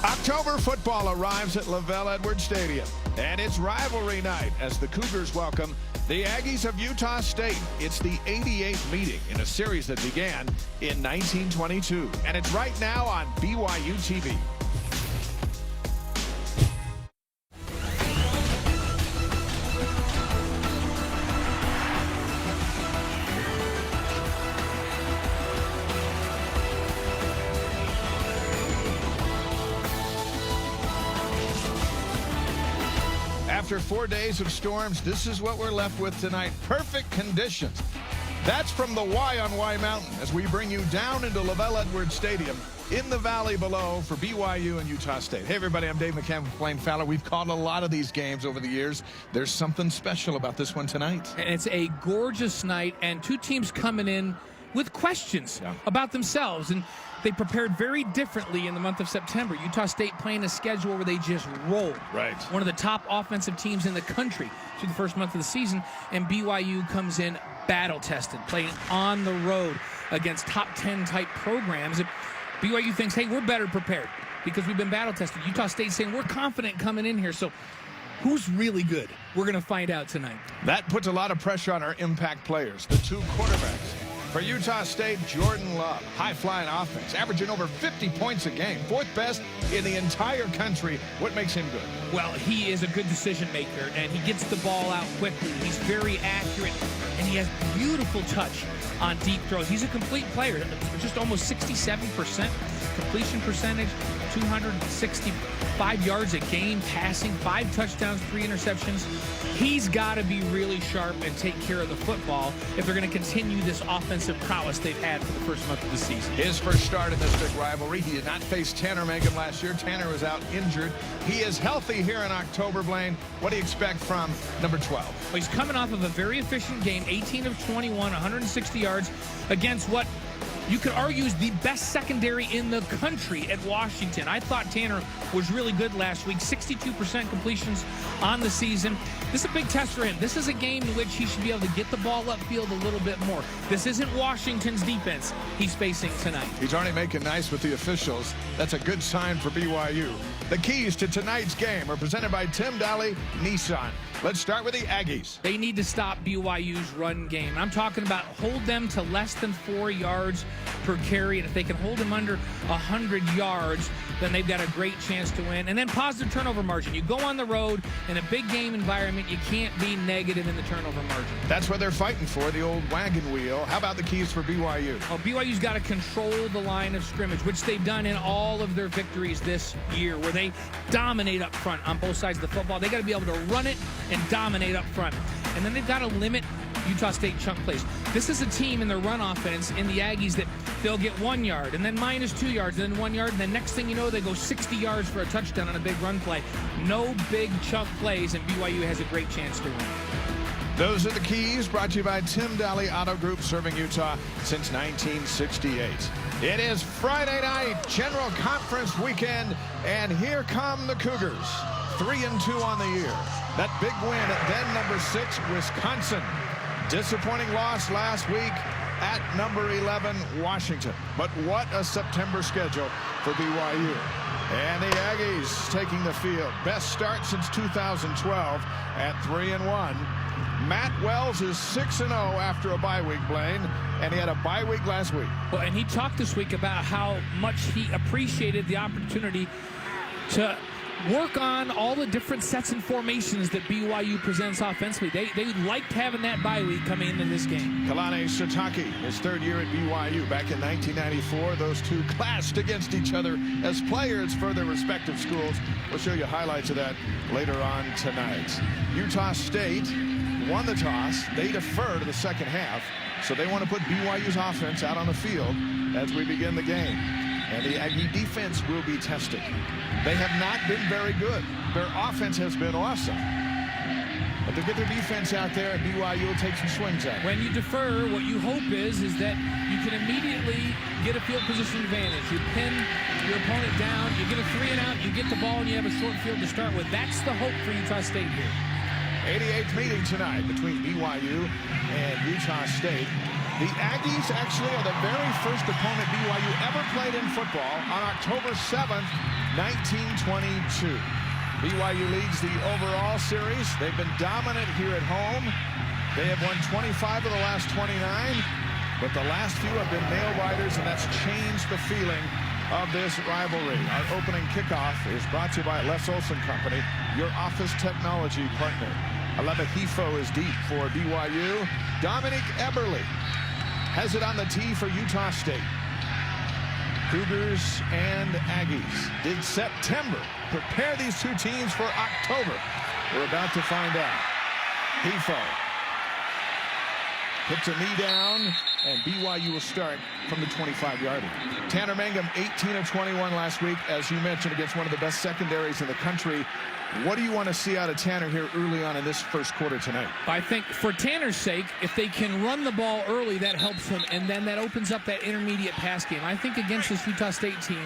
October football arrives at LaVell Edwards Stadium, and it's rivalry night as the Cougars welcome the Aggies of Utah State. It's the 88th meeting in a series that began in 1922, and it's right now on BYuTV. After 4 days of storms, this is what we're left with tonight. Perfect conditions. That's from the Y on Y Mountain as we bring you down into LaVell Edwards Stadium in the valley below for BYU and Utah State. Hey, everybody, I'm Dave McCann with Blaine Fowler. We've called a lot of these games over the years. There's something special about this one tonight. And it's a gorgeous night, and two teams coming in with questions about themselves. And they prepared very differently in the month of September. Utah State playing a schedule where they just roll. Right. One of the top offensive teams in the country through the first month of the season. And BYU comes in battle-tested, playing on the road against top 10 type programs. BYU thinks, hey, we're better prepared because we've been battle-tested. Utah State saying we're confident coming in here. So who's really good? We're going to find out tonight. That puts a lot of pressure on our impact players, the two quarterbacks. For Utah State, Jordan Love, high-flying offense, averaging over 50 points a game, fourth best in the entire country. What makes him good? Well, he is a good decision maker, and he gets the ball out quickly. He's very accurate, and he has beautiful touch on deep throws. He's a complete player, just almost 67% completion percentage, 265 yards a game passing, 5 touchdowns, 3 interceptions. He's got to be really sharp and take care of the football if they're going to continue this offensive prowess they've had for the first month of the season. His first start in this big rivalry, he did not face Tanner Mangum last year. Tanner was out injured. He is healthy here in October, Blaine. What do you expect from number 12? Well, he's coming off of a very efficient game, 18 of 21, 160 yards against what you could argue is the best secondary in the country at Washington. I thought Tanner was really good last week, 62% completions on the season. This is a big test for him. This is a game in which he should be able to get the ball upfield a little bit more. This isn't Washington's defense he's facing tonight. He's already making nice with the officials. That's a good sign for BYU. The keys to tonight's game are presented by Tim Daly Nissan. Let's start with the Aggies. They need to stop BYU's run game. I'm talking about hold them to less than 4 yards per carry, and if they can hold them under 100 yards, then they've got a great chance to win. And then positive turnover margin. You go on the road in a big game environment, you can't be negative in the turnover margin. That's what they're fighting for, the old wagon wheel. How about the keys for BYU? Well, BYU's got to control the line of scrimmage, which they've done in all of their victories this year, where they dominate up front on both sides of the football. They got to be able to run it and dominate up front. And then they've got to limit Utah State chunk plays. This is a team in their run offense in the Aggies that they'll get 1 yard and then minus 2 yards and then 1 yard, and then next thing you know, they go 60 yards for a touchdown on a big run play. No big chunk plays, and BYU has a great chance to win. Those are the keys, brought to you by Tim Daly Auto Group, serving Utah since 1968. It is Friday night, General Conference weekend, and here come the Cougars. 3-2 on the year. That big win at then number 6, Wisconsin. Disappointing loss last week at number 11, Washington. But what a September schedule for BYU. And the Aggies taking the field. Best start since 2012 at 3-1. Matt Wells is 6-0 after a bye week, Blaine, and he had a bye week last week. Well, and he talked this week about how much he appreciated the opportunity to work on all the different sets and formations that BYU presents offensively. They liked having that bye week coming into this game. Kalani Sitake, his third year at BYU. Back in 1994, those two clashed against each other as players for their respective schools. We'll show you highlights of that later on tonight. Utah State won the toss. They defer to the second half, so they want to put BYU's offense out on the field as we begin the game. And the Aggie defense will be tested. They have not been very good. Their offense has been awesome. But they'll get their defense out there, and BYU will take some swings at it. When you defer, what you hope is that you can immediately get a field position advantage. You pin your opponent down, you get a 3 and out, you get the ball, and you have a short field to start with. That's the hope for Utah State here. 88th meeting tonight between BYU and Utah State. The Aggies actually are the very first opponent BYU ever played in football on October 7th, 1922. BYU leads the overall series. They've been dominant here at home. They have won 25 of the last 29, but the last few have been nail-biters, and that's changed the feeling of this rivalry. Our opening kickoff is brought to you by Les Olson Company, your office technology partner. Aleva Hifo is deep for BYU. Dominic Eberle has it on the tee for Utah State. Cougars and Aggies. Did September prepare these two teams for October? We're about to find out. Hifo puts a knee down, and BYU will start from the 25-yard line. Tanner Mangum, 18 of 21 last week, as you mentioned, against one of the best secondaries in the country. What do you want to see out of Tanner here early on in this first quarter tonight? I think for Tanner's sake, if they can run the ball early, that helps him, and then that opens up that intermediate pass game. I think against this Utah State team,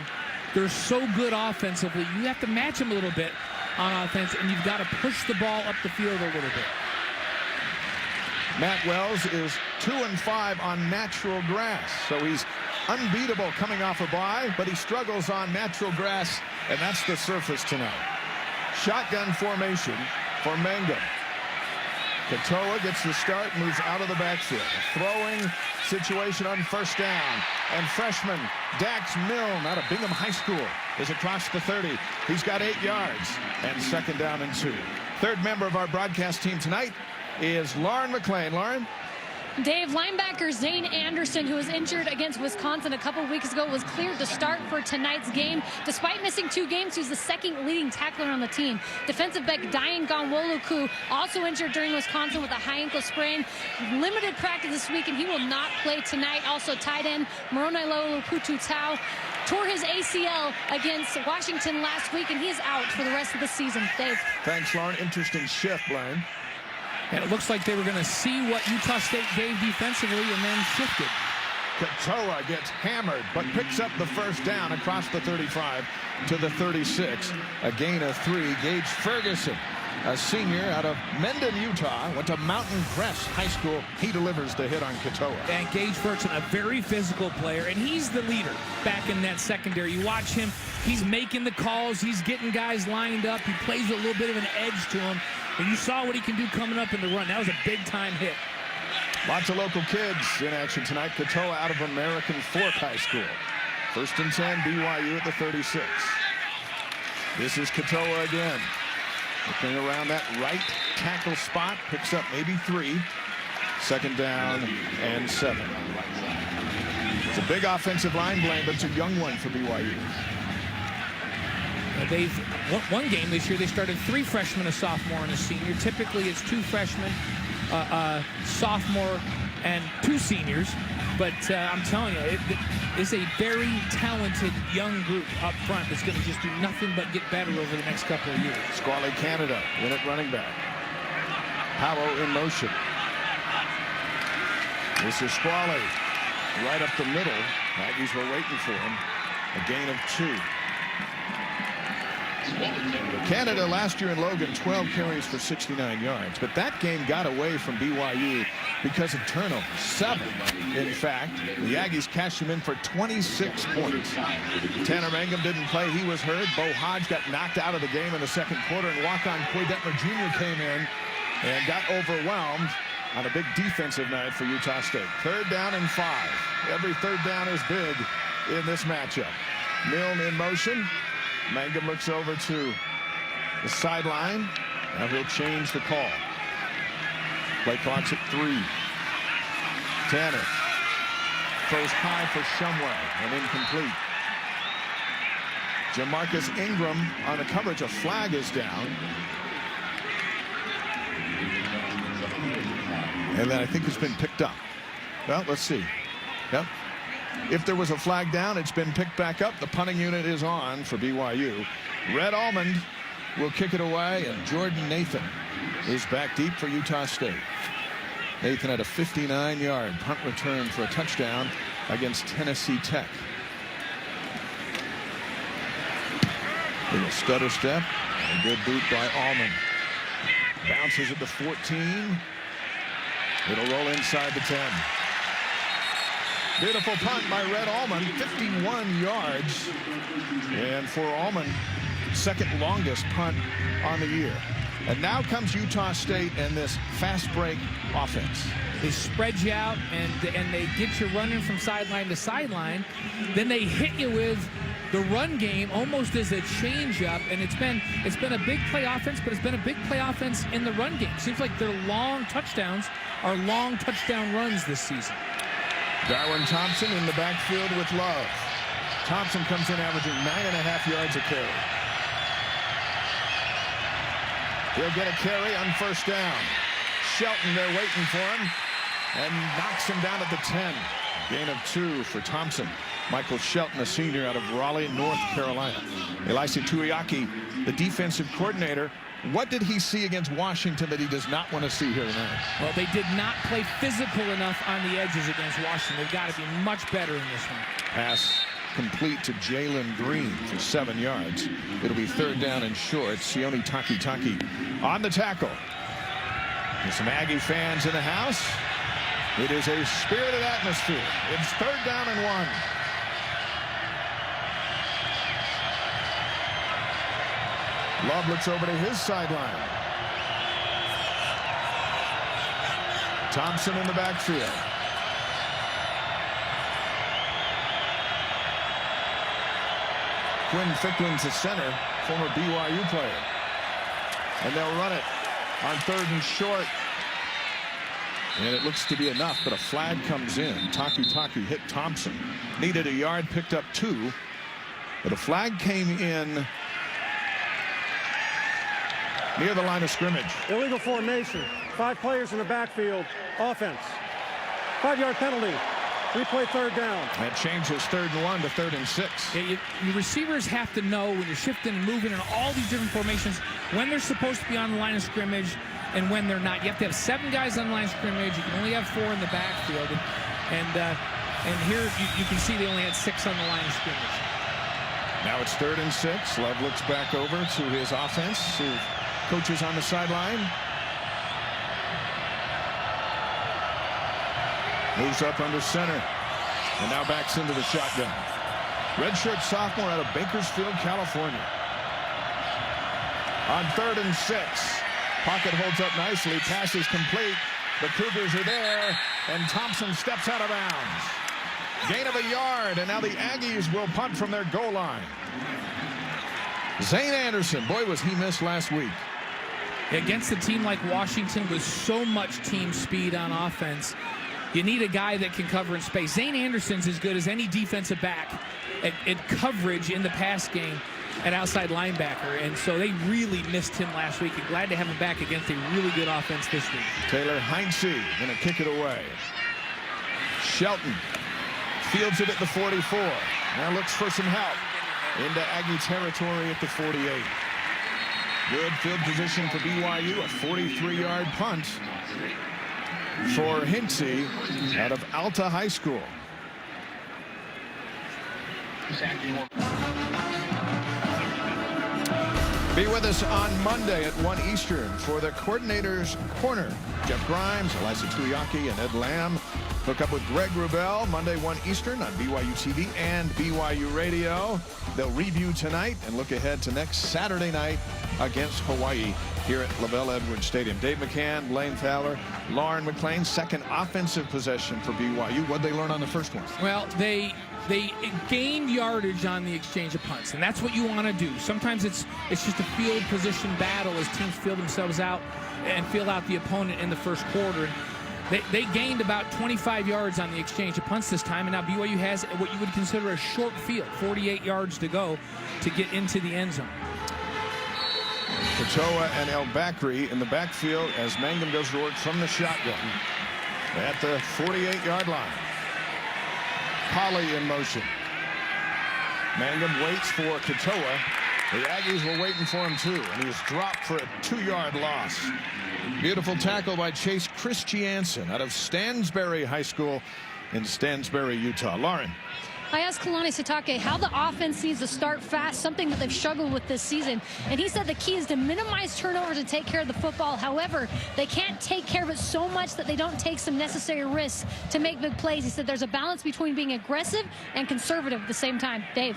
they're so good offensively. You have to match them a little bit on offense, and you've got to push the ball up the field a little bit. Matt Wells is 2-5 on natural grass, so he's unbeatable coming off a bye, but he struggles on natural grass, and that's the surface tonight. Shotgun formation for Mangum. Katoa gets the start, moves out of the backfield. A throwing situation on first down, and freshman Dax Milne out of Bingham High School is across the 30. He's got 8 yards, and second down and 2. Third member of our broadcast team tonight is Lauren McLean. Lauren? Dave, linebacker Zane Anderson, who was injured against Wisconsin a couple of weeks ago, was cleared to start for tonight's game. Despite missing 2 games, he's the second leading tackler on the team. Defensive back Diane Gonwoluku, also injured during Wisconsin with a high ankle sprain. Limited practice this week, and he will not play tonight. Also, tight end Moroni Putu-Tau tore his ACL against Washington last week, and he is out for the rest of the season. Dave. Thanks, Lauren. Interesting shift, Blaine. And it looks like they were going to see what Utah State gave defensively and then shifted. Katoa gets hammered, but picks up the first down across the 35 to the 36. A gain of 3. Gage Ferguson, a senior out of Mendon, Utah, went to Mountain Crest High School. He delivers the hit on Katoa. And Gage Ferguson, a very physical player, and he's the leader back in that secondary. You watch him, he's making the calls, he's getting guys lined up, he plays with a little bit of an edge to him. And you saw what he can do coming up in the run. That was a big-time hit. Lots of local kids in action tonight. Katoa out of American Fork High School. 1st and 10, BYU at the 36. This is Katoa again. Looking around that right tackle spot. Picks up maybe 3. Second down and 7. It's a big offensive line, Blaine, but it's a young one for BYU. They've one game this year. They started 3 freshmen, a sophomore, and a senior. Typically, it's 2 freshmen, sophomore, and 2 seniors. But I'm telling you, it's a very talented young group up front that's going to just do nothing but get better over the next couple of years. Squally Canada in at running back. Powell in motion. This is Squally right up the middle. Aggies were waiting for him. A gain of 2. Canada last year in Logan, 12 carries for 69 yards. But that game got away from BYU because of turnovers. 7, in fact. The Aggies cashed him in for 26 points. Tanner Mangum didn't play. He was hurt. Bo Hodge got knocked out of the game in the second quarter. And walk-on Coy Detmer Jr. came in and got overwhelmed on a big defensive night for Utah State. 3rd down and 5. Every 3rd down is big in this matchup. Milne in motion. Mangum looks over to the sideline. Now he'll change the call. Play clock's at 3. Tanner throws high for Shumway and incomplete. Jamarcus Ingram on the coverage. A flag is down. And then I think it's been picked up. Well, let's see. Yep. If there was a flag down, it's been picked back up. The punting unit is on for BYU. Red Almond will kick it away, and Jordan Nathan is back deep for Utah State. Nathan had a 59-yard punt return for a touchdown against Tennessee Tech. Little stutter step. A good boot by Almond. Bounces at the 14. It'll roll inside the 10. Beautiful punt by Red Allman, 51 yards. And for Allman, second longest punt on the year. And now comes Utah State and this fast break offense. They spread you out and they get you running from sideline to sideline. Then they hit you with the run game almost as a changeup, and it's been a big play offense, but it's been a big play offense in the run game. Seems like their long touchdowns are long touchdown runs this season. Darwin Thompson in the backfield with Love. Thompson comes in averaging 9.5 yards a carry. He'll get a carry on first down. Shelton there waiting for him and knocks him down at the 10. Gain of 2 for Thompson. Michael Shelton, a senior out of Raleigh, North Carolina. Elisa Tuiaki, the defensive coordinator. What did he see against Washington that he does not want to see here tonight? Well, they did not play physical enough on the edges against Washington. They've got to be much better in this one. Pass complete to Jalen Green for 7 yards. It'll be third down and short. Sione Takitaki on the tackle. There's some Aggie fans in the house. It is a spirited atmosphere. It's third down and 1. Love looks over to his sideline. Thompson in the backfield. Quinn Ficklin's the center, former BYU player. And they'll run it on third and short. And it looks to be enough, but a flag comes in. Takitaki hit Thompson. Needed a yard, picked up 2. But a flag came in near the line of scrimmage. Illegal formation. 5 players in the backfield. Offense. 5-yard penalty. Replay third down. That changes third and 1 to third and 6. Yeah, your receivers have to know when you're shifting and moving in all these different formations, when they're supposed to be on the line of scrimmage and when they're not. You have to have 7 guys on the line of scrimmage. You can only have 4 in the backfield. And here you can see they only had 6 on the line of scrimmage. Now it's third and 6. Love looks back over to his offense. Coaches on the sideline. Moves up under center. And now backs into the shotgun. Redshirt sophomore out of Bakersfield, California. On third and 6. Pocket holds up nicely. Pass is complete. The Cougars are there. And Thompson steps out of bounds. Gain of a yard. And now the Aggies will punt from their goal line. Zane Anderson. Boy, was he missed last week. Against a team like Washington with so much team speed on offense, you need a guy that can cover in space. Zane Anderson's as good as any defensive back at coverage in the pass game at outside linebacker. And so they really missed him last week. And glad to have him back against a really good offense this week. Taylor Heinze going to kick it away. Shelton fields it at the 44. Now looks for some help into Aggie territory at the 48. Good field position for BYU. A 43-yard punt for Heinze out of Alta High School. Be with us on Monday at 1 Eastern for the Coordinator's Corner. Jeff Grimes, Elisa Tuiaki, and Ed Lamb. Hook up with Greg Wrubell Monday 1 Eastern on BYU TV and BYU Radio. They'll review tonight and look ahead to next Saturday night against Hawaii here at LaVell Edwards Stadium. Dave McCann, Blaine Fowler, Lauren McLean, second offensive possession for BYU. What'd they learn on the first one? Well, they gained yardage on the exchange of punts, and that's what you want to do. Sometimes it's just a field position battle as teams field themselves out and field out the opponent in the first quarter. They gained about 25 yards on the exchange of punts this time, and now BYU has what you would consider a short field, 48 yards to go to get into the end zone. Katoa and El Bakri in the backfield as Mangum goes to work from the shotgun at the 48-yard line. Polly in motion. Mangum waits for Katoa. The Aggies were waiting for him too, and he was dropped for a 2-yard loss. Beautiful tackle by Chase Christiansen out of Stansbury High School in Stansbury, Utah. Lauren. I asked Kalani Sitake how the offense needs to start fast, something that they've struggled with this season. And he said the key is to minimize turnovers and take care of the football. However, they can't take care of it so much that they don't take some necessary risks to make big plays. He said there's a balance between being aggressive and conservative at the same time. Dave.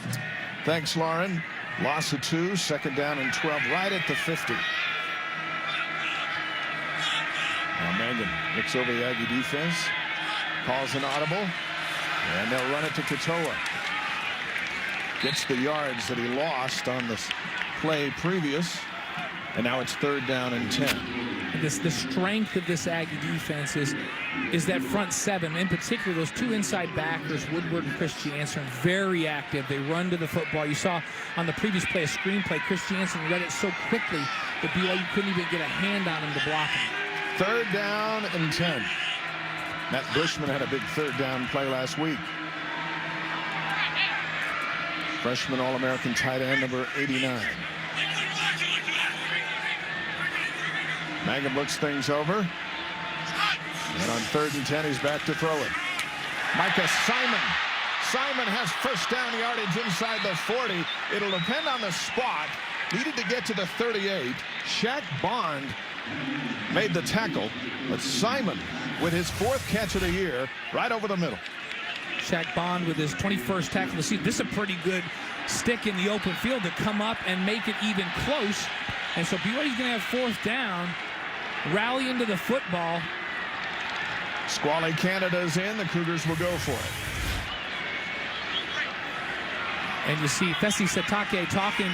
Thanks, Lauren. Loss of 2, 2nd down and 12, right at the 50. Now Mangan looks over the Aggie defense, calls an audible, and they'll run it to Katoa. Gets the yards that he lost on the play previous, and now it's 3rd down and 10. The strength of this Aggie defense is that front 7, in particular those 2 inside backers, Woodward and Chris Jansen, very active. They run to the football. You saw on the previous play, a screen play, Chris Jansen read it so quickly that BYU couldn't even get a hand on him to block him. 3rd down and 10. Matt Bushman had a big 3rd down play last week. Freshman All-American tight end number 89. Mangum looks things over. And on 3rd and 10, he's back to throw it. Micah Simon. Simon has 1st down yardage inside the 40. It'll depend on the spot. Needed to get to the 38. Shaq Bond made the tackle, but Simon with his 4th catch of the year right over the middle. Shaq Bond with his 21st tackle of the season. This is a pretty good stick in the open field to come up and make it even close. And so BYU's going to have 4th down, rally into the football. Squally Canada's in. The Cougars will go for it. And you see Fesi Sitake talking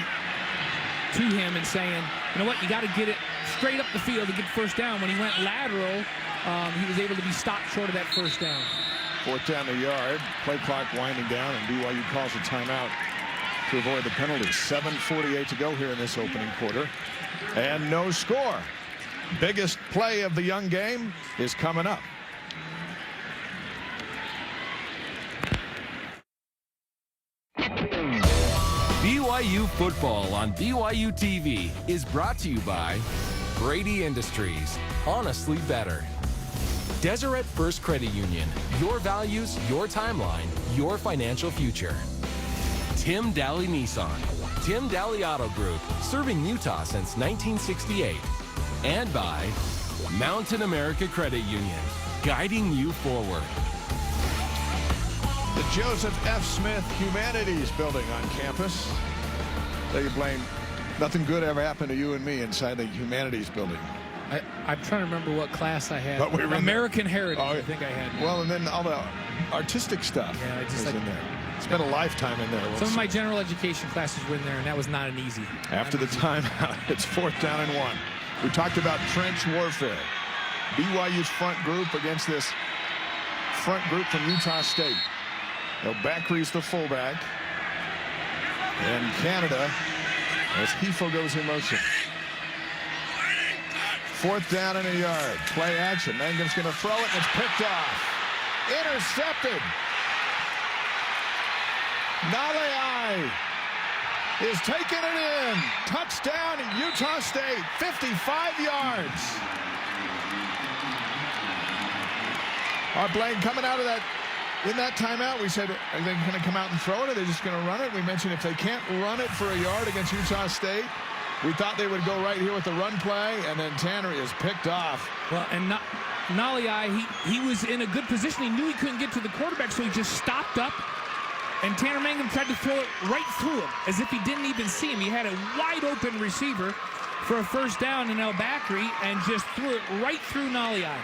to him and saying, you know what, you got to get it straight up the field to get 1st down. When he went lateral, he was able to be stopped short of that 1st down. 4th down the yard. Play clock winding down, and BYU calls a timeout to avoid the penalty. 7:48 to go here in this opening quarter. And no score. Biggest play of the young game is coming up. BYU football on BYuTV is brought to you by Brady Industries, honestly better. Deseret First Credit Union, your values, your timeline, your financial future. Tim Daly Nissan, Tim Daly Auto Group, serving Utah since 1968. And by Mountain America Credit Union, guiding you forward. The Joseph F. Smith Humanities Building on campus. They blame nothing good ever happened to you and me inside the Humanities Building. I'm trying to remember what class I had. But we were American Heritage, I think I had. Well, and then all the artistic stuff was in there. Spent a lifetime in there. Some of my general education classes were in there, and that was not an easy. After the timeout, it's 4th down and 1. We talked about trench warfare. BYU's front group against this front group from Utah State. Bakri's the fullback. And Canada, as Hifo goes in motion. 4th down and a yard. Play action. Mangum's going to throw it, and it's picked off. Intercepted. Nalei is taking it in. Touchdown, Utah State. 55 yards. Our Blaine coming out of that. In that timeout, we said, are they going to come out and throw it? Are they just going to run it? We mentioned if they can't run it for a yard against Utah State, we thought they would go right here with the run play, and then Tannery is picked off. Well, and Nalei, he was in a good position. He knew he couldn't get to the quarterback, so he just stopped up, and Tanner Mangum tried to throw it right through him, as if he didn't even see him. He had a wide-open receiver for a 1st down in Bakri, and just threw it right through Nalei.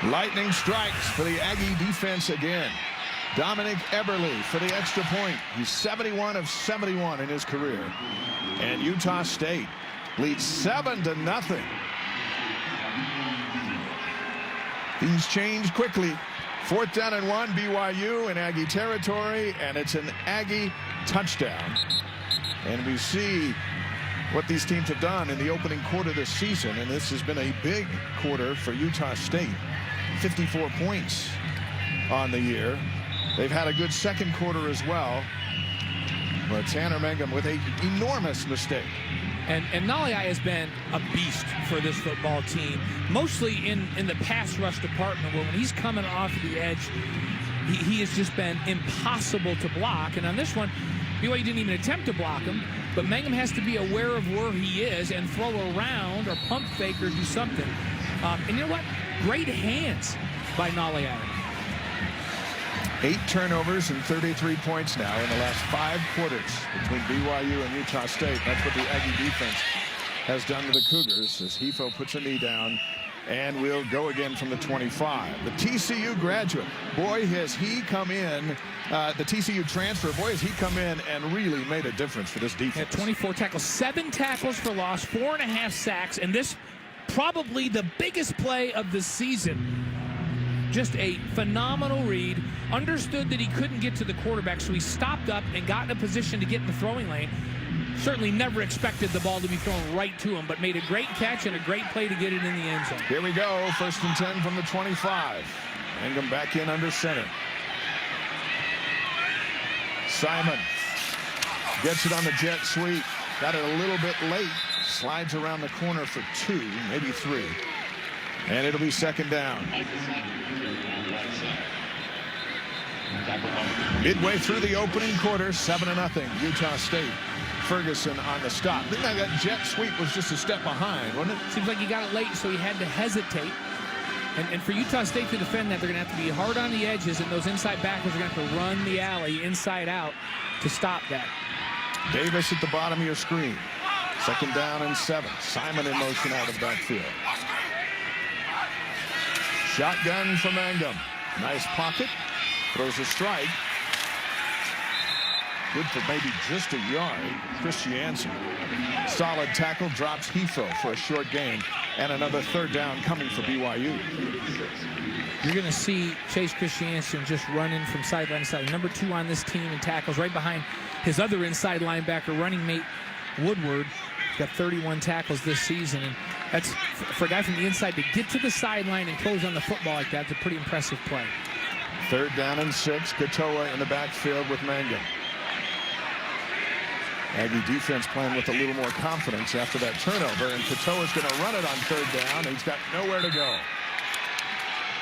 Lightning strikes for the Aggie defense again. Dominic Eberle for the extra point. He's 71 of 71 in his career. And Utah State leads 7-0. Things change quickly. 4th down and 1, BYU in Aggie territory, and it's an Aggie touchdown. And we see what these teams have done in the opening quarter this season, and this has been a big quarter for Utah State. 54 points on the year. They've had a good second quarter as well, but Tanner Mangum with an enormous mistake. And Nalei has been a beast for this football team, mostly in the pass rush department, where when he's coming off the edge, he has just been impossible to block. And on this one, BYU didn't even attempt to block him, but Mangum has to be aware of where he is and throw around or pump fake or do something. And you know what? Great hands by Nolly Adam. 8 turnovers and 33 points now in the last 5 quarters between BYU and Utah State. That's what the Aggie defense has done to the Cougars as Hefo puts a knee down. And we'll go again from the 25. The TCU graduate, boy, has he come in, the TCU transfer, boy, has he come in and really made a difference for this defense. 24 tackles, 7 tackles for loss, 4.5 sacks, and this probably the biggest play of the season. Just a phenomenal read. Understood that he couldn't get to the quarterback, so he stopped up and got in a position to get in the throwing lane. Certainly never expected the ball to be thrown right to him, but made a great catch and a great play to get it in the end zone. Here we go, 1st and 10 from the 25. Mangum back in under center. Simon gets it on the jet sweep. Got it a little bit late. Slides around the corner for 2, maybe 3. And it'll be 2nd down. Midway through the opening quarter, 7-0, Utah State. Ferguson on the stop. I think that jet sweep was just a step behind, wasn't it? Seems like he got it late, so he had to hesitate. And for Utah State to defend that, they're going to have to be hard on the edges, and those inside backers are going to have to run the alley inside out to stop that. Davis at the bottom of your screen. 2nd down and 7. Simon in motion out of the backfield. Shotgun from Mangum. Nice pocket. Throws a strike. Good for maybe just a yard. Christiansen. Solid tackle. Drops Hefo for a short gain. And another 3rd down coming for BYU. You're going to see Chase Christiansen just running from sideline to sideline. Number 2 on this team in tackles, right behind his other inside linebacker, running mate Woodward. He's got 31 tackles this season. And that's, for a guy from the inside to get to the sideline and close on the football like that, it's a pretty impressive play. 3rd down and 6. Katoa in the backfield with Mangum. Aggie defense playing with a little more confidence after that turnover, and Katoa's going to run it on 3rd down. He's got nowhere to go.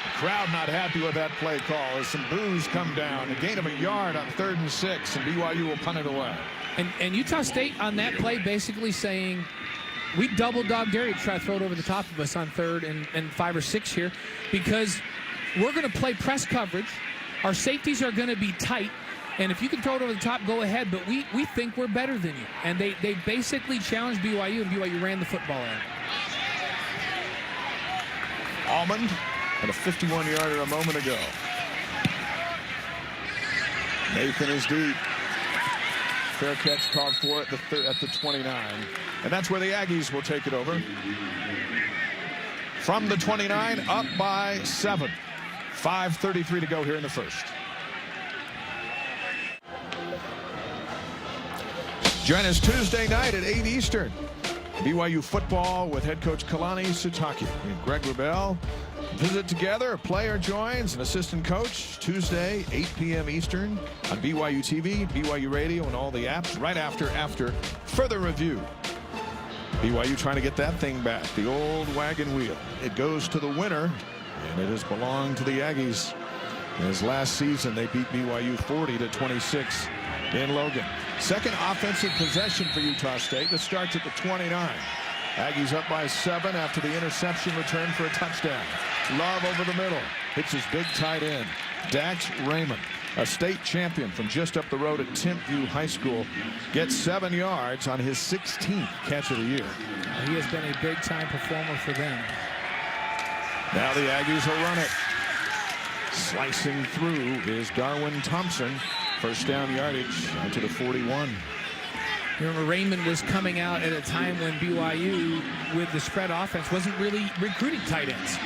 The crowd not happy with that play call as some boos come down. A gain of a yard on 3rd and 6, and BYU will punt it away. And Utah State on that play basically saying, we double dog dare you to try to throw it over the top of us on 3rd and 5 or 6 here, because we're going to play press coverage. Our safeties are going to be tight. And if you can throw it over the top, go ahead. But we think we're better than you. And they basically challenged BYU, and BYU ran the football out. Almond had a 51-yarder a moment ago. Nathan is deep. Fair catch called for at the 29. And that's where the Aggies will take it over. From the 29, up by 7. 5:33 to go here in the 1st. Join us Tuesday night at 8 Eastern. BYU football with head coach Kalani Sitake and Greg Wrubell. Visit together. A player joins an assistant coach Tuesday, 8 p.m. Eastern on BYU TV, BYU Radio, and all the apps right after further review. BYU trying to get that thing back, the old wagon wheel. It goes to the winner, and it has belonged to the Aggies. As last season, they beat BYU 40-26 in Logan. 2nd offensive possession for Utah State. That starts at the 29. Aggies up by 7 after the interception return for a touchdown. Love over the middle. Hits his big tight end. Dax Raymond, a state champion from just up the road at Timpview High School, gets 7 yards on his 16th catch of the year. He has been a big-time performer for them. Now the Aggies will run it. Slicing through is Darwin Thompson. 1st down yardage out to the 41. You remember Raymond was coming out at a time when BYU, with the spread offense, wasn't really recruiting tight ends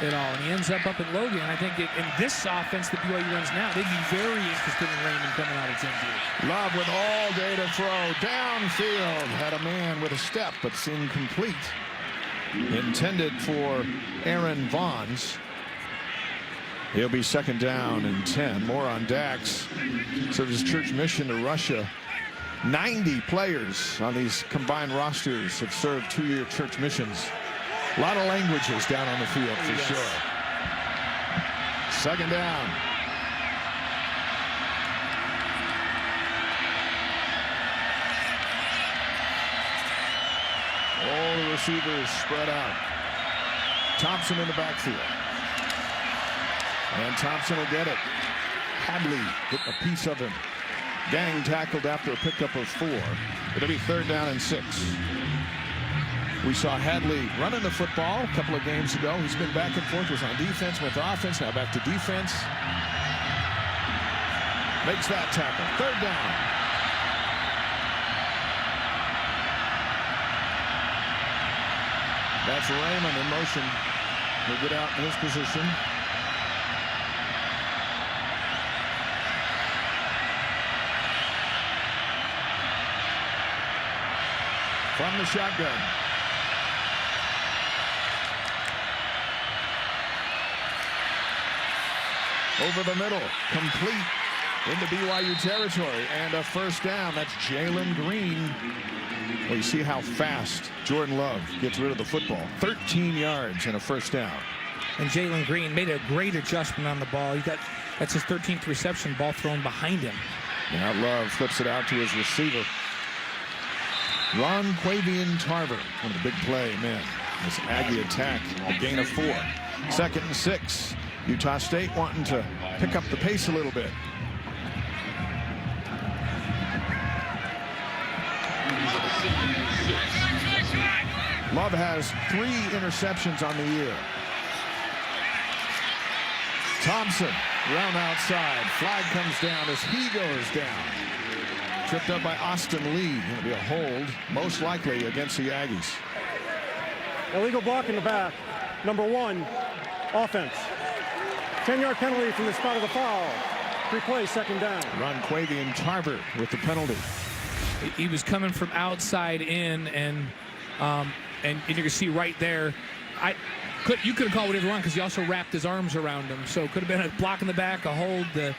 at all. And he ends up in Logan. I think in this offense that BYU runs now, they'd be very interested in Raymond coming out of Timpview. Love with all day to throw. Downfield. Had a man with a step, but it's incomplete. Intended for Aaron Vaughns. He'll be 2nd down and 10. More on Dax. Served his church mission to Russia. 90 players on these combined rosters have served 2-year church missions. A lot of languages down on the field for sure. 2nd down. receivers spread out. Thompson in the backfield. And Thompson will get it. Hadley getting a piece of him. Gang tackled after a pickup of 4. It'll be 3rd down and 6. We saw Hadley running the football a couple of games ago. He's been back and forth, was on defense, went to offense, now back to defense. Makes that tackle. 3rd down. That's Raymond in motion. He'll get out in his position. From the shotgun. Over the middle, complete into BYU territory, and a 1st down. That's Jalen Green. Well, you see how fast Jordan Love gets rid of the football. 13 yards and a 1st down. And Jalen Green made a great adjustment on the ball. That's his 13th reception, ball thrown behind him. Now Love flips it out to his receiver. Ron Quavian Tarver on the big play, man. This Aggie attack, a gain of 4. 2nd and 6. Utah State wanting to pick up the pace a little bit. Love has 3 interceptions on the year. Thompson round outside. Flag comes down as he goes down. Tripped up by Austin Lee. It'll be a hold, most likely against the Aggies. Illegal block in the back. Number 1, offense. 10-yard penalty from the spot of the foul. Replay, 2nd down. Ron Quavian Tarver with the penalty. He was coming from outside in, and you can see right there. You could have called whatever you want because he also wrapped his arms around him. So it could have been a block in the back, a hold. The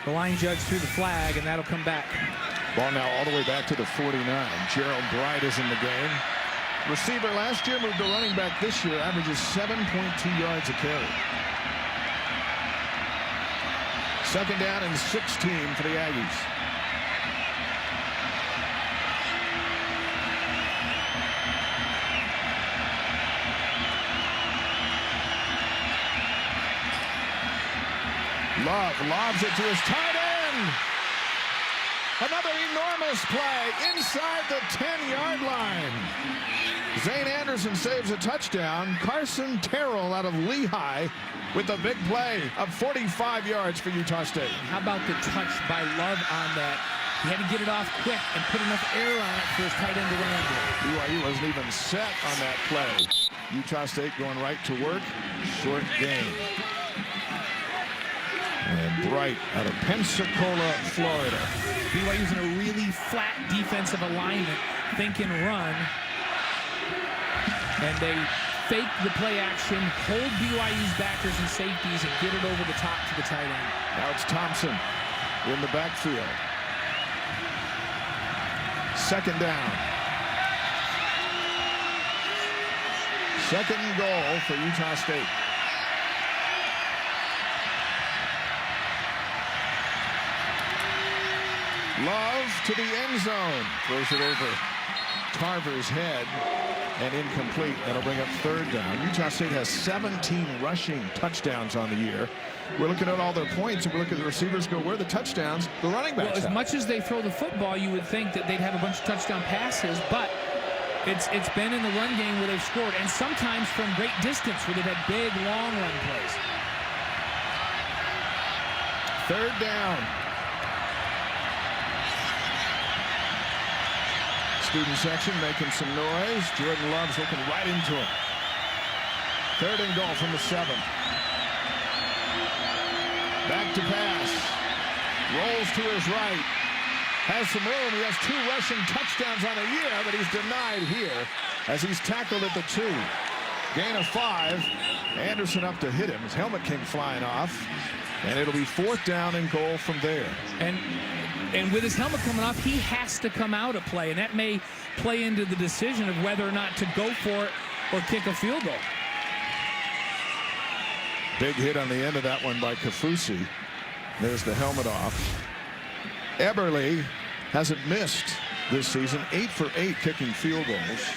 line judge threw the flag, and that'll come back. Ball now all the way back to the 49. Gerald Bright is in the game. Receiver last year, moved to running back this year, averages 7.2 yards a carry. 2nd down and 16 for the Aggies. Love lobs it to his tight end. Another enormous play inside the 10-yard line. Zane Anderson saves a touchdown. Carson Terrell out of Lehigh with the big play of 45 yards for Utah State. How about the touch by Love on that? He had to get it off quick and put enough air on it for his tight end to run into it. BYU wasn't even set on that play. Utah State going right to work. Short game. And Bright out of Pensacola, Florida. BYU's in a really flat defensive alignment, thinking run. And they fake the play action, hold BYU's backers and safeties, and get it over the top to the tight end. Now it's Thompson in the backfield. 2nd down. 2nd and goal for Utah State. Love to the end zone. Throws it over Tarver's head and incomplete. That'll bring up 3rd down. Utah State has 17 rushing touchdowns on the year. We're looking at all their points, and we look at the receivers go, where are the touchdowns? The running backs. Well, as much as they throw the football, you would think that they'd have a bunch of touchdown passes, but it's been in the run game where they've scored, and sometimes from great distance where they've had big, long run plays. 3rd down. Student section making some noise. Jordan Love's looking right into him. 3rd and goal from the 7. Back to pass. Rolls to his right. Has some room. He has 2 rushing touchdowns on the year, but he's denied here as he's tackled at the 2. Gain of 5. Anderson up to hit him. His helmet came flying off. And it'll be 4th down and goal from there. And with his helmet coming off, he has to come out of play, and that may play into the decision of whether or not to go for it or kick a field goal. Big hit on the end of that one by Kafusi. There's the helmet off. Eberle hasn't missed this season. 8 for 8 kicking field goals.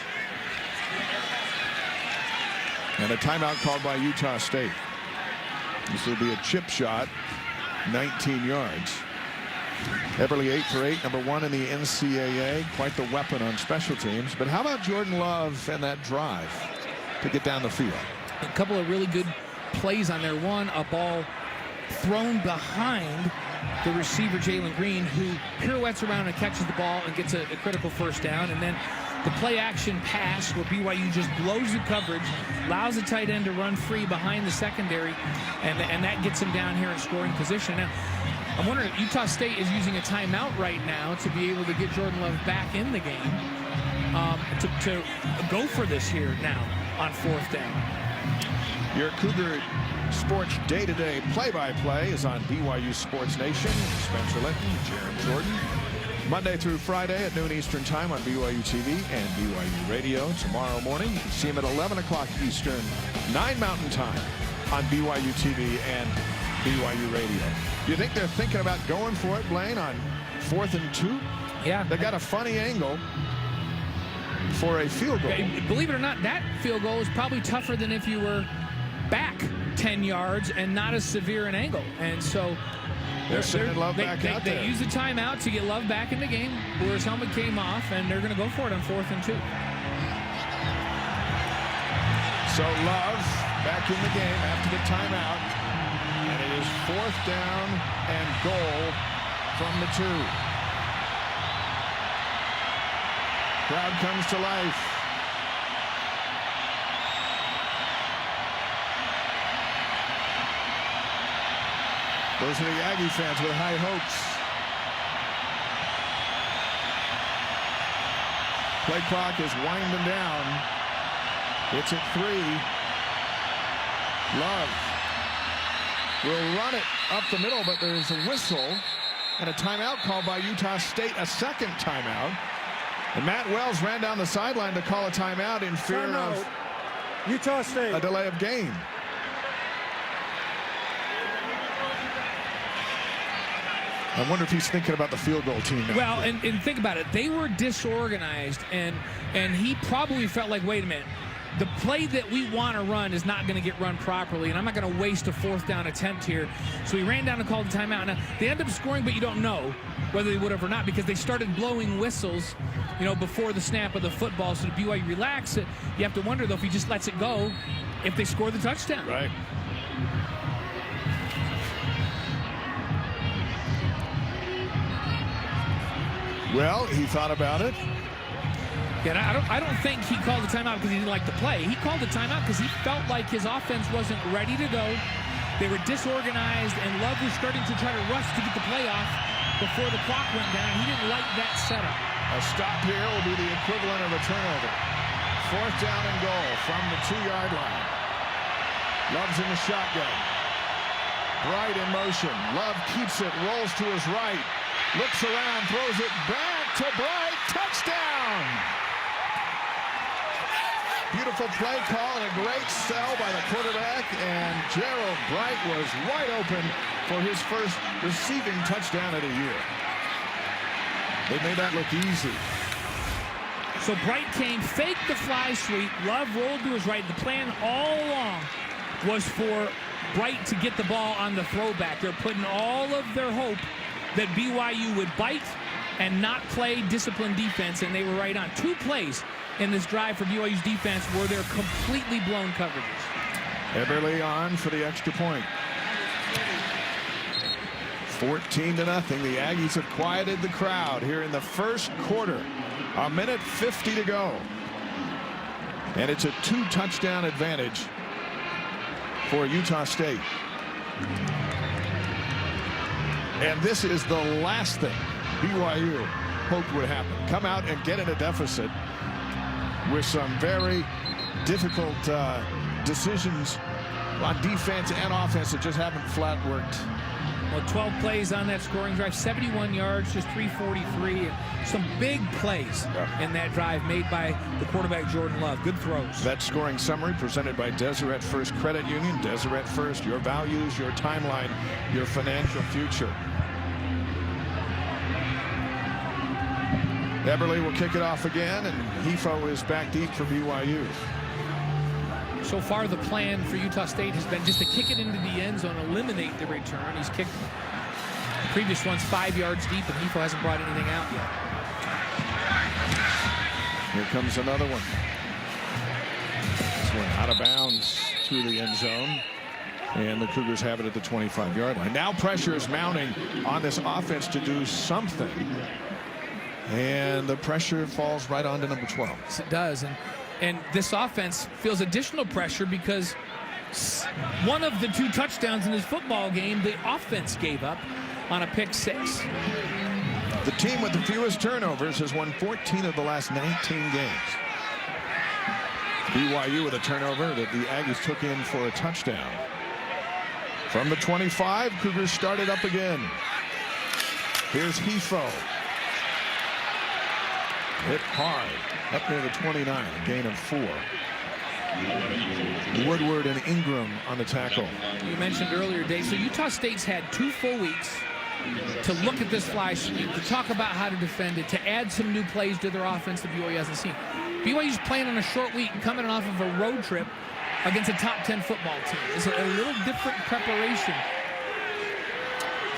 And a timeout called by Utah State. This will be a chip shot, 19 yards. Eberle 8 for 8, number 1 in the NCAA. Quite the weapon on special teams. But how about Jordan Love and that drive to get down the field? A couple of really good plays on there. One, a ball thrown behind the receiver, Jalen Green, who pirouettes around and catches the ball and gets a critical first down. And then the play action pass where BYU just blows the coverage, allows the tight end to run free behind the secondary, and that gets him down here in scoring position. Now, I'm wondering if Utah State is using a timeout right now to be able to get Jordan Love back in the game to go for this here now on 4th down. Your Cougar Sports day-to-day play-by-play is on BYU Sports Nation. Spencer Linton, Jarom Jordan. Monday through Friday at noon Eastern Time on BYU TV and BYU Radio. Tomorrow morning, you can see him at 11 o'clock Eastern, 9 Mountain Time on BYU TV and BYU Radio. Do you think they're thinking about going for it, Blaine, on 4th and 2? Yeah. They got a funny angle for a field goal. Believe it or not, that field goal is probably tougher than if you were back 10 yards and not as severe an angle. And so they're sending Love back out there. They use the timeout to get Love back in the game where his helmet came off, and they're going to go for it on 4th and 2. So Love back in the game after the timeout. And it is 4th down and goal from the 2. Crowd comes to life. Those are the Aggie fans with high hopes. Play clock is winding down. It's at 3. Love will run it up the middle, but there's a whistle and a timeout called by Utah State, a second timeout. And Matt Wells ran down the sideline to call a timeout in fear of Utah State. A delay of game. I wonder if he's thinking about the field goal team now. Well, and think about it. They were disorganized, and he probably felt like, wait a minute, the play that we want to run is not going to get run properly, and I'm not going to waste a 4th down attempt here. So he ran down and called the timeout. Now, they ended up scoring, but you don't know whether they would have or not because they started blowing whistles, before the snap of the football. So the BYU relax it. You have to wonder, though, if he just lets it go, if they score the touchdown. Right. Well, he thought about it. Yeah, I don't think he called the timeout because he didn't like the play. He called the timeout because he felt like his offense wasn't ready to go. They were disorganized, and Love was starting to try to rush to get the play off before the clock went down. He didn't like that setup. A stop here will be the equivalent of a turnover. 4th down and goal from the 2-yard line. Love's in the shotgun. Bright in motion. Love keeps it, rolls to his right. Looks around, throws it back to Bright. Touchdown! Beautiful play call and a great sell by the quarterback. And Gerald Bright was wide open for his first receiving touchdown of the year. They made that look easy. So Bright came, faked the fly sweep. Love rolled to his right. The plan all along was for Bright to get the ball on the throwback. They're putting all of their hope that BYU would bite and not play disciplined defense, and they were right on. 2 plays in this drive for BYU's defense where they're completely blown coverages. Eberle on for the extra point. 14-0. The Aggies have quieted the crowd here in the first quarter. 1:50 to go. And it's a 2-touchdown advantage for Utah State. And this is the last thing BYU hoped would happen. Come out and get in a deficit with some very difficult decisions on defense and offense that just haven't flat worked. Well, 12 plays on that scoring drive, 71 yards, just 343. Some big plays in that drive made by the quarterback, Jordan Love. Good throws. That scoring summary presented by Deseret First Credit Union. Deseret First, your values, your timeline, your financial future. Eberle will kick it off again, and Hefo is back deep for BYU. So far, the plan for Utah State has been just to kick it into the end zone, eliminate the return. He's kicked the previous ones 5 yards deep, and Hefo hasn't brought anything out yet. Here comes another one. This one out of bounds through the end zone. And the Cougars have it at the 25-yard line. Now pressure is mounting on this offense to do something. And the pressure falls right on to number 12. Yes, it does. And this offense feels additional pressure because one of the 2 touchdowns in this football game, the offense gave up on a pick 6. The team with the fewest turnovers has won 14 of the last 19 games. BYU with a turnover that the Aggies took in for a touchdown. From the 25, Cougars started up again. Here's Hefo. Hit hard up near the 29, a gain of 4. Woodward and Ingram on the tackle. You mentioned earlier, Dave, so Utah State's had 2 full weeks to look at this fly sweep, to talk about how to defend it, to add some new plays to their offense that BYU hasn't seen. BYU's playing on a short week, coming off of a road trip against a top 10 football team. It's a little different preparation.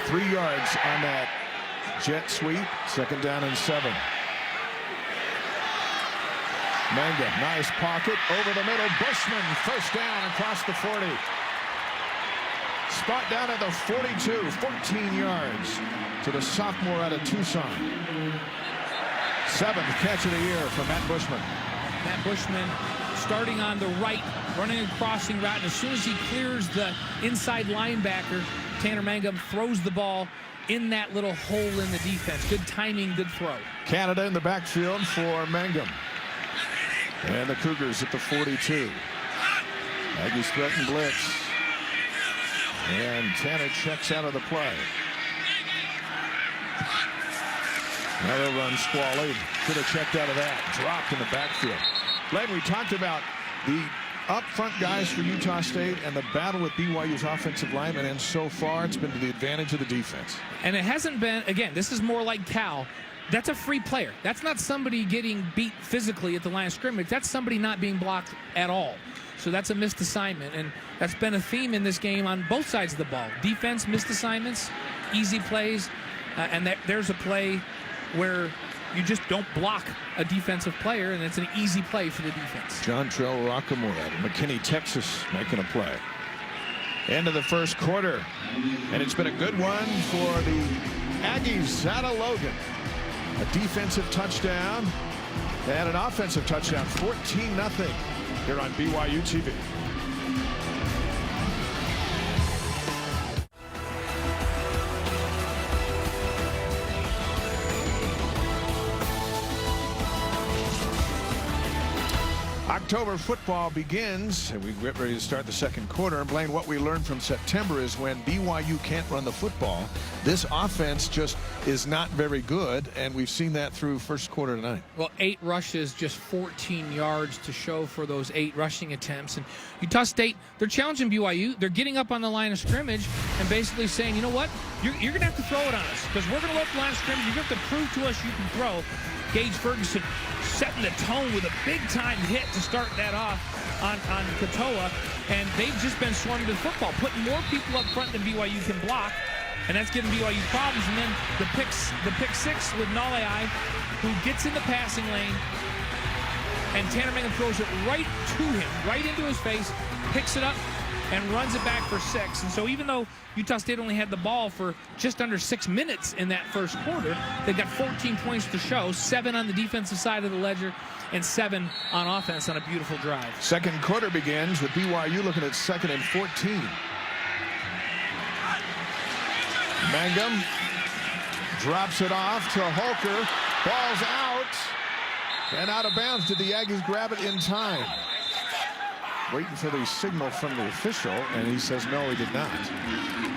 3 yards on that jet sweep. 2nd down and 7. Manga, nice pocket over the middle. Bushman, 1st down across the 40. Spot down at the 42, 14 yards to the sophomore out of Tucson. 7th catch of the year for Matt Bushman. Matt Bushman starting on the right, running a crossing route, and as soon as he clears the inside linebacker, Tanner Mangum throws the ball in that little hole in the defense. Good timing, good throw. Canada in the backfield for Mangum. And the Cougars at the 42. Aggies threaten blitz. And Tanner checks out of the play. Another run squally. Could have checked out of that. Dropped in the backfield. Glenn, we talked about the up-front guys for Utah State and the battle with BYU's offensive linemen, and so far it's been to the advantage of the defense. And it hasn't been, again, this is more like Cal. That's a free player. That's not somebody getting beat physically at the line of scrimmage. That's somebody not being blocked at all. So that's a missed assignment, and that's been a theme in this game on both sides of the ball. Defense, missed assignments, easy plays, and there's a play where you just don't block a defensive player, and it's an easy play for the defense. John Trell Rockamore, McKinney, Texas, making a play. End of the 1st quarter, and it's been a good one for the Aggies out of Logan. A defensive touchdown and an offensive touchdown, 14-0 here on BYU TV. October football begins, and we get ready to start the 2nd quarter. And Blaine, what we learned from September is when BYU can't run the football, this offense just is not very good, and we've seen that through 1st quarter tonight. Well, 8 rushes, just 14 yards to show for those 8 rushing attempts. And Utah State, they're challenging BYU. They're getting up on the line of scrimmage and basically saying, you know what, you're going to have to throw it on us because we're going to go up the line of scrimmage. You're going to have to prove to us you can throw. Gage Ferguson setting the tone with a big-time hit to start that off on Katoa, and they've just been swarming the football, putting more people up front than BYU can block, and that's giving BYU problems. And then the pick 6 with Nalei, who gets in the passing lane, and Tanner Mangum throws it right to him, right into his face, picks it up, and runs it back for 6. And so even though Utah State only had the ball for just under 6 minutes in that 1st quarter, they've got 14 points to show, 7 on the defensive side of the ledger and 7 on offense on a beautiful drive. 2nd quarter begins with BYU looking at 2nd and 14. Mangum drops it off to Holker. Ball's out and out of bounds. Did the Aggies grab it in time? Waiting for the signal from the official, and he says no, he did not.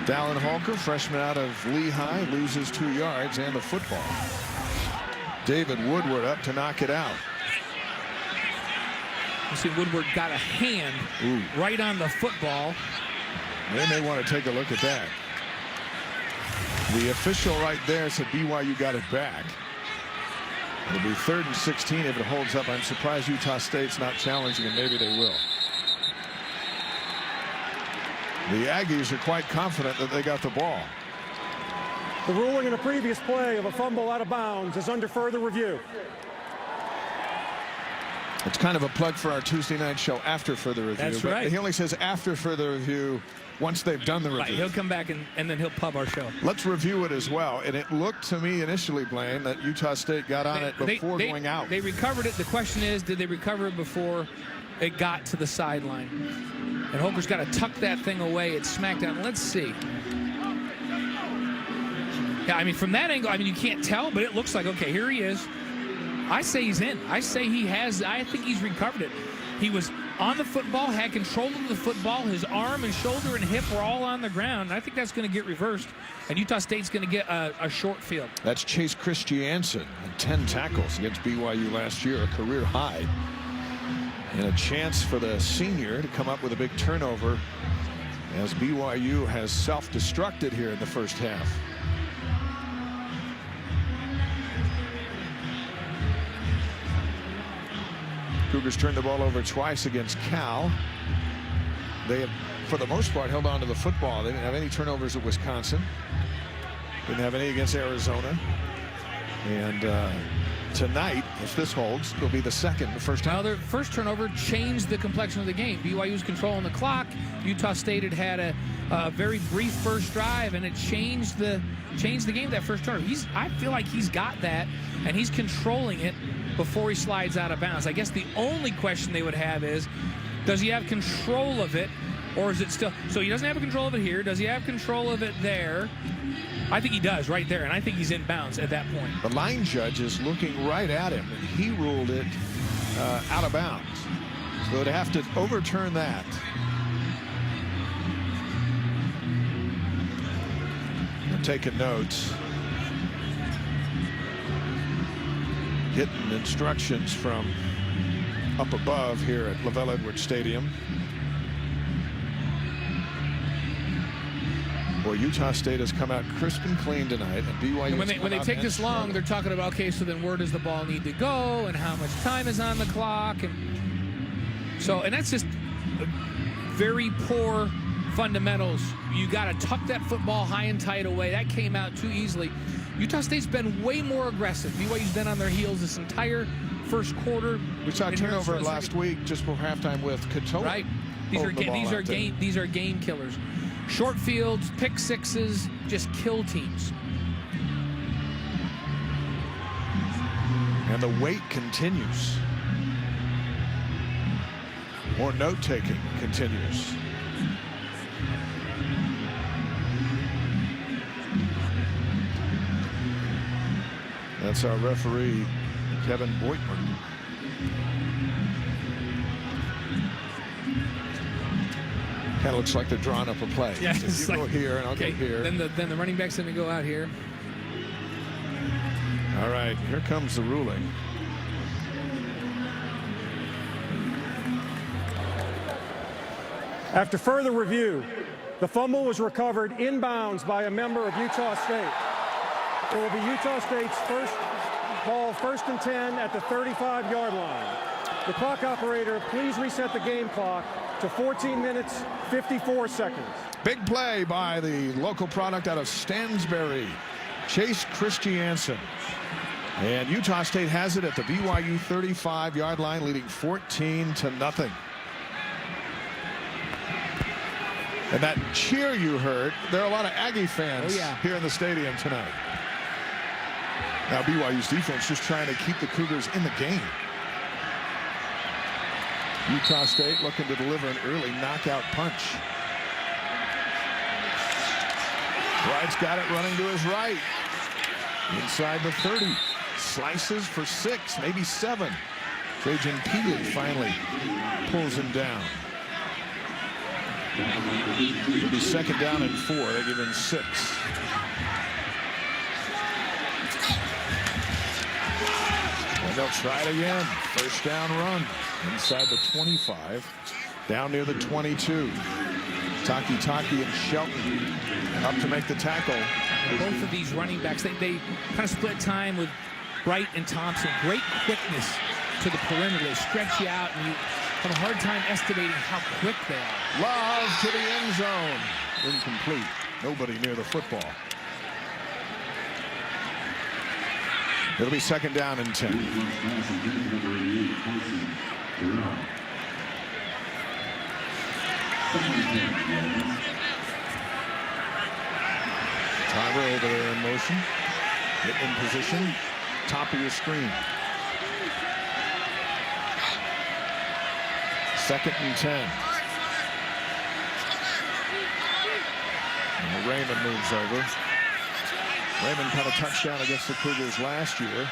Dallin Holker, freshman out of Lehigh, loses 2 yards and the football. David Woodward up to knock it out. You see Woodward got a hand right on the football. They may want to take a look at that. The official right there said BYU got it back. It'll be 3rd and 16 if it holds up. I'm surprised Utah State's not challenging, and maybe they will. The Aggies are quite confident that they got the ball. The ruling in a previous play of a fumble out of bounds is under further review. It's kind of a plug for our Tuesday night show after further review. That's right. He only says after further review once they've done the review. Right, he'll come back and then he'll pub our show. Let's review it as well. And it looked to me initially, Blaine, that Utah State got on it before going out. They recovered it. The question is, did they recover it before it got to the sideline? And Holker's got to tuck that thing away. It's smacked down. Let's see. Yeah, I mean, from that angle, I mean, you can't tell, but it looks like, okay, here he is. I say he's in. I say he has. I think he's recovered it. He was on the football, had control of the football. His arm and shoulder and hip were all on the ground. I think that's going to get reversed, and Utah State's going to get a short field. That's Chase Christiansen, 10 tackles against BYU last year, a career high. And a chance for the senior to come up with a big turnover as BYU has self-destructed here in the first half. Cougars turned the ball over twice against Cal. They have, for the most part, held on to the football. They didn't have any turnovers at Wisconsin. Didn't have any against Arizona. And tonight, if this holds, it'll be the second. The first time. Well, their first turnover changed the complexion of the game. BYU's controlling the clock. Utah State had a very brief first drive, and it changed the game. That first turnover. I feel like he's got that, and he's controlling it before he slides out of bounds. I guess the only question they would have is, does he have control of it, or is it still? So he doesn't have control of it here. Does he have control of it there? I think he does right there, and I think he's in bounds at that point. The line judge is looking right at him, and he ruled it out of bounds. So they'd have to overturn that. I'm taking notes. Getting instructions from up above here at Lavelle Edwards Stadium. Boy, Utah State has come out crisp and clean tonight, and BYU. And when they take this long, they're talking about, okay, so then where does the ball need to go, and how much time is on the clock, and so, and that's just very poor fundamentals. You got to tuck that football high and tight away. That came out too easily. Utah State's been way more aggressive. BYU's been on their heels this entire first quarter. We saw a turnover last week just before halftime with Katoa. Right. These are game killers. Short fields, pick sixes, just kill teams. And the wait continues. More note-taking continues. That's our referee, Kevin Boitman. Kind of looks like they're drawing up a play. Yeah, if you go here and I'll go here. Then the running back's going to go out here. All right, here comes the ruling. After further review, the fumble was recovered inbounds by a member of Utah State. It will be Utah State's first ball, 1st and 10 at the 35-yard line. The clock operator, please reset the game clock to 14 minutes, 54 seconds. Big play by the local product out of Stansbury, Chase Christiansen. And Utah State has it at the BYU 35-yard line, leading 14-0. And that cheer you heard, there are a lot of Aggie fans here in the stadium tonight. Now BYU's defense just trying to keep the Cougars in the game. Utah State looking to deliver an early knockout punch. Wright's got it running to his right. Inside the 30. Slices for 6, maybe 7. Trajan Peely finally pulls him down. It'll be 2nd down and 4. They give him 6. And they'll try it again. 1st down run. Inside the 25. Down near the 22. Taki and Shelton up to make the tackle. Both of these running backs, they kind of split time with Bright and Thompson, great quickness to the perimeter. They stretch you out, and you have a hard time estimating how quick they are. Love to the end zone. Incomplete. Nobody near the football. It'll be second down and 10. Tarver over there in motion. Get in position. Top of your screen. Second and 10. And Raymond moves over. Raymond caught a touchdown against the Cougars last year,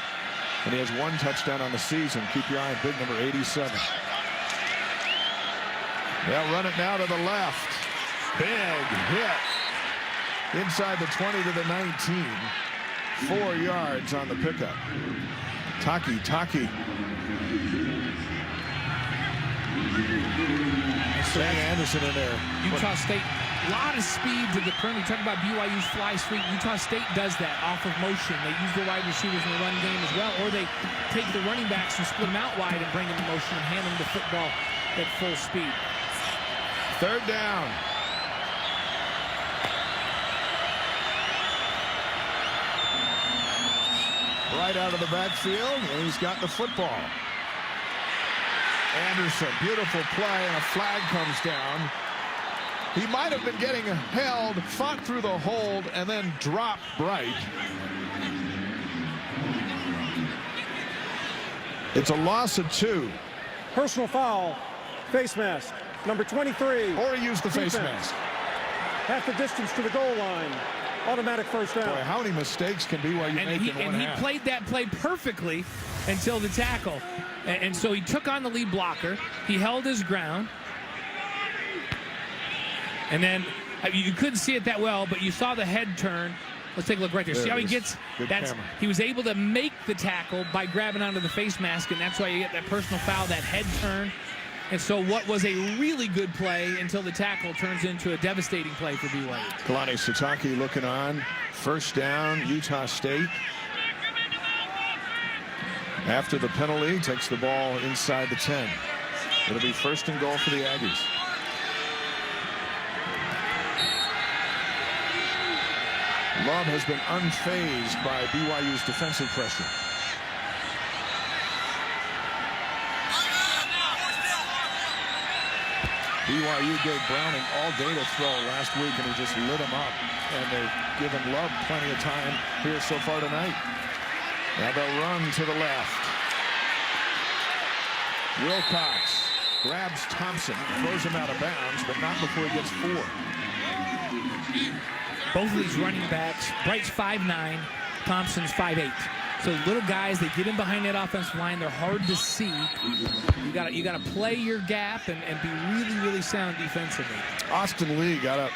and he has 1 touchdown on the season. Keep your eye on big number 87. They'll run it now to the left. Big hit. Inside the 20 to the 19. 4 yards on the pickup. Taki. Shane Anderson in there. Utah State, a lot of speed to the perimeter. You talk about BYU's fly sweep. Utah State does that off of motion. They use the wide receivers in the run game as well, or they take the running backs and split them out wide and bring them in motion and hand them the football at full speed. Third down. Right out of the backfield, and he's got the football. Anderson, beautiful play, and a flag comes down. He might have been getting held, fought through the hold, and then dropped Bright. It's a loss of 2. Personal foul, face mask, number 23. Or he used the face Defense. mask. Half the distance to the goal line. Automatic first down. Boy, how many mistakes can BYU make in one half? He played that play perfectly until the tackle. And so he took on the lead blocker. He held his ground. And then you couldn't see it that well, but you saw the head turn. Let's take a look right there. See how he gets? He was able to make the tackle by grabbing onto the face mask, and that's why you get that personal foul, that head turn. And so what was a really good play until the tackle turns into a devastating play for BYU. Kalani Sitake looking on. First down, Utah State. After the penalty, takes the ball inside the 10. It'll be first and goal for the Aggies. Love has been unfazed by BYU's defensive pressure. BYU gave Browning all day to throw last week, and he just lit him up. And they've given Love plenty of time here so far tonight. Now they'll run to the left. Wilcox grabs Thompson, throws him out of bounds, but not before he gets 4. Both of these running backs, Bright's 5'9", Thompson's 5'8". So little guys, they get in behind that offensive line. They're hard to see. You got to play your gap and be really, really sound defensively. Austin Lee got up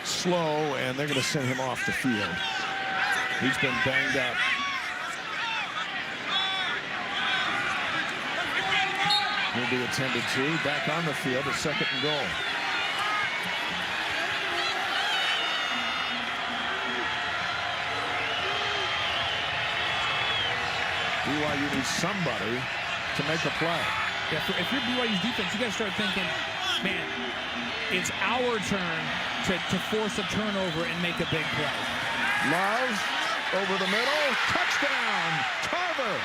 slow, and they're going to send him off the field. He's been banged up. He'll be attended to. Back on the field at second and goal. BYU needs somebody to make a play. Yeah, if you're BYU's defense, you got to start thinking, man, it's our turn to force a turnover and make a big play. Love over the middle. Touchdown! Tarver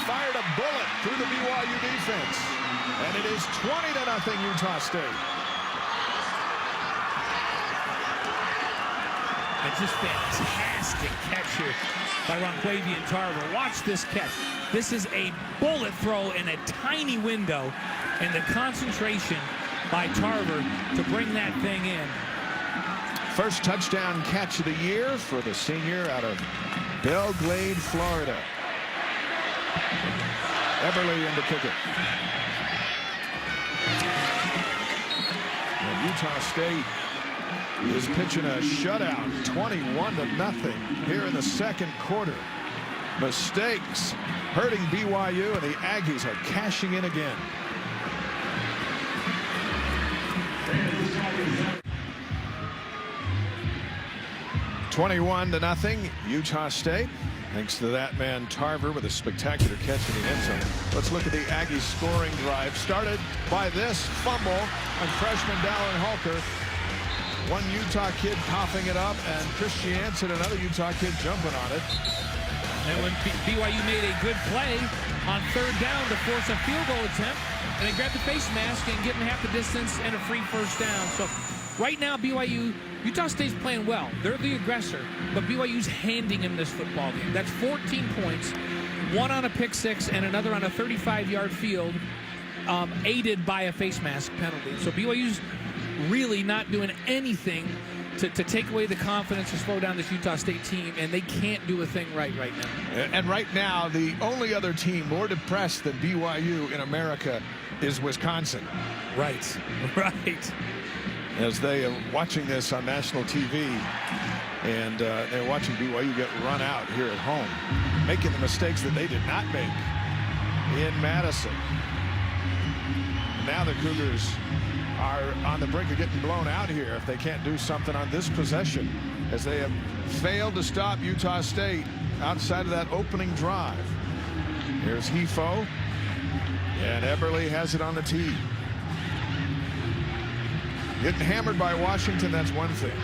fired a bullet through the BYU defense. And it is 20-0 Utah State. It's just fantastic catch here by Ronquavian Tarver. Watch this catch. This is a bullet throw in a tiny window, and the concentration by Tarver to bring that thing in. First touchdown catch of the year for the senior out of Belgrade, Florida. Eberle in to kick it. And Utah State is pitching a shutout, 21-0 here in the second quarter. Mistakes hurting BYU, and the Aggies are cashing in again. $21-0 Utah State. Thanks to that man Tarver with a spectacular catch in the end zone. Let's look at the Aggies scoring drive. Started by this fumble on freshman Dallin Halker. One Utah kid coughing it up, and Chris Jansen, another Utah kid, jumping on it. And when BYU made a good play on third down to force a field goal attempt, and they grabbed the face mask and get him half the distance and a free first down. So right now, Utah State's playing well. They're the aggressor, but BYU's handing him this football game. That's 14 points, one on a pick six and another on a 35-yard field, aided by a face mask penalty. So BYU's really not doing anything to take away the confidence or slow down this Utah State team, and they can't do a thing right now. And right now, the only other team more depressed than BYU in America is Wisconsin. Right. As they are watching this on national TV, and they're watching BYU get run out here at home, making the mistakes that they did not make in Madison. Now the Cougars are on the brink of getting blown out here if they can't do something on this possession, as they have failed to stop Utah State outside of that opening drive. Here's Hefo, and Eberle has it on the tee. Getting hammered by Washington, that's one thing.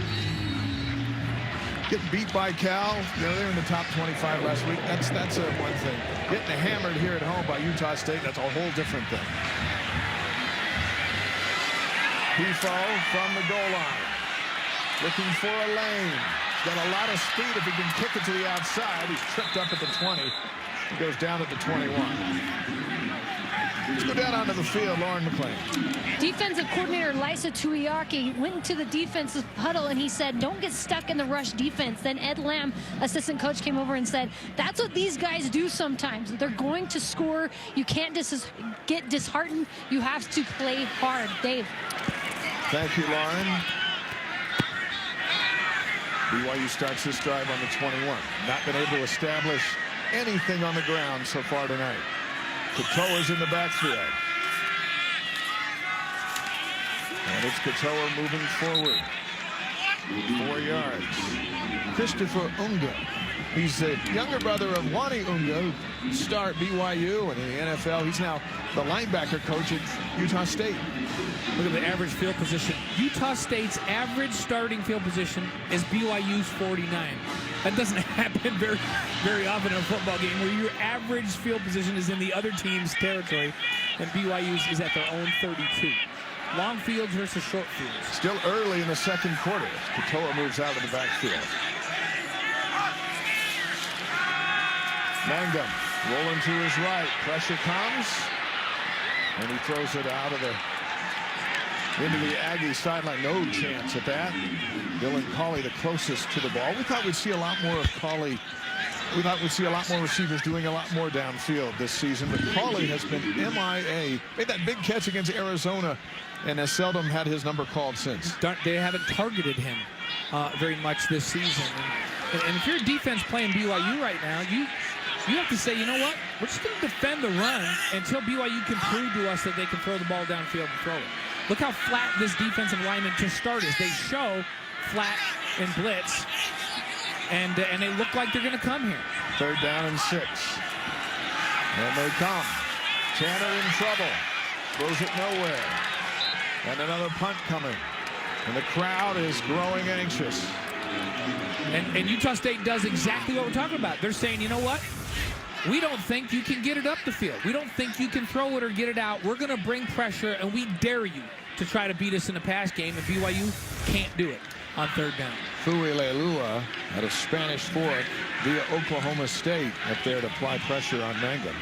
Getting beat by Cal, they're in the top 25 last week. That's one thing. Getting hammered here at home by Utah State, that's a whole different thing. Hefo from the goal line, looking for a lane. He's got a lot of speed if he can kick it to the outside. He's tripped up at the 20. He goes down at the 21. Let's go down onto the field, Lauren McLean. Defensive coordinator Lysa Tuiaki went into the defensive huddle and he said, don't get stuck in the rush defense. Then Ed Lamb, assistant coach, came over and said, that's what these guys do sometimes. They're going to score. You can't get disheartened. You have to play hard. Dave. Thank you, Lauren. BYU starts this drive on the 21. Not been able to establish anything on the ground so far tonight. Katoa's in the backfield. And it's Katoa moving forward. 4 yards. Christopher Unga. He's the younger brother of Wani Unga, who started BYU, and in the NFL, he's now the linebacker coach at Utah State. Look at the average field position. Utah State's average starting field position is BYU's 49. That doesn't happen very often in a football game where your average field position is in the other team's territory, and BYU's is at their own 32. Long fields versus short fields. Still early in the second quarter. Katoa moves out of the backfield. Mangum rolling to his right. Pressure comes, and he throws it out of into the Aggie sideline. No chance at that. Dylan Cauley the closest to the ball. We thought we'd see a lot more of Cauley. We thought we'd see a lot more receivers doing a lot more downfield this season, but Cauley has been MIA. Made that big catch against Arizona and has seldom had his number called since. They haven't targeted him very much this season. And if you're a defense playing BYU right now, you have to say, you know what? We're just going to defend the run until BYU can prove to us that they can throw the ball downfield and throw it. Look how flat this defensive lineman to start is. They show flat and blitz, and they look like they're going to come here. 3rd down and 6. And they come. Tanner in trouble. Throws it nowhere. And another punt coming. And the crowd is growing anxious. And Utah State does exactly what we're talking about. They're saying, you know what? We don't think you can get it up the field. We don't think you can throw it or get it out. We're going to bring pressure, and we dare you to try to beat us in the pass game, and BYU can't do it on 3rd down. Fui Leilua at a Spanish Fork via Oklahoma State up there to apply pressure on Mangum.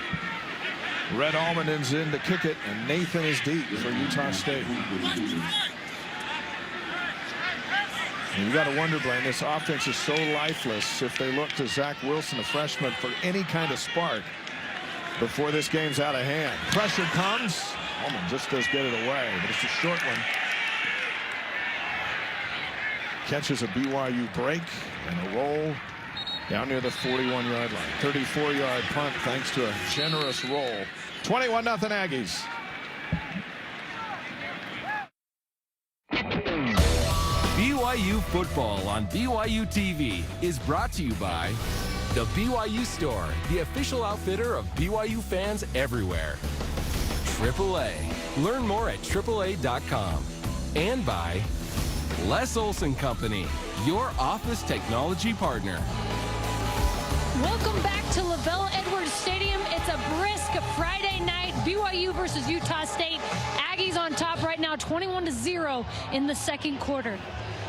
Red Almondon's in to kick it, and Nathan is deep for Utah State. And you got to wonder, Blaine, this offense is so lifeless if they look to Zach Wilson, a freshman, for any kind of spark before this game's out of hand. Pressure comes. Allman just does get it away, but it's a short one. Catches a BYU break and a roll down near the 41-yard line. 34-yard punt thanks to a generous roll. 21-0 Aggies. BYU football on BYU TV is brought to you by The BYU Store, the official outfitter of BYU fans everywhere. AAA. Learn more at AAA.com. And by Les Olson Company, your office technology partner. Welcome back to LaVelle Edwards Stadium. It's a brisk Friday night. BYU versus Utah State. Aggies on top right now, 21-0 in the second quarter.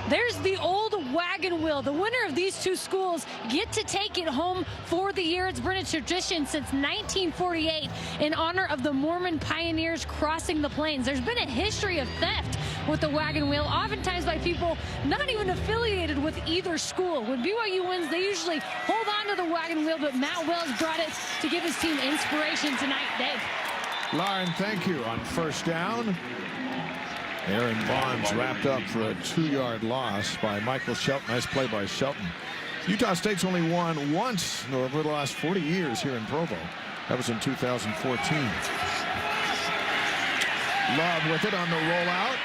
There's the old wagon wheel. The winner of these two schools get to take it home for the year. It's been a tradition since 1948 in honor of the Mormon pioneers crossing the plains. There's been a history of theft with the wagon wheel, oftentimes by people not even affiliated with either school. When BYU wins, they usually hold on to the wagon wheel, but Matt Wells brought it to give his team inspiration tonight. Dave. Lauren, thank you. On first down, Aaron Bonds wrapped up for a 2-yard loss by Michael Shelton. Nice play by Shelton. Utah State's only won once over the last 40 years here in Provo. That was in 2014. Love with it on the rollout.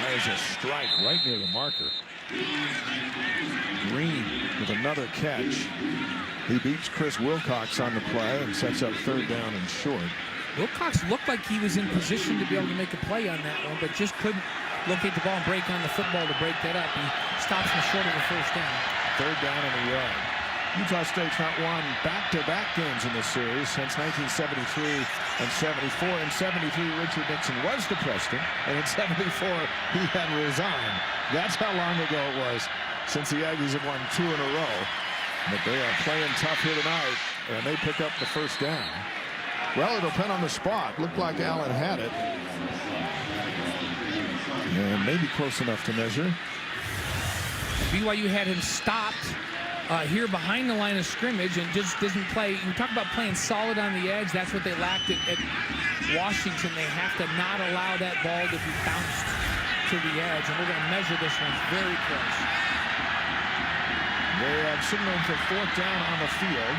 There's a strike right near the marker. Green with another catch. He beats Chris Wilcox on the play and sets up third down and short. Wilcox looked like he was in position to be able to make a play on that one, but just couldn't locate the ball and break on the football to break that up. He stops him short of the first down. Third down and a yard. Utah State's not won back-to-back games in this series since 1973 and 74. In 73, Richard Nixon was the president, and in 74, he had resigned. That's how long ago it was since the Aggies have won 2 in a row. But they are playing tough here tonight, and they pick up the first down. Well, it'll depend on the spot. Looked like Allen had it. And maybe close enough to measure. BYU had him stopped here behind the line of scrimmage and just doesn't play. You talk about playing solid on the edge. That's what they lacked at Washington. They have to not allow that ball to be bounced to the edge. And we're going to measure this one very close. They have signaled for fourth down on the field.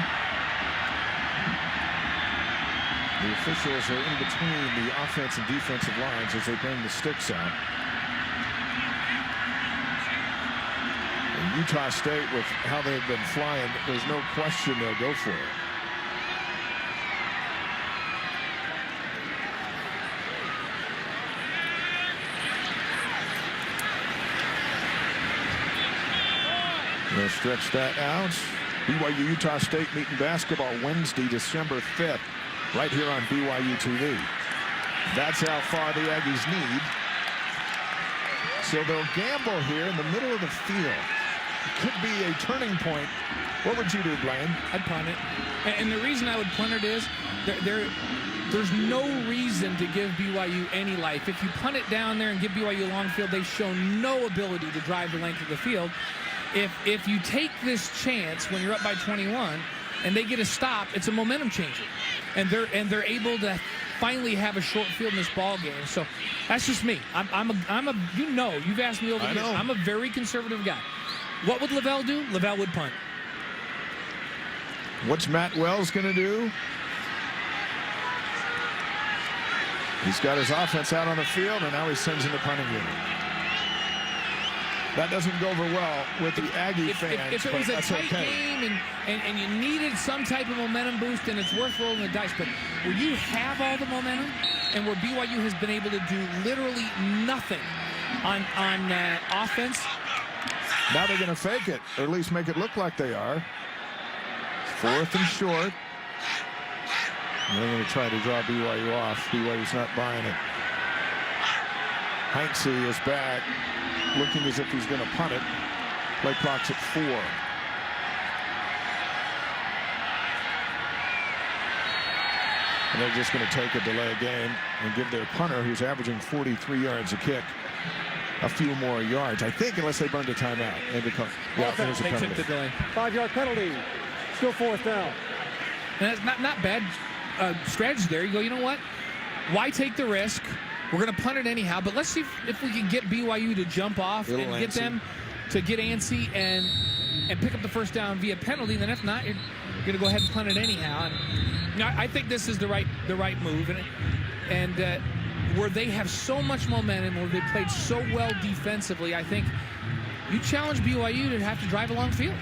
The officials are in between the offense and defensive lines as they bring the sticks out. And Utah State, with how they've been flying, there's no question they'll go for it. They'll stretch that out. BYU Utah State meeting basketball Wednesday, December 5th. Right here on BYuTV. That's how far the Aggies need. So they'll gamble here in the middle of the field. It could be a turning point. What would you do, Blaine? I'd punt it. And the reason I would punt it is there's no reason to give BYU any life. If you punt it down there and give BYU a long field, they've shown no ability to drive the length of the field. If you take this chance when you're up by 21 and they get a stop, it's a momentum changer. And they're able to finally have a short field in this ball game. So that's just me. You've asked me over the years. I'm a very conservative guy. What would LaVelle do? LaVelle would punt. What's Matt Wells going to do? He's got his offense out on the field, and now he sends in the punting unit. That doesn't go over well with the Aggie fans. If it was a tight game and you needed some type of momentum boost, then it's worth rolling the dice. But where you have all the momentum and where BYU has been able to do literally nothing on offense. Now they're going to fake it, or at least make it look like they are. Fourth and short. And they're going to try to draw BYU off. BYU's not buying it. Hanksy is back, looking as if he's going to punt it. Play clock's at 4. And they're just going to take a delay game and give their punter, who's averaging 43 yards a kick, a few more yards. I think, unless they burned a timeout. Maybe there's a they penalty. took the delay. 5-yard penalty. Still fourth down. And that's not bad strategy there. You go, you know what? Why take the risk? We're going to punt it anyhow, but let's see if we can get BYU to jump off and get them to get antsy and pick up the first down via penalty. Then if not, you're going to go ahead and punt it anyhow. And I think this is the right move. And where they have so much momentum, where they played so well defensively, I think you challenge BYU to have to drive a long field.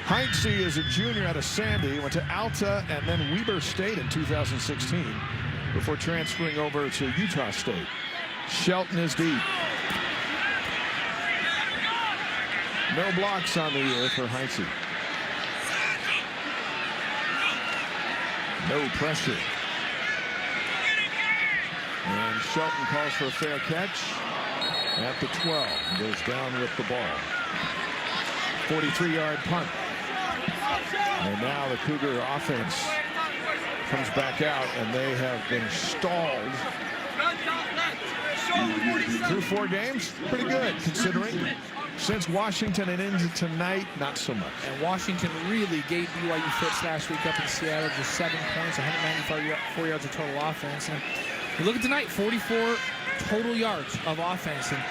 Heinze is a junior out of Sandy, went to Alta and then Weber State in 2016 before transferring over to Utah State. Shelton is deep. No blocks on the year for Heinze. No pressure. And Shelton calls for a fair catch at the 12. Goes down with the ball. 43-yard punt. And now the Cougar offense comes back out, and they have been stalled through 4 games. Pretty good, considering. Since Washington and into tonight, not so much. And Washington really gave BYU fits last week up in Seattle. Just 7 points, 194 yards of total offense. And you look at tonight, 44 total yards of offense. And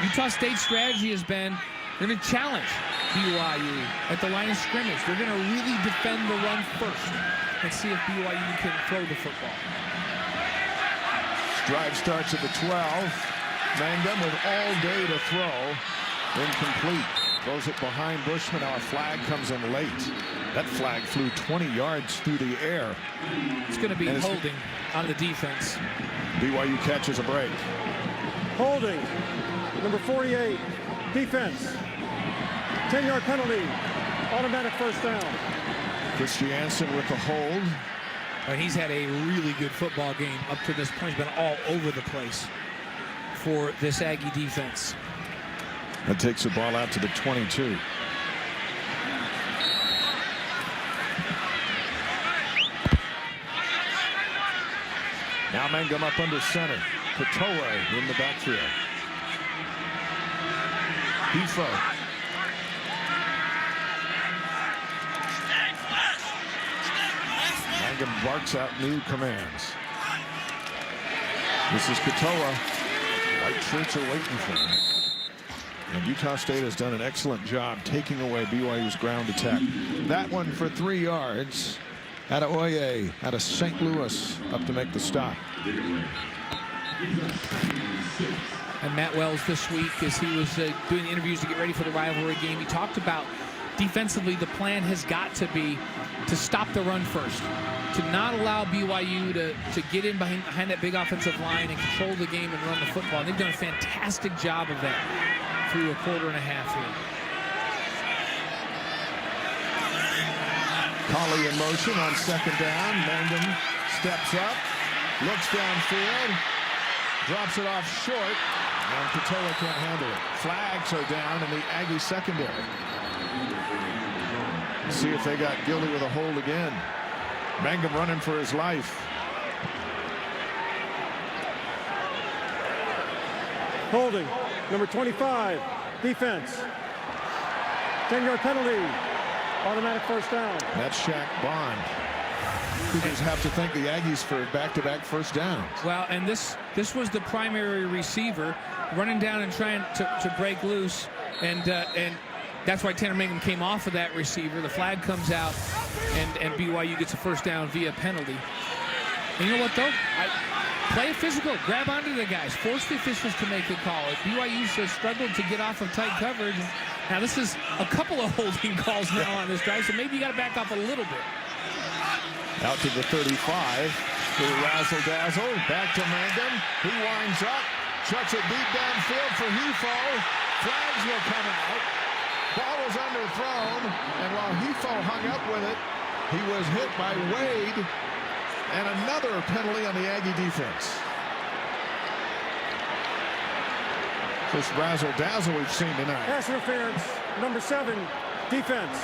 Utah State's strategy has been, they're going to challenge BYU at the line of scrimmage. They're going to really defend the run first and see if BYU can throw the football. Drive starts at the 12. Mangum with all day to throw. Incomplete. Throws it behind Bushman. Now a flag comes in late. That flag flew 20 yards through the air. It's going to be holding on the defense. BYU catches a break. Holding. Number 48. Defense. 10-yard penalty. Automatic first down. Christiansen with the hold. And he's had a really good football game up to this point. He's been all over the place for this Aggie defense. That takes the ball out to the 22. Now Mangum up under center. Katoa in the backfield. Hifo. Mangum barks out new commands. This is Katoa. White shirts are waiting for him. And Utah State has done an excellent job taking away BYU's ground attack. That one for 3 yards. Out of Oye, out of St. Louis, up to make the stop. And Matt Wells this week, as he was doing interviews to get ready for the rivalry game, he talked about defensively the plan has got to be to stop the run first, to not allow BYU to get in behind that big offensive line and control the game and run the football. And they've done a fantastic job of that through a quarter and a half here. Colley in motion on second down. Mangum steps up, looks downfield, drops it off short, and Katoa can't handle it. Flags are down in the Aggie secondary. See if they got guilty with a hold again. Mangum running for his life. Holding. Number 25. Defense. 10-yard penalty. Automatic first down. That's Shaq Bond. Cougars have to thank the Aggies for back-to-back first downs. Well, and this was the primary receiver running down and trying to break loose, and that's why Tanner Mangum came off of that receiver. The flag comes out, and BYU gets a first down via penalty. And you know what, though? Play it physical. Grab onto the guys. Force the officials to make a call. BYU's struggled to get off of tight coverage. Now, this is a couple of holding calls now on this drive, so maybe you got to back off a little bit. Out to the 35. To the razzle-dazzle. Back to Mangum. He winds up. Chucks it deep downfield for Hifo. Flags will come out. Ball was underthrown. And while Hifo hung up with it, he was hit by Wade. And another penalty on the Aggie defense. First razzle-dazzle we've seen tonight. Pass interference. Number 7. Defense.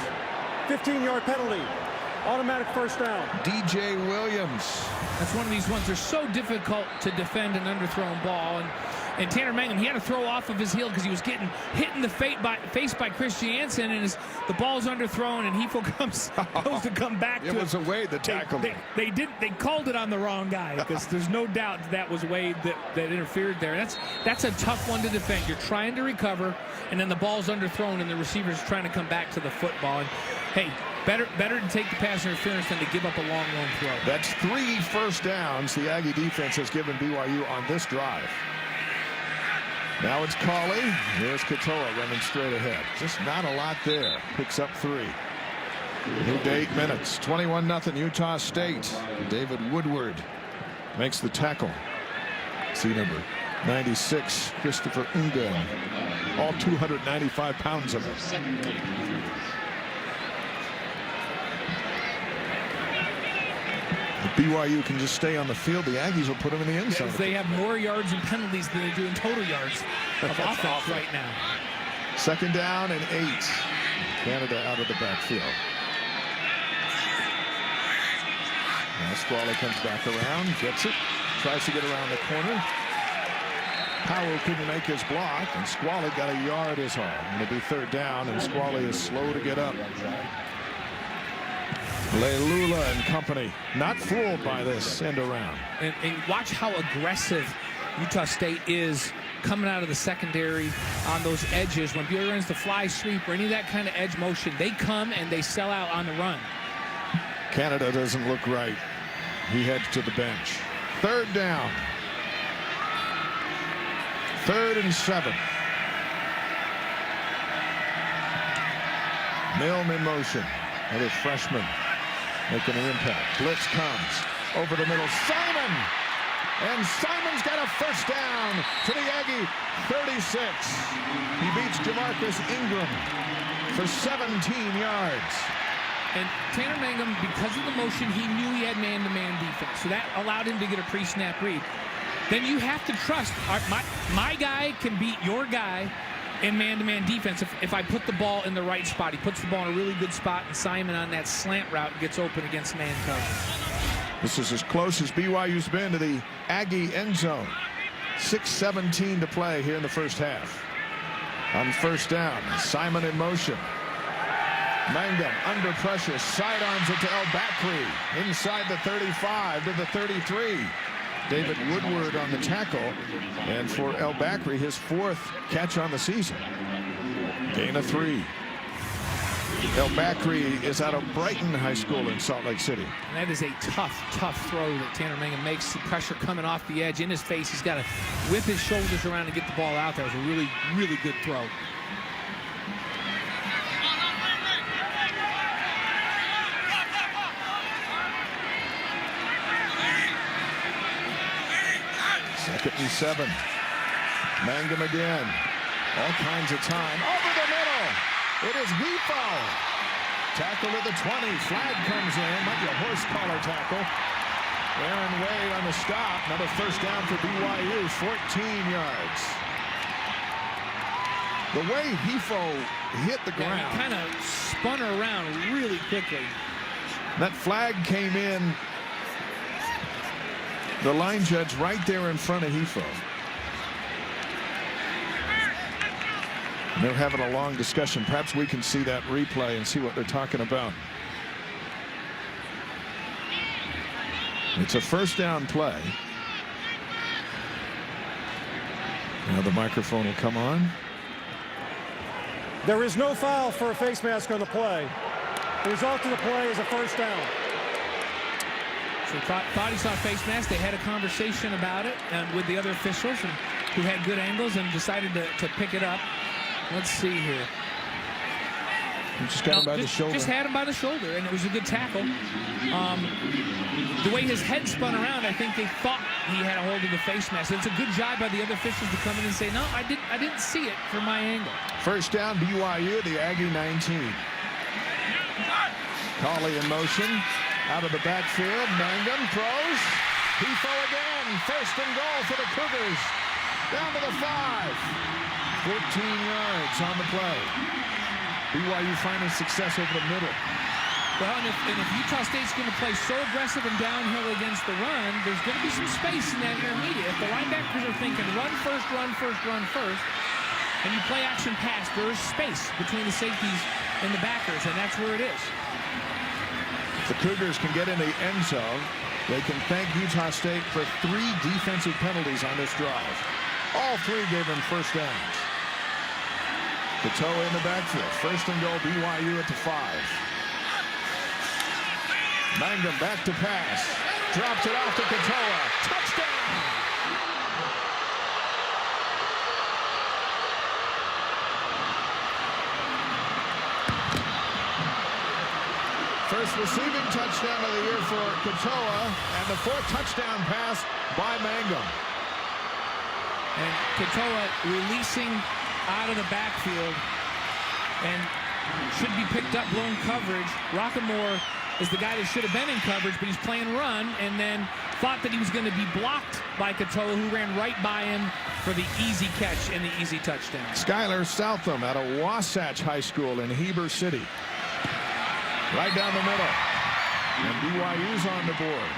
15-yard penalty. Automatic first down. DJ Williams. That's one of these ones. They're so difficult to defend an underthrown ball. And Tanner Mangum, he had to throw off of his heel because he was getting hit in the face by Christiansen, and the ball's underthrown, and Hifo goes to come back to it. It was a Wade that tackled him. They called it on the wrong guy, because there's no doubt that was Wade that interfered there. That's a tough one to defend. You're trying to recover, and then the ball's underthrown, and the receiver's trying to come back to the football. And hey, better to take the pass interference than to give up a long throw. That's 3 first downs the Aggie defense has given BYU on this drive. Now it's Colley. Here's Katoa running straight ahead. Just not a lot there. Picks up 3. Moved to 8 minutes. 21-0 Utah State. David Woodward makes the tackle. See number 96, Christopher Ungan. All 295 pounds of it. If BYU can just stay on the field, the Aggies will put them in the end zone. They have more yards and penalties than they do in total yards of offense right now. 2nd down and 8. Canada out of the backfield. Now Squally comes back around, gets it, tries to get around the corner. Powell couldn't make his block, and Squally got a yard is all. It'll be 3rd down, and Squally is slow to get up. Leilula and company not fooled by this end around. And watch how aggressive Utah State is coming out of the secondary on those edges. When BYU runs the fly sweep or any of that kind of edge motion, they come and they sell out on the run. Canada doesn't look right. He heads to the bench. 3rd down. 3rd and 7. Milne in motion. Another freshman making an impact. Blitz comes over the middle. Simon! And Simon's got a 1st down to the Aggie 36. He beats Jamarcus Ingram for 17 yards. And Tanner Mangum, because of the motion, he knew he had man-to-man defense. So that allowed him to get a pre-snap read. Then you have to trust, my guy can beat your guy in man-to-man defense if I put the ball in the right spot. He puts the ball in a really good spot, and Simon on that slant route gets open against man coverage. This is as close as BYU's been to the Aggie end zone. 6:17 to play here in the 1st half. On 1st down, Simon in motion. Mangum under pressure, sidearms it to El Bakri. Inside the 35 to the 33. David Woodward on the tackle. And for El Bakri, his 4th catch on the season. Gain of 3. El Bakri is out of Brighton High School in Salt Lake City. And that is a tough throw that Tanner Mangum makes. The pressure coming off the edge in his face. He's got to whip his shoulders around and get the ball out there. It was a really, really good throw. Second and 7. Mangum again. All kinds of time. Over the middle. It is Hifo. Tackle at the 20. Flag comes in. Might be a horse collar tackle. Aaron Way on the stop. Another 1st down for BYU. 14 yards. The way Hifo hit the ground. Yeah, he kind of spun around really quickly. That flag came in. The line judge right there in front of Hifo. They're having a long discussion. Perhaps we can see that replay and see what they're talking about. It's a 1st down play. Now the microphone will come on. There is no foul for a face mask on the play. The result of the play is a 1st down. So thought he saw a face mask. They had a conversation about it with the other officials who had good angles and decided to pick it up. Let's see here. He just got him by the shoulder. Just had him by the shoulder, and it was a good tackle. The way his head spun around, I think they thought he had a hold of the face mask. It's a good job by the other officials to come in and say, no, I didn't see it from my angle. 1st down, BYU, the Aggie 19. Cauley in motion. Out of the backfield, Mangum throws. Hifo again. 1st and goal for the Cougars. Down to the 5. 14 yards on the play. BYU finding success over the middle. Well, and if Utah State's going to play so aggressive and downhill against the run, there's going to be some space in that intermediate. If the linebackers are thinking run first, and you play action pass, there's space between the safeties and the backers, and that's where it is. The Cougars can get in the end zone. They can thank Utah State for 3 defensive penalties on this drive. All 3 gave them 1st downs. Katoa in the backfield. 1st and goal, BYU at the 5. Mangum back to pass. Drops it off to Katoa. Touchdown! first receiving touchdown of the year for Katoa, and the 4th touchdown pass by Mangum. And Katoa releasing out of the backfield and should be picked up blown coverage. Rockamore is the guy that should have been in coverage, but he's playing run, and then thought that he was going to be blocked by Katoa, who ran right by him for the easy catch and the easy touchdown. Skylar Southam out of Wasatch High School in Heber City. Right down the middle. And BYU's on the board.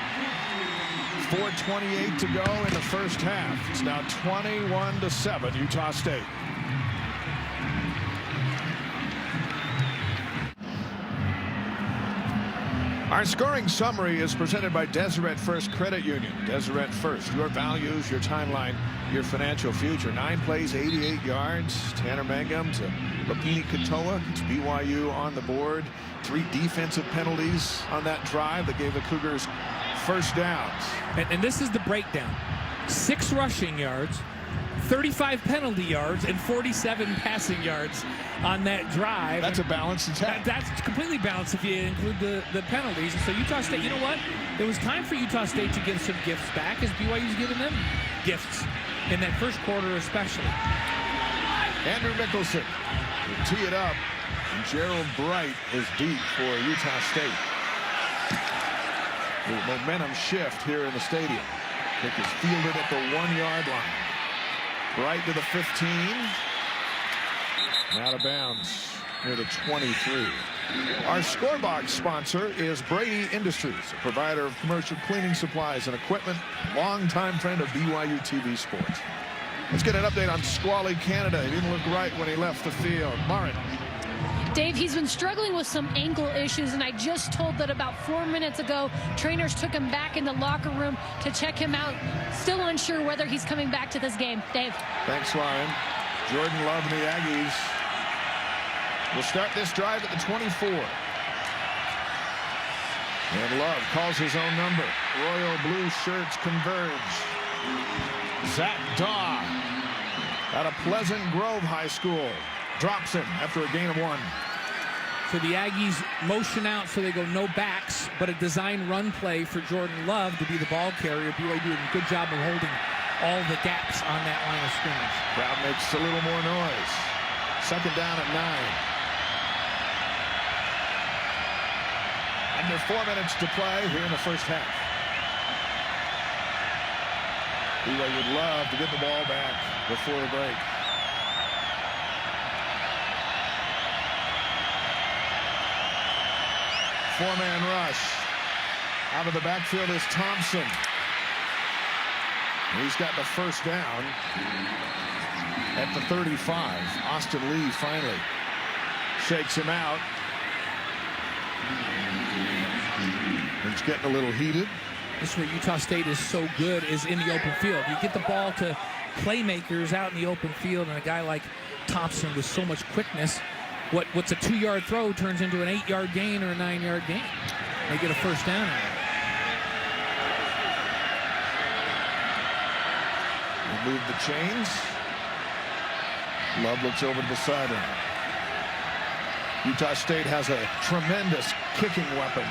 4:28 to go in the first half. It's now 21-7, Utah State. Our scoring summary is presented by Deseret First Credit Union. Deseret First, your values, your timeline, your financial future. 9 plays, 88 yards. Tanner Mangum to Lapini Katoa. It's BYU on the board. 3 defensive penalties on that drive that gave the Cougars first downs. And this is the breakdown. 6 rushing yards, 35 penalty yards, and 47 passing yards on that drive. That's a balanced attack. That's completely balanced if you include the penalties. And so Utah State, you know what? It was time for Utah State to give some gifts back, as BYU's giving them gifts in that first quarter especially. Andrew Mickelson will tee it up. And Gerald Bright is deep for Utah State. The momentum shift here in the stadium. Kick is fielded at the 1-yard line. Bright to the 15. Out of bounds near the 23. Our scorebox sponsor is Brady Industries, a provider of commercial cleaning supplies and equipment, longtime friend of BYU-TV Sports. Let's get an update on Squally Canada. He didn't look right when he left the field. Marin. Dave, he's been struggling with some ankle issues, and I just told that about 4 minutes ago, trainers took him back in the locker room to check him out. Still unsure whether he's coming back to this game. Dave. Thanks, Lauren. Jordan Love and the Aggies will start this drive at the 24. And Love calls his own number. Royal blue shirts converge. Zach Daw out of Pleasant Grove High School drops him after a gain of 1. So the Aggies motion out so they go no backs, but a design run play for Jordan Love to be the ball carrier. BYU doing a good job of holding all the gaps on that line of scrimmage. Crowd makes a little more noise. 2nd down at 9. Under 4 minutes to play here in the first half. BYU would love to get the ball back before the break. Four-man rush. Out of the backfield is Thompson. He's got the first down at the 35. Austin Lee finally shakes him out. It's getting a little heated. This is where Utah State is so good, is in the open field. You get the ball to playmakers out in the open field, and a guy like Thompson with so much quickness, what's a 2-yard throw turns into an 8-yard gain or a 9-yard gain. They get a first down. Move the chains. Love looks over to the sideline. Utah State has a tremendous kicking weapon.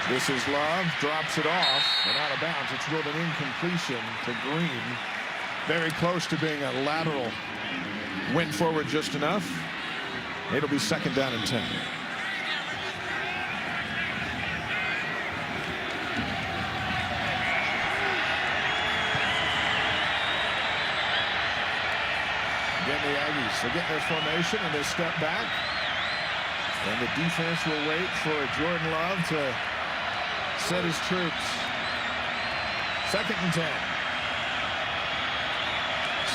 This is Love, drops it off and out of bounds. It's ruled an incompletion to Green. Very close to being a lateral. Went forward just enough. It'll be 2nd down and 10. Again, the Aggies, they get their formation and they step back. And the defense will wait for Jordan Love to set his troops. 2nd and 10.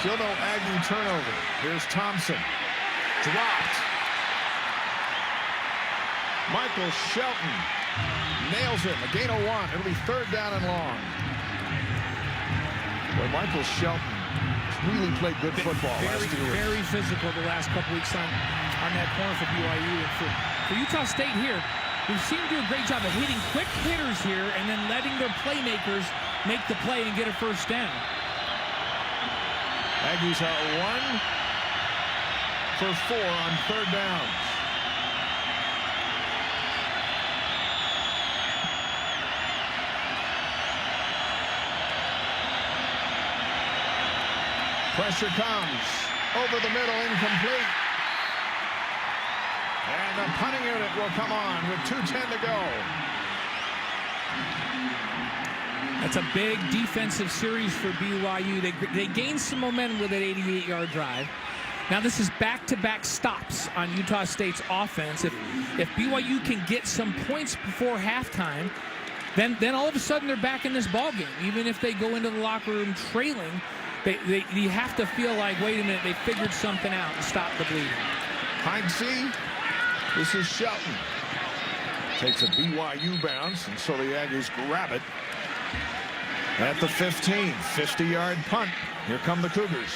Still no Aggie turnover. Here's Thompson. Dropped. Michael Shelton nails him. A gain of 1. It'll be 3rd down and long. Well, Michael Shelton really played good football last year. Very physical the last couple weeks on that corner for BYU. And for Utah State here, we've seen them do a great job of hitting quick hitters here and then letting their playmakers make the play and get a first down. Aggies are 1 for 4 on 3rd down. Pressure comes over the middle, incomplete. And the punting unit will come on with 2:10 to go. That's a big defensive series for BYU. They gained some momentum with that 88-yard drive. Now this is back-to-back stops on Utah State's offense. If BYU can get some points before halftime, then all of a sudden they're back in this ballgame. Even if they go into the locker room trailing, you have to feel like, wait a minute, they figured something out and stopped the bleeding. Heinze, this is Shelton. Takes a BYU bounce, and so the Aggies grab it. At the 15, 50-yard punt. Here come the Cougars.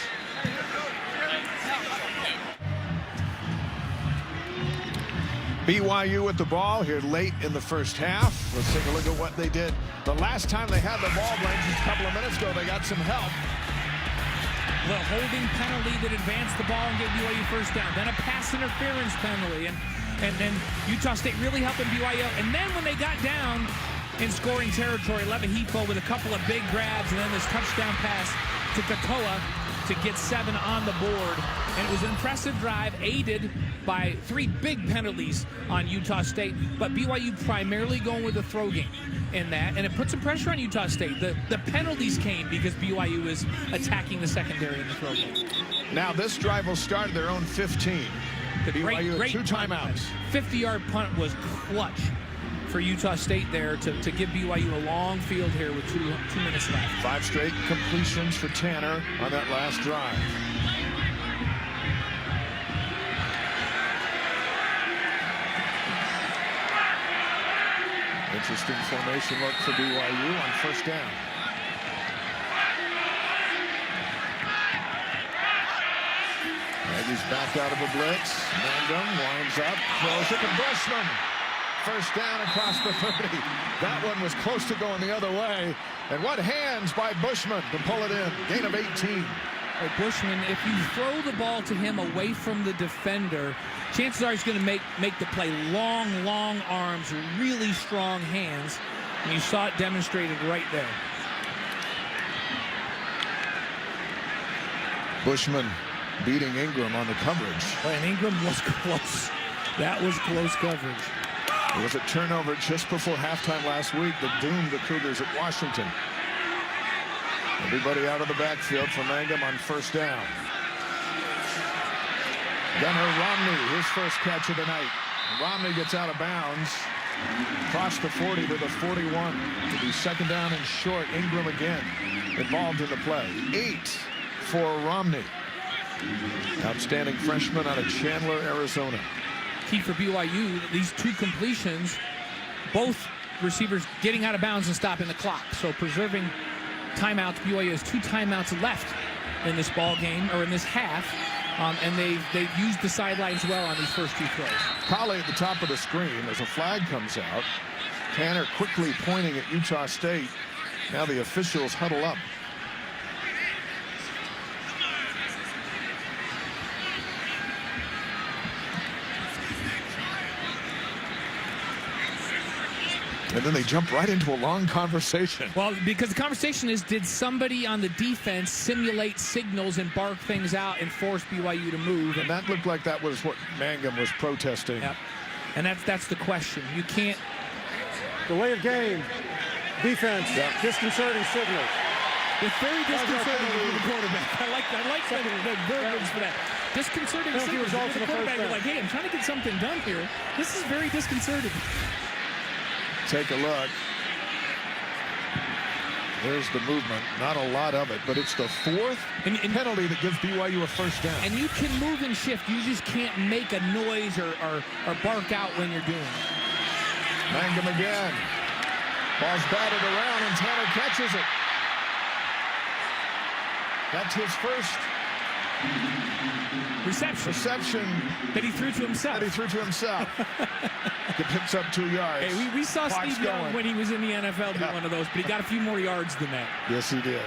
BYU with the ball here late in the first half. Let's take a look at what they did. The last time they had the ball, Blaine, just a couple of minutes ago, they got some help. The holding penalty that advanced the ball and gave BYU first down. Then a pass interference penalty. And then Utah State really helping BYU out. And then when they got down in scoring territory, Levihipo with a couple of big grabs and then this touchdown pass to Katoa to get 7 on the board. And it was an impressive drive, aided by 3 big penalties on Utah State. But BYU primarily going with the throw game in that. And it put some pressure on Utah State. The penalties came because BYU is attacking the secondary in the throw game. Now this drive will start at their own 15. BYU Great 2 timeouts. 50-yard punt was clutch for Utah State there to give BYU a long field here with 2 minutes left. 5 straight completions for Tanner on that last drive. Interesting formation look for BYU on first down. Aggies back out of a blitz. Mangum winds up, throws it to Bushman. First down across the 30. That one was close to going the other way. And what hands by Bushman to pull it in. Gain of 18. Bushman, if you throw the ball to him away from the defender, chances are he's going to make the play. Long arms, really strong hands. And you saw it demonstrated right there. Bushman beating Ingram on the coverage. Boy, and Ingram was close. That was close coverage. It was a turnover just before halftime last week that doomed the Cougars at Washington. Everybody out of the backfield for Mangum on first down. Gunnar Romney, his first catch of the night. Romney gets out of bounds. Across the 40 to the 41. To be second down and short. Ingram again involved in the play. 8 for Romney. Outstanding freshman out of Chandler, Arizona. Key for BYU, these 2 completions, both receivers getting out of bounds and stopping the clock. So preserving timeouts. BYU has 2 timeouts left in this ball game, or in this half. And they've used the sidelines well on these first 2 throws. Colley at the top of the screen as a flag comes out. Tanner quickly pointing at Utah State. Now the officials huddle up. And then they jump right into a long conversation. Well, because the conversation is, did somebody on the defense simulate signals and bark things out and force BYU to move? And that looked like that was what Mangum was protesting. Yep. And that's the question. You can't. Delay of game. Defense. Yep. Disconcerting signals. It's very disconcerting for the quarterback. I like the verbiage for that. Disconcerting signals for the quarterback. You're like, hey, I'm trying to get something done here. This is very disconcerting. Take a look. There's the movement. Not a lot of it, but it's the 4th penalty that gives BYU a first down. And you can move and shift. You just can't make a noise or bark out when you're doing it. Mangum again. Ball's batted around, and Tanner catches it. That's his first reception that he threw to himself. It picks up 2 yards. Hey, we saw Clock's Steve Young going. when he was in the NFL do one of those, but he got a few more yards than that. Yes, he did.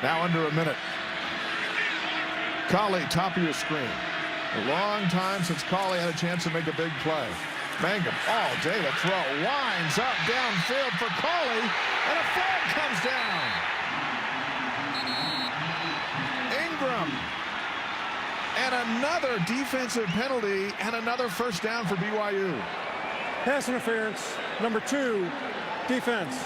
Now under a minute. Colley, top of your screen. A long time since Colley had a chance to make a big play. Mangum all day to throw. Winds up downfield for Colley, and a flag comes down. Ingram. And another defensive penalty and another first down for BYU. Pass interference, number 2, defense.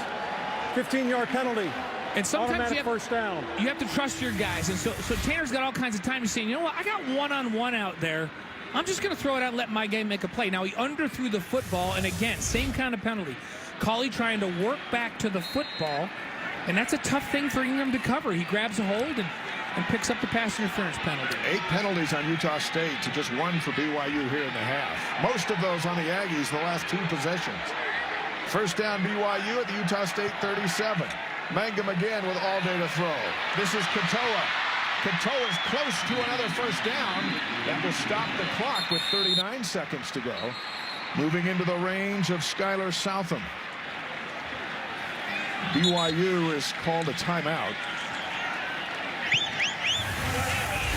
15-yard penalty. And sometimes automatic first down. You have to trust your guys. And so Tanner's got all kinds of time to say, you know what, I got one-on-one out there. I'm just going to throw it out and let my guy make a play. Now, he underthrew the football, and again, same kind of penalty. Colley trying to work back to the football, and that's a tough thing for Ingram to cover. He grabs a hold and picks up the pass interference penalty. 8 penalties on Utah State to just 1 for BYU here in the half. Most of those on the Aggies the last 2 possessions. First down BYU at the Utah State 37. Mangum again with all day to throw. This is Katoa. Katoa's close to another first down. That will stop the clock with 39 seconds to go. Moving into the range of Skylar Southam. BYU is called a timeout.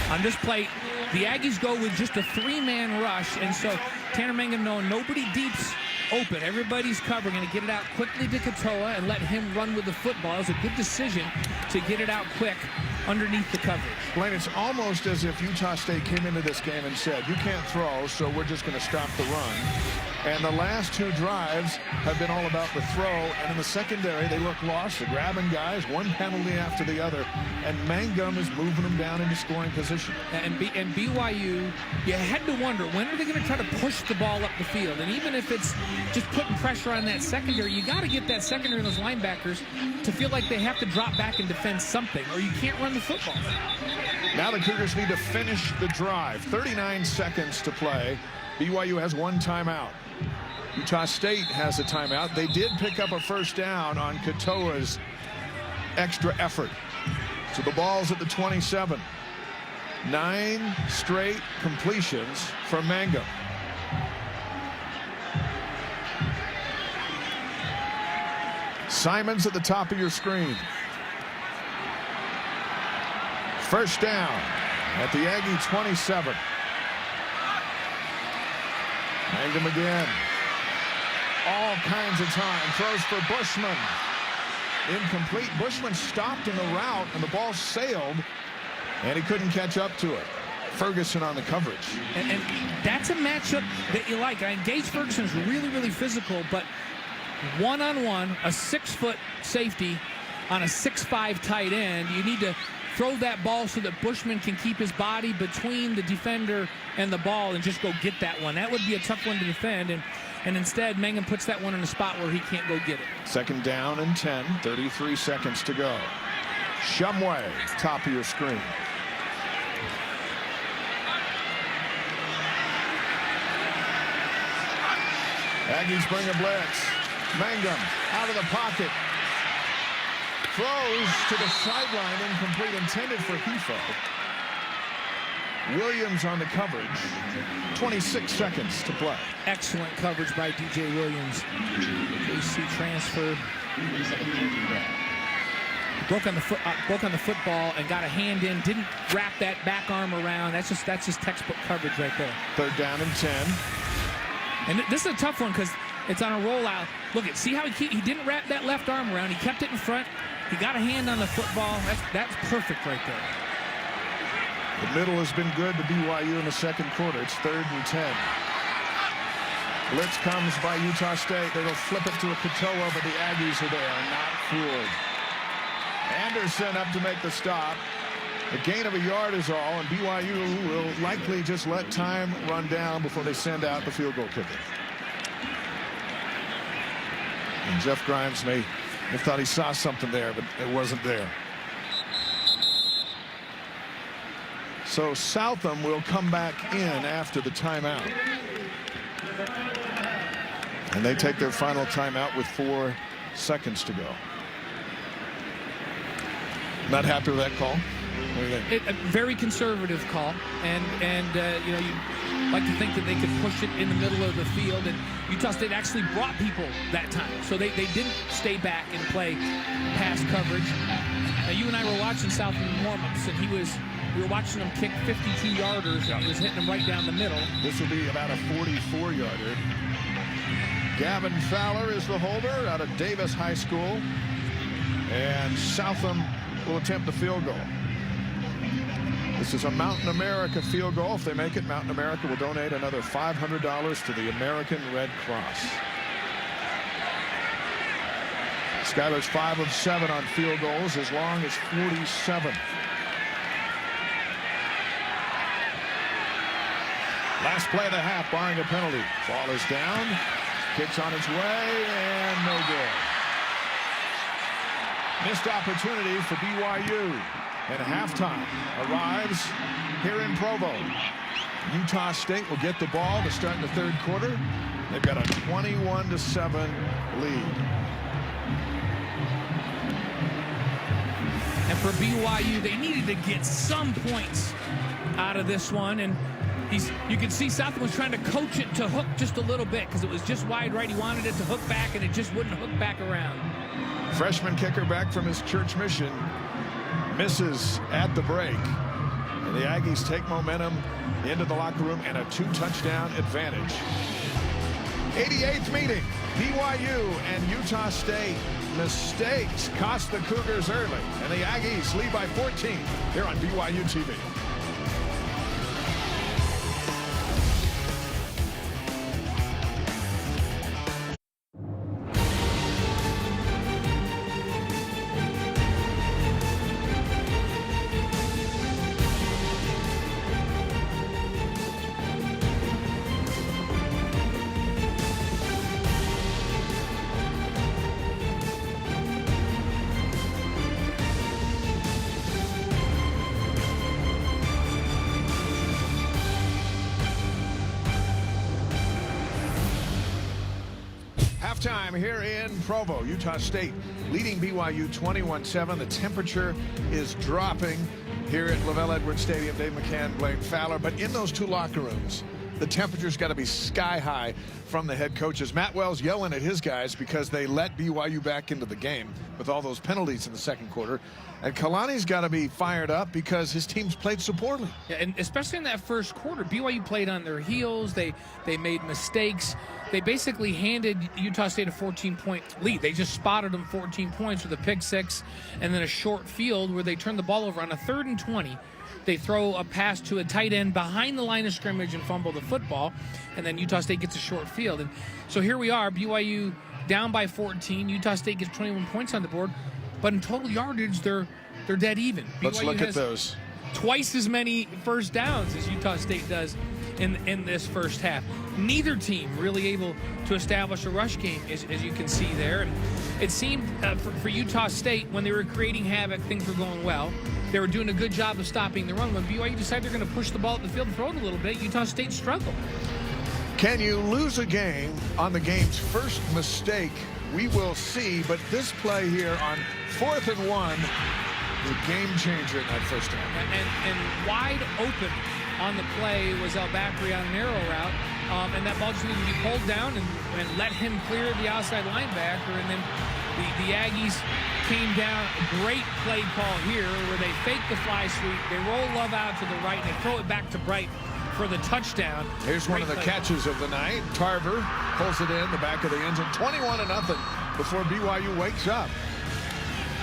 On this play, the Aggies go with just a 3-man rush, and so Tanner Mangum knowing nobody deep's open. Everybody's covering, and to get it out quickly to Katoa and let him run with the football. It was a good decision to get it out quick underneath the coverage. Blaine, it's almost as if Utah State came into this game and said, you can't throw, so we're just going to stop the run. And the last 2 drives have been all about the throw. And in the secondary, they look lost. They're grabbing guys, one penalty after the other. And Mangum is moving them down into scoring position. And BYU, you had to wonder, when are they going to try to push the ball up the field? And even if it's just putting pressure on that secondary, you got to get that secondary and those linebackers to feel like they have to drop back and defend something, or you can't run the football. Now the Cougars need to finish the drive. 39 seconds to play. BYU has 1 timeout. Utah State has a timeout. They did pick up a first down on Katoa's extra effort. So the ball's at the 27. 9 straight completions for Mangum. Simons at the top of your screen. First down at the Aggie 27. Mangum again. All kinds of time. Throws for Bushman. Incomplete. Bushman stopped in the route, and the ball sailed, and he couldn't catch up to it. Ferguson on the coverage. And that's a matchup that you like. Gage Ferguson's really, really physical, but one-on-one, a 6-foot safety on a 6'5" tight end, you need to throw that ball so that Bushman can keep his body between the defender and the ball and just go get that one. That would be a tough one to defend, and instead Mangum puts that one in a spot where he can't go get it. Second down and 10, 33 seconds to go. Shumway, top of your screen. Aggies bring a blitz. Mangum out of the pocket. Throws to the sideline, incomplete, intended for Hefo. Williams on the coverage. 26 seconds to play. Excellent coverage by DJ Williams. JC transfer. Broke on the football and got a hand in. Didn't wrap that back arm around. That's just textbook coverage right there. Third down and 10. And this is a tough one because it's on a rollout. Look at, see how he didn't wrap that left arm around. He kept it in front. He got a hand on the football. That's perfect right there. The middle has been good to BYU in the second quarter. It's 3rd and 10. Blitz comes by Utah State. They'll flip it to a Katoa, but the Aggies are there, not fooled. Anderson up to make the stop. A gain of a yard is all, and BYU will likely just let time run down before they send out the field goal kicker. And Jeff Grimes may have thought he saw something there, but it wasn't there. So Southam will come back in after the timeout. And they take their final timeout with 4 seconds to go. Not happy with that call? What do you think? A very conservative call, and you know, you like to think that they could push it in the middle of the field, and Utah State actually brought people that time, so they didn't stay back and play pass coverage. Now, you and I were watching Southam warm-ups, and he was we were watching him kick 52-yarders, and he was hitting them right down the middle. This will be about a 44-yarder. Gavin Fowler is the holder out of Davis High School. And Southam will attempt the field goal. This is a Mountain America field goal. If they make it, Mountain America will donate another $500 to the American Red Cross. Skyler's 5 of 7 on field goals, as long as 47. Last play of the half, barring a penalty. Ball is down. Kicks on its way, and no good. Missed opportunity for BYU. And halftime arrives here in Provo. Utah State will get the ball to start in the third quarter. They've got a 21-7 lead. And for BYU, they needed to get some points out of this one. And you could see Southam was trying to coach it to hook just a little bit because it was just wide right. He wanted it to hook back, and it just wouldn't hook back around. Freshman kicker back from his church mission misses at the break. And the Aggies take momentum into the locker room and a 2-touchdown advantage. 88th meeting. BYU and Utah State. Mistakes cost the Cougars early. And the Aggies lead by 14 here on BYU TV. Halftime here in Provo. Utah State leading BYU 21-7. The temperature is dropping here at Lavelle Edwards Stadium. Dave McCann, Blaine Fowler. But in those two locker rooms, the temperature's got to be sky high from the head coaches. Matt Wells yelling at his guys because they let BYU back into the game with all those penalties in the second quarter. And Kalani's got to be fired up because his team's played so poorly. Yeah, and especially in that first quarter, BYU played on their heels. They made mistakes. They basically handed Utah State a 14-point lead. They just spotted them 14 points with a pick six and then a short field where they turned the ball over on a 3rd and 20. They throw a pass to a tight end behind the line of scrimmage and fumble the football, and then Utah State gets a short field. And so here we are, BYU down by 14. Utah State gets 21 points on the board, but in total yardage, they're dead even. Let's BYU look at those. Twice as many first downs as Utah State does in this first half. Neither team really able to establish a rush game, as you can see there. And it seemed for Utah State, when they were creating havoc, things were going well. They were doing a good job of stopping the run. When BYU decided they're going to push the ball at the field and throw it a little bit, Utah State struggled. Can you lose a game on the game's first mistake? We will see. But this play here on 4th and 1, the game changer in that first half. And wide open on the play was El Bakri on an arrow route. And that ball just needed to be pulled down and let him clear the outside linebacker. And then the Aggies came down. Great play call here where they fake the fly sweep. They roll Love out to the right, and they throw it back to Bright for the touchdown. Here's one of the catches of the night. Tarver pulls it in the back of the end zone. 21-0 before BYU wakes up.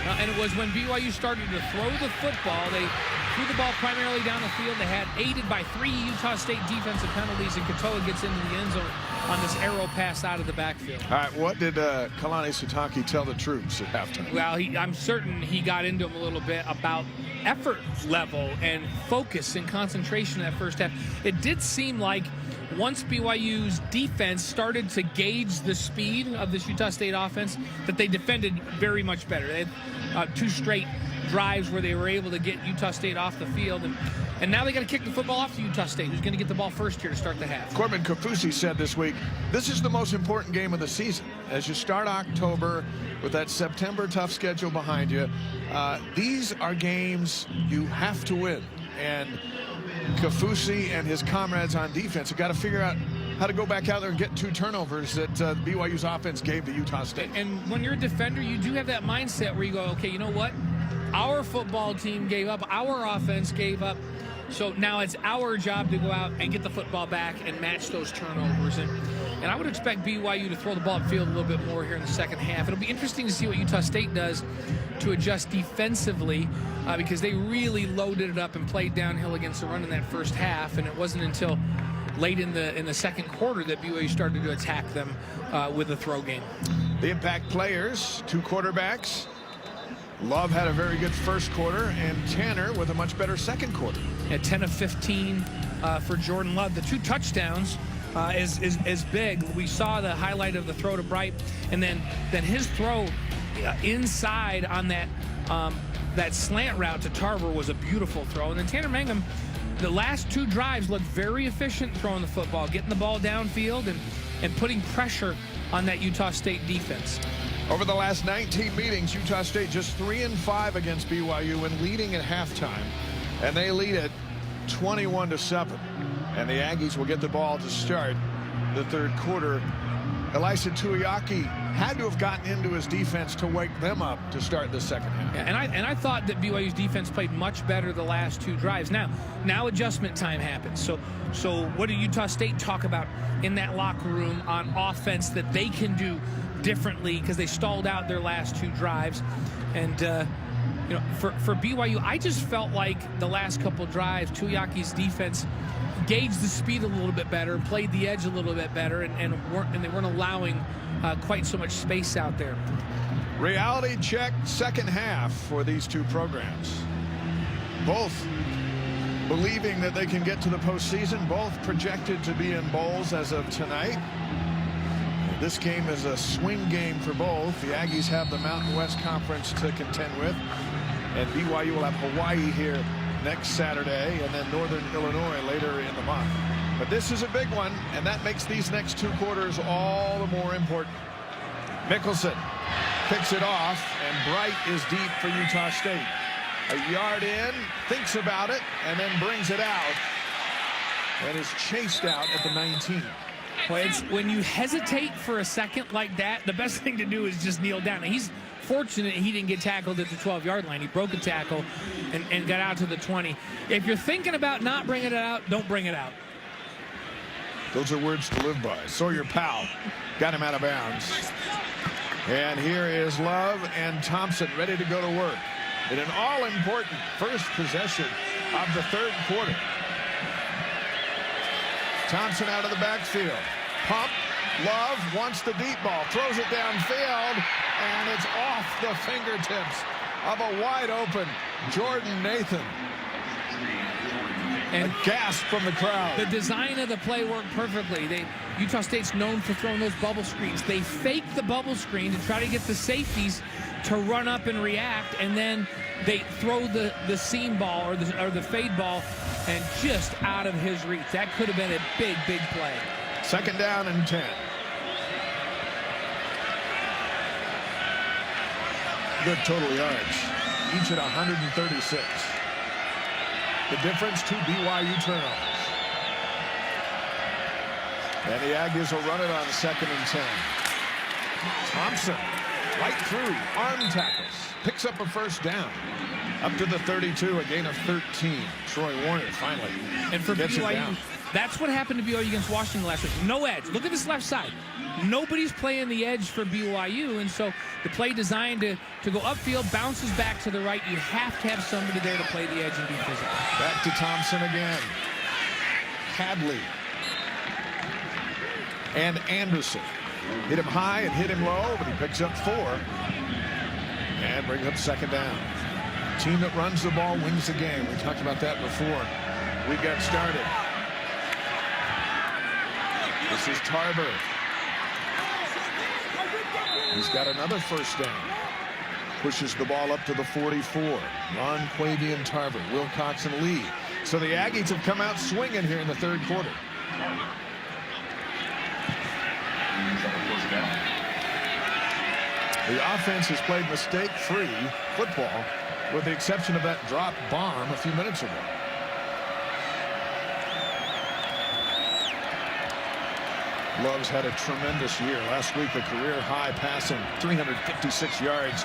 And it was when BYU started to throw the football. They threw the ball primarily down the field. They had aided by 3 Utah State defensive penalties, and Katoa gets into the end zone on this arrow pass out of the backfield. All right, what did Kalani Sitake tell the troops at halftime? Well, I'm certain he got into them a little bit about effort level and focus and concentration in that first half. It did seem like once BYU's defense started to gauge the speed of this Utah State offense, that they defended very much better. They had 2 straight drives where they were able to get Utah State off the field. And now they got to kick the football off to Utah State, who's going to get the ball first here to start the half. Corbin Kafusi said this week, this is the most important game of the season. As you start October with that September tough schedule behind you, these are games you have to win. And Kafusi and his comrades on defense have got to figure out how to go back out there and get 2 turnovers that BYU's offense gave to Utah State. And when you're a defender, you do have that mindset where you go, okay, you know what? Our football team gave up. Our offense gave up. So now it's our job to go out and get the football back and match those turnovers. And I would expect BYU to throw the ball upfield a little bit more here in the second half. It'll be interesting to see what Utah State does to adjust defensively because they really loaded it up and played downhill against the run in that first half. And it wasn't until late in the second quarter that BYU started to attack them with the throw game. The impact players, 2 quarterbacks. Love had a very good first quarter, and Tanner with a much better second quarter. At 10 of 15 for Jordan Love. The 2 touchdowns is big. We saw the highlight of the throw to Bright, and then his throw inside on that slant route to Tarver was a beautiful throw. And then Tanner Mangum, the last 2 drives looked very efficient throwing the football, getting the ball downfield and putting pressure on that Utah State defense. Over the last 19 meetings, Utah State just 3-5 against BYU when leading at halftime, and they lead it 21-7. And the Aggies will get the ball to start the third quarter. Elisa Tuiaki had to have gotten into his defense to wake them up to start the second half. Yeah, and I thought that BYU's defense played much better the last 2 drives. Now adjustment time happens. So what did Utah State talk about in that locker room on offense that they can do differently because they stalled out their last 2 drives? And you know, for BYU, I just felt like the last couple drives, Tuiaki's defense gauged the speed a little bit better, played the edge a little bit better, and they weren't allowing quite so much space out there. Reality check second half for these 2 programs. Both believing that they can get to the postseason, both projected to be in bowls as of tonight. This game is a swing game for both. The Aggies have the Mountain West Conference to contend with, and BYU will have Hawaii here next Saturday and then Northern Illinois later in the month. But this is a big one, and that makes these next 2 quarters all the more important. Mickelson picks it off, and Bright is deep for Utah State. A yard in, thinks about it, and then brings it out, and is chased out at the 19. Well, it's when you hesitate for a second like that, the best thing to do is just kneel down. And he's fortunate he didn't get tackled at the 12-yard line. He broke a tackle and got out to the 20. If you're thinking about not bringing it out, don't bring it out. Those are words to live by. Sawyer Powell got him out of bounds. And here is Love and Thompson ready to go to work in an all-important first possession of the third quarter. Thompson out of the backfield. Pump. Love wants the deep ball. Throws it downfield. And it's off the fingertips of a wide-open Jordan Nathan. And a gasp from the crowd. The design of the play worked perfectly. Utah State's known for throwing those bubble screens. They fake the bubble screen to try to get the safeties to run up and react, and then they throw the seam ball or the fade ball and just out of his reach. That could have been a big, big play. Second down and 10. Good total yards, each at 136. The difference, 2 BYU turnovers. And the Aggies will run it on second and 10. Thompson, right through, arm tackles, picks up a first down. Up to the 32, a gain of 13. Troy Warner finally and for gets BYU, it down. That's what happened to BYU against Washington last week. No edge. Look at this left side. Nobody's playing the edge for BYU, and so the play designed to go upfield, bounces back to the right. You have to have somebody there to play the edge and be physical. Back to Thompson again. Hadley. And Anderson. Hit him high and hit him low, but he picks up 4. And brings up second down. Team that runs the ball wins the game. We talked about that before we got started. This is Tarver. He's got another first down. Pushes the ball up to the 44. Ron Quavy and Tarver, Wilcox and Lee. So the Aggies have come out swinging here in the third quarter. The offense has played mistake-free football, with the exception of that drop bomb a few minutes ago. Love's had a tremendous year. Last week, a career high passing 356 yards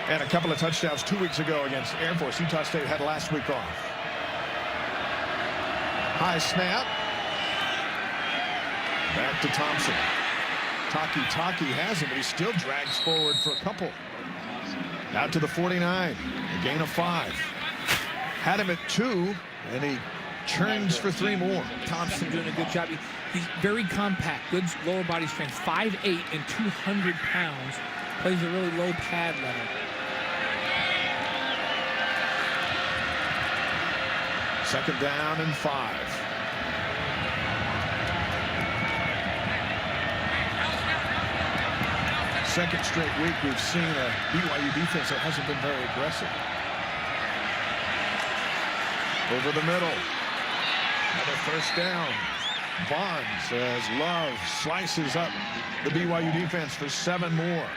and a couple of touchdowns 2 weeks ago against Air Force. Utah State had last week off. High snap. Back to Thompson. Taki has him, but he still drags forward for a couple. Out to the 49. A gain of 5. Had him at 2, and he churns for 3 more. Thompson doing a good job. He's very compact, good lower body strength, 5'8" and 200 pounds. Plays a really low pad level. Second down and 5. Second straight week we've seen a BYU defense that hasn't been very aggressive. Over the middle. Another first down. Bonds as Love slices up the BYU defense for 7 more.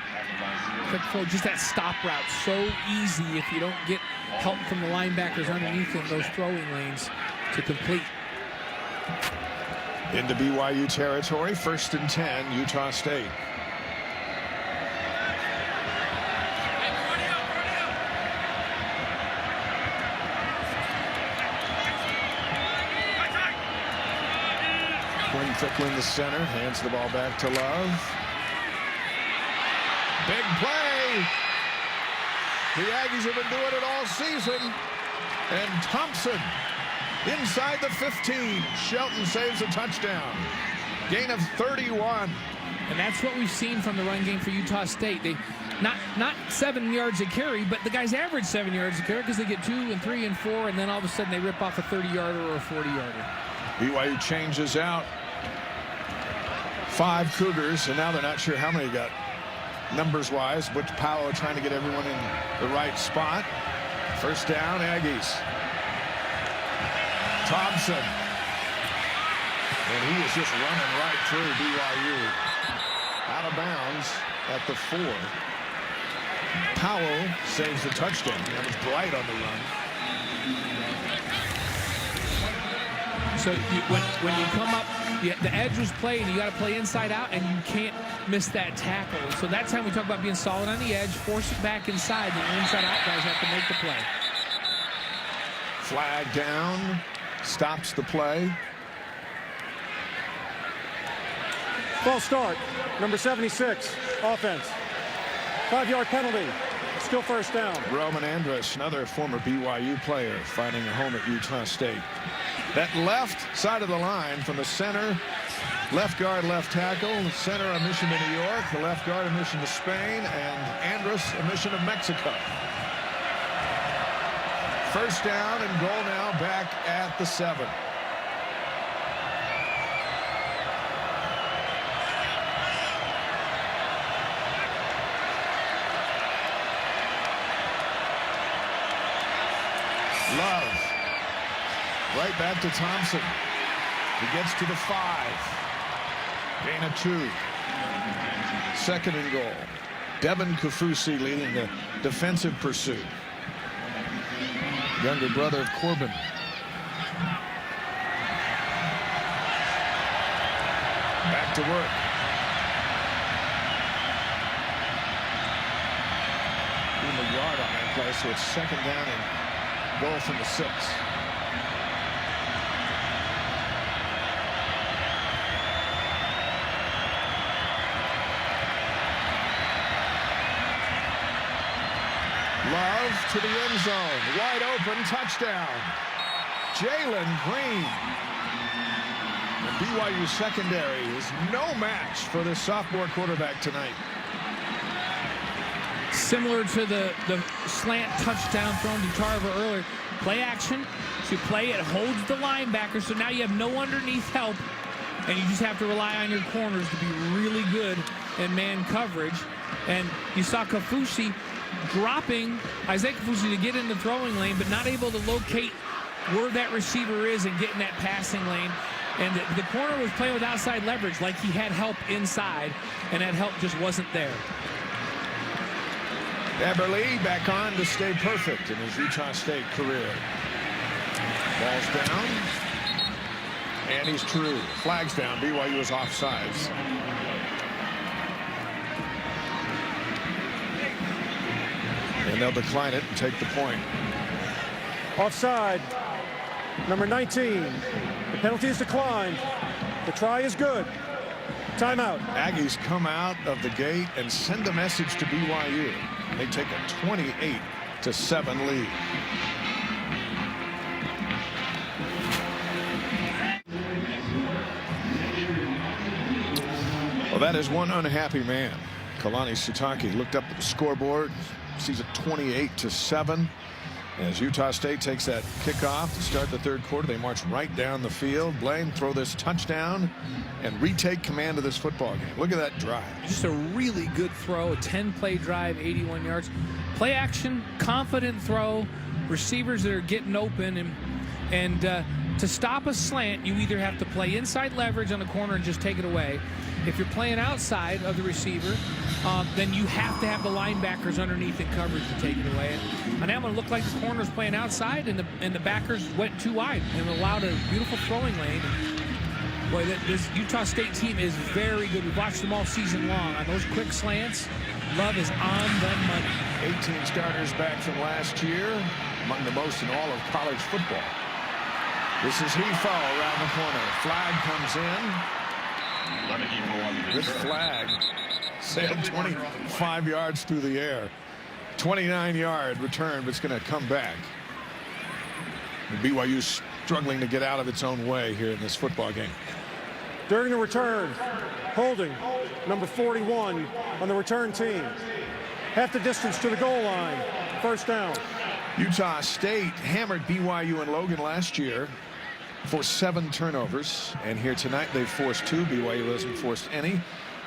Quick throw, just that stop route, so easy if you don't get help from the linebackers underneath in those throwing lanes to complete. Into BYU territory, 1st and 10, Utah State. Quinn Ficklin, the center, hands the ball back to Love. Big play. The Aggies have been doing it all season. And Thompson inside the 15. Shelton saves a touchdown. Gain of 31. And that's what we've seen from the run game for Utah State. They not 7 yards a carry, but the guys average 7 yards a carry because they get 2 and 3 and 4, and then all of a sudden they rip off a 30-yarder or a 40-yarder. BYU changes out 5 Cougars, and now they're not sure how many got numbers-wise. Butch Powell trying to get everyone in the right spot. First down, Aggies. Thompson. And he is just running right through BYU. Out of bounds at the 4. Powell saves the touchdown. That was Bright on the run. So when you come up, the edge was played, and you got to play inside out, and you can't miss that tackle. So that time we talk about being solid on the edge, force it back inside, and the inside out guys have to make the play. Flag down, stops the play. False start, number 76, offense. 5-yard penalty, still first down. Roman Andrus, another former BYU player, finding a home at Utah State. That left side of the line from the center, left guard, left tackle, the center a mission to New York, the left guard a mission to Spain, and Andrus a mission to Mexico. First down and goal now back at the 7. Love. Right back to Thompson. He gets to the 5. Gain of 2. Second and goal. Devin Kafusi leading the defensive pursuit. Younger brother of Corbin. Back to work. Doing the yard on that play, so it's second down and goal from the 6. Love to the end zone. Wide open touchdown. Jalen Green. The BYU secondary is no match for the sophomore quarterback tonight. Similar to the slant touchdown thrown to Tarver earlier. Play action. So play it holds the linebacker. So now you have no underneath help. And you just have to rely on your corners to be really good in man coverage. And you saw Kafusi dropping Isaiah Kafusi to get in the throwing lane, but not able to locate where that receiver is and get in that passing lane. And the corner was playing with outside leverage like he had help inside, and that help just wasn't there. Eberle back on to stay perfect in his Utah State career. Ball's down. And he's true. Flags down. BYU is offsides. And they'll decline it and take the point. Offside. Number 19. The penalty is declined. The try is good. Timeout. Aggies come out of the gate and send a message to BYU. They take a 28-7 lead. Well, that is one unhappy man. Kalani Sitake looked up at the scoreboard, sees it 28-7. As Utah State takes that kickoff to start the third quarter, they march right down the field. Blaine throw this touchdown and retake command of this football game. Look at that drive. Just a really good throw, a 10-play drive, 81 yards. Play action, confident throw, receivers that are getting open. And to stop a slant, you either have to play inside leverage on the corner and just take it away. If you're playing outside of the receiver, then you have to have the linebackers underneath in coverage to take it away. And that one looked like the corner's playing outside, and the backers went too wide and allowed a beautiful throwing lane. Boy, this Utah State team is very good. We've watched them all season long. On those quick slants, Love is on the money. 18 starters back from last year, among the most in all of college football. This is Hefo around the corner. Flag comes in. This flag sailed 25 yards through the air. 29-yard return, but it's going to come back. And BYU's struggling to get out of its own way here in this football game. During the return, holding number 41 on the return team. Half the distance to the goal line. First down. Utah State hammered BYU and Logan last year for 7 turnovers, and here tonight they've forced 2. BYU hasn't forced any,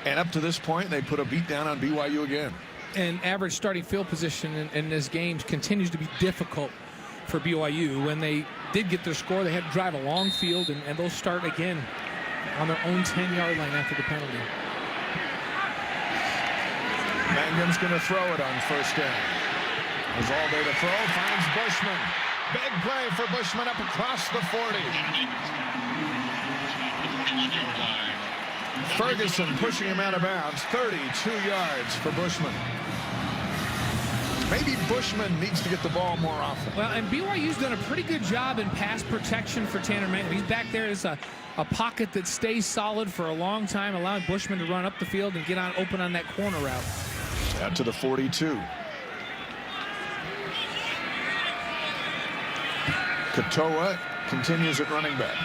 and up to this point they put a beat down on BYU again. And average starting field position in this game continues to be difficult for BYU. When they did get their score, they had to drive a long field, and they'll start again on their own 10-yard line after the penalty. Mangum's going to throw it on first down. There's all day to throw, finds Bushman. Big play for Bushman up across the 40. Ferguson pushing him out of bounds. 32 yards for Bushman. Maybe Bushman needs to get the ball more often. Well, and BYU's done a pretty good job in pass protection for Tanner Mangum. He's back there as a pocket that stays solid for a long time, allowing Bushman to run up the field and get on open on that corner route. Out to the 42. Katoa continues at running back.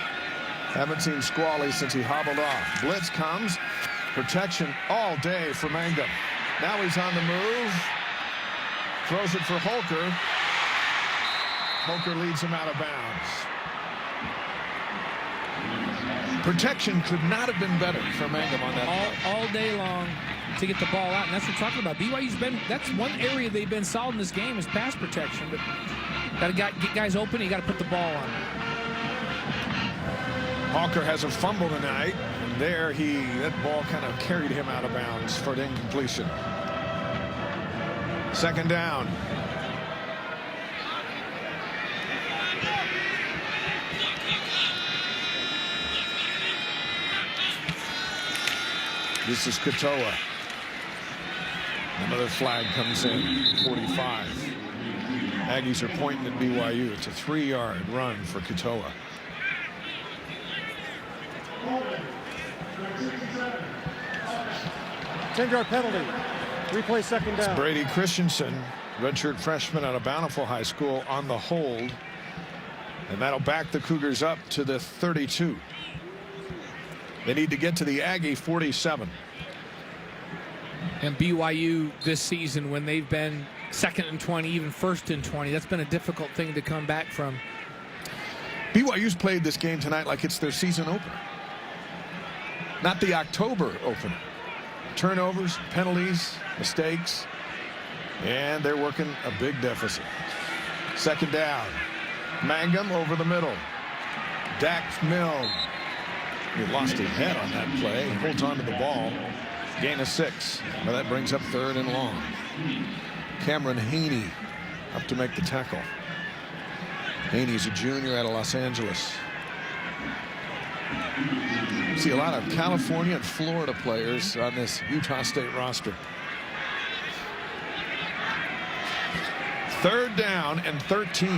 Haven't seen Squally since he hobbled off. Blitz comes. Protection all day for Mangum. Now he's on the move. Throws it for Holker. Holker leads him out of bounds. Protection could not have been better for Mangum on that play. All day long to get the ball out, and that's what we're talking about. BYU's been, that's one area they've been solid in this game is pass protection, but got to get guys open, you got to put the ball on. Hawker has a fumble tonight, and there that ball kind of carried him out of bounds for an incompletion. Second down. This is Katoa. Another flag comes in, 45. Aggies are pointing at BYU. It's a 3-yard run for Katoa. Ten-yard penalty. Replay second down. It's Brady Christensen, redshirt freshman out of Bountiful High School, on the hold. And that'll back the Cougars up to the 32. They need to get to the Aggie 47. And BYU this season, when they've been 2nd and 20, even 1st and 20, that's been a difficult thing to come back from. BYU's played this game tonight like it's their season opener, not the October opener. Turnovers, penalties, mistakes, and they're working a big deficit. Second down. Mangum over the middle. Dax Milne. He lost his head on that play. He holds on to the ball. Gain of 6. Well, that brings up 3rd and long. Cameron Haney up to make the tackle. Haney's a junior out of Los Angeles. See a lot of California and Florida players on this Utah State roster. 3rd down and 13.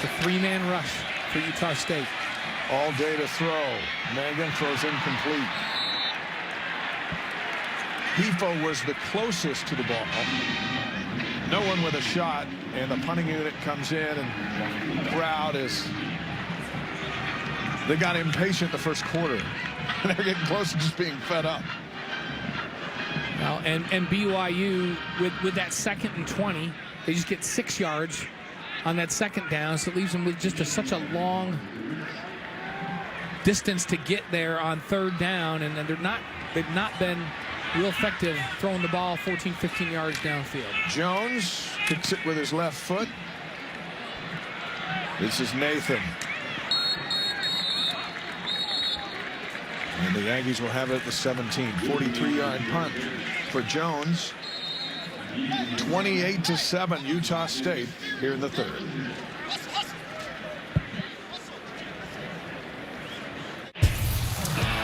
The 3-man rush for Utah State. All day to throw. Mangan throws incomplete. Hifo was the closest to the ball. No one with a shot, and the punting unit comes in, and the crowd is... They got impatient the first quarter. They're getting close to just being fed up. Now, and BYU, with that 2nd and 20, they just get 6 yards on that 2nd down, so it leaves them with just such a long distance to get there on 3rd down, and they've not been real effective throwing the ball 14, 15 yards downfield. Jones kicks it with his left foot. This is Nathan. And the Aggies will have it at the 17. 43-yard punt for Jones. 28-7 Utah State here in the 3rd.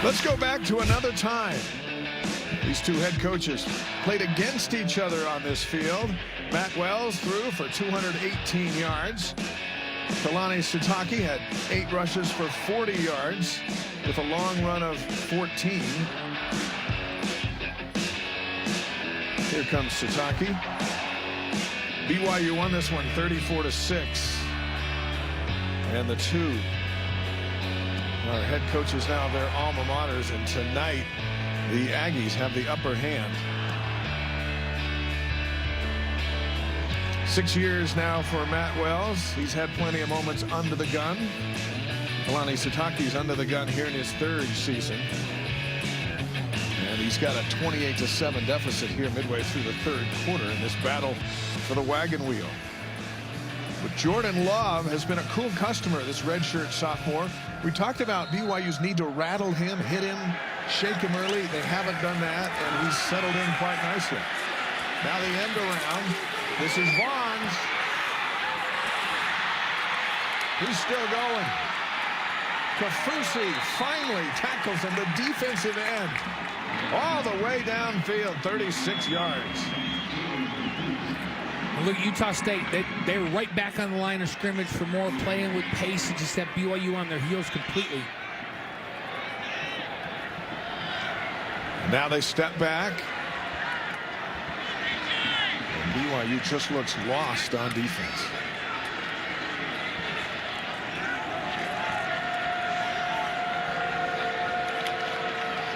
Let's go back to another time. These two head coaches played against each other on this field. Matt Wells threw for 218 yards. Kalani Sitake had 8 rushes for 40 yards with a long run of 14. Here comes Sitake. BYU won this one 34-6. And the two are head coaches now of their alma maters, and tonight the Aggies have the upper hand. 6 years now for Matt Wells. He's had plenty of moments under the gun. Kalani Sitake's under the gun here in his 3rd season. And he's got a 28-7 deficit here midway through the 3rd quarter in this battle for the wagon wheel. But Jordan Love has been a cool customer, this redshirt sophomore. We talked about BYU's need to rattle him, hit him, shake him early. They haven't done that, and he's settled in quite nicely. Now the end around. This is Bonds. He's still going. Kafusi finally tackles him, the defensive end. All the way downfield, 36 yards. And look at Utah State. They're right back on the line of scrimmage for more, playing with pace, and just have BYU on their heels completely. Now they step back. And BYU just looks lost on defense.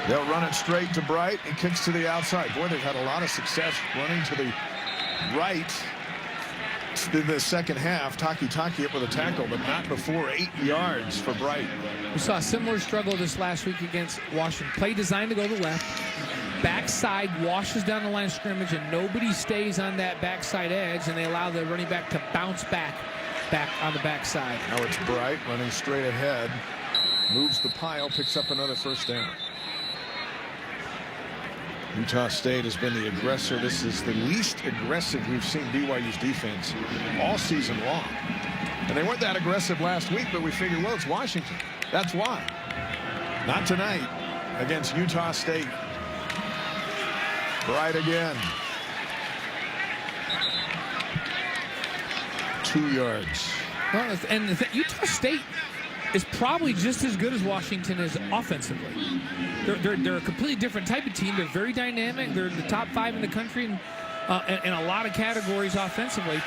They'll run it straight to Bright. He kicks to the outside. Boy, they've had a lot of success running to the right in the second half. Take up with a tackle, but not before 8 yards for Bright. We saw a similar struggle this last week against Washington. Play designed to go to the left. Backside washes down the line of scrimmage, and nobody stays on that backside edge, and they allow the running back to bounce back on the backside. Now it's Bright running straight ahead. Moves the pile, picks up another 1st down. Utah State has been the aggressor. This is the least aggressive we've seen BYU's defense all season long. And they weren't that aggressive last week, but we figured, well, it's Washington. That's why. Not tonight against Utah State. Bright again. 2 yards. Well, and Utah State is probably just as good as Washington is offensively. They're a completely different type of team. They're very dynamic. They're the top 5 in the country in a lot of categories offensively.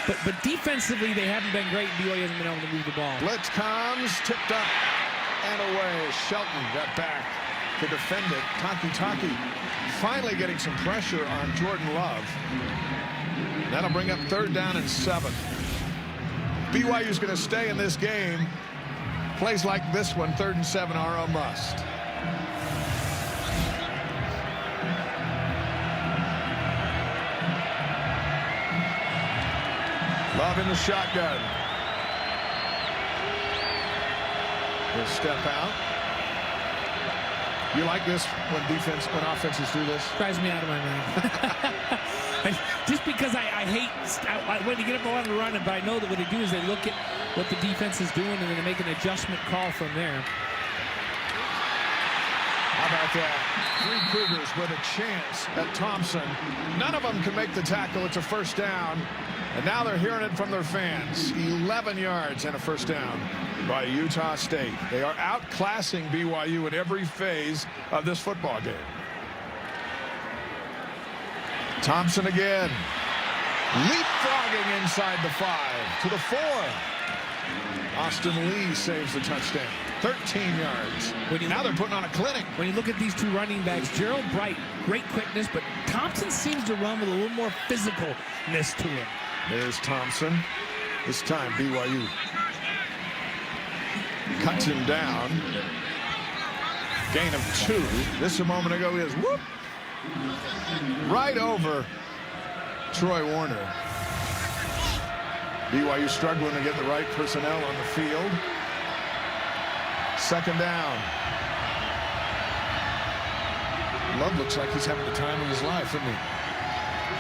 But defensively, they haven't been great. BYU hasn't been able to move the ball. Blitz comes, tipped up and away. Shelton got back to defend it. Take finally getting some pressure on Jordan Love. That'll bring up 3rd down and 7. BYU's going to stay in this game. Plays like this one, 3rd and 7, are a must. Love in the shotgun. He'll step out. You like this when offenses do this? Drives me out of my mind. Just because I hate when you get up on the run, but I know that what they do is they look at what the defense is doing and then they make an adjustment call from there. How about that? 3 Cougars with a chance at Thompson. None of them can make the tackle. It's a first down. And now they're hearing it from their fans. 11 yards and a first down by Utah State. They are outclassing BYU in every phase of this football game. Thompson again. Leapfrogging inside the 5 to the 4. Austin Lee saves the touchdown. 13 yards. Now they're putting on a clinic. When you look at these 2 running backs, Gerald Bright, great quickness, but Thompson seems to run with a little more physicalness to him. There's Thompson. This time BYU cuts him down. Gain of 2. This a moment ago is whoop. Right over Troy Warner. BYU struggling to get the right personnel on the field. Second down. Love looks like he's having the time of his life, isn't he?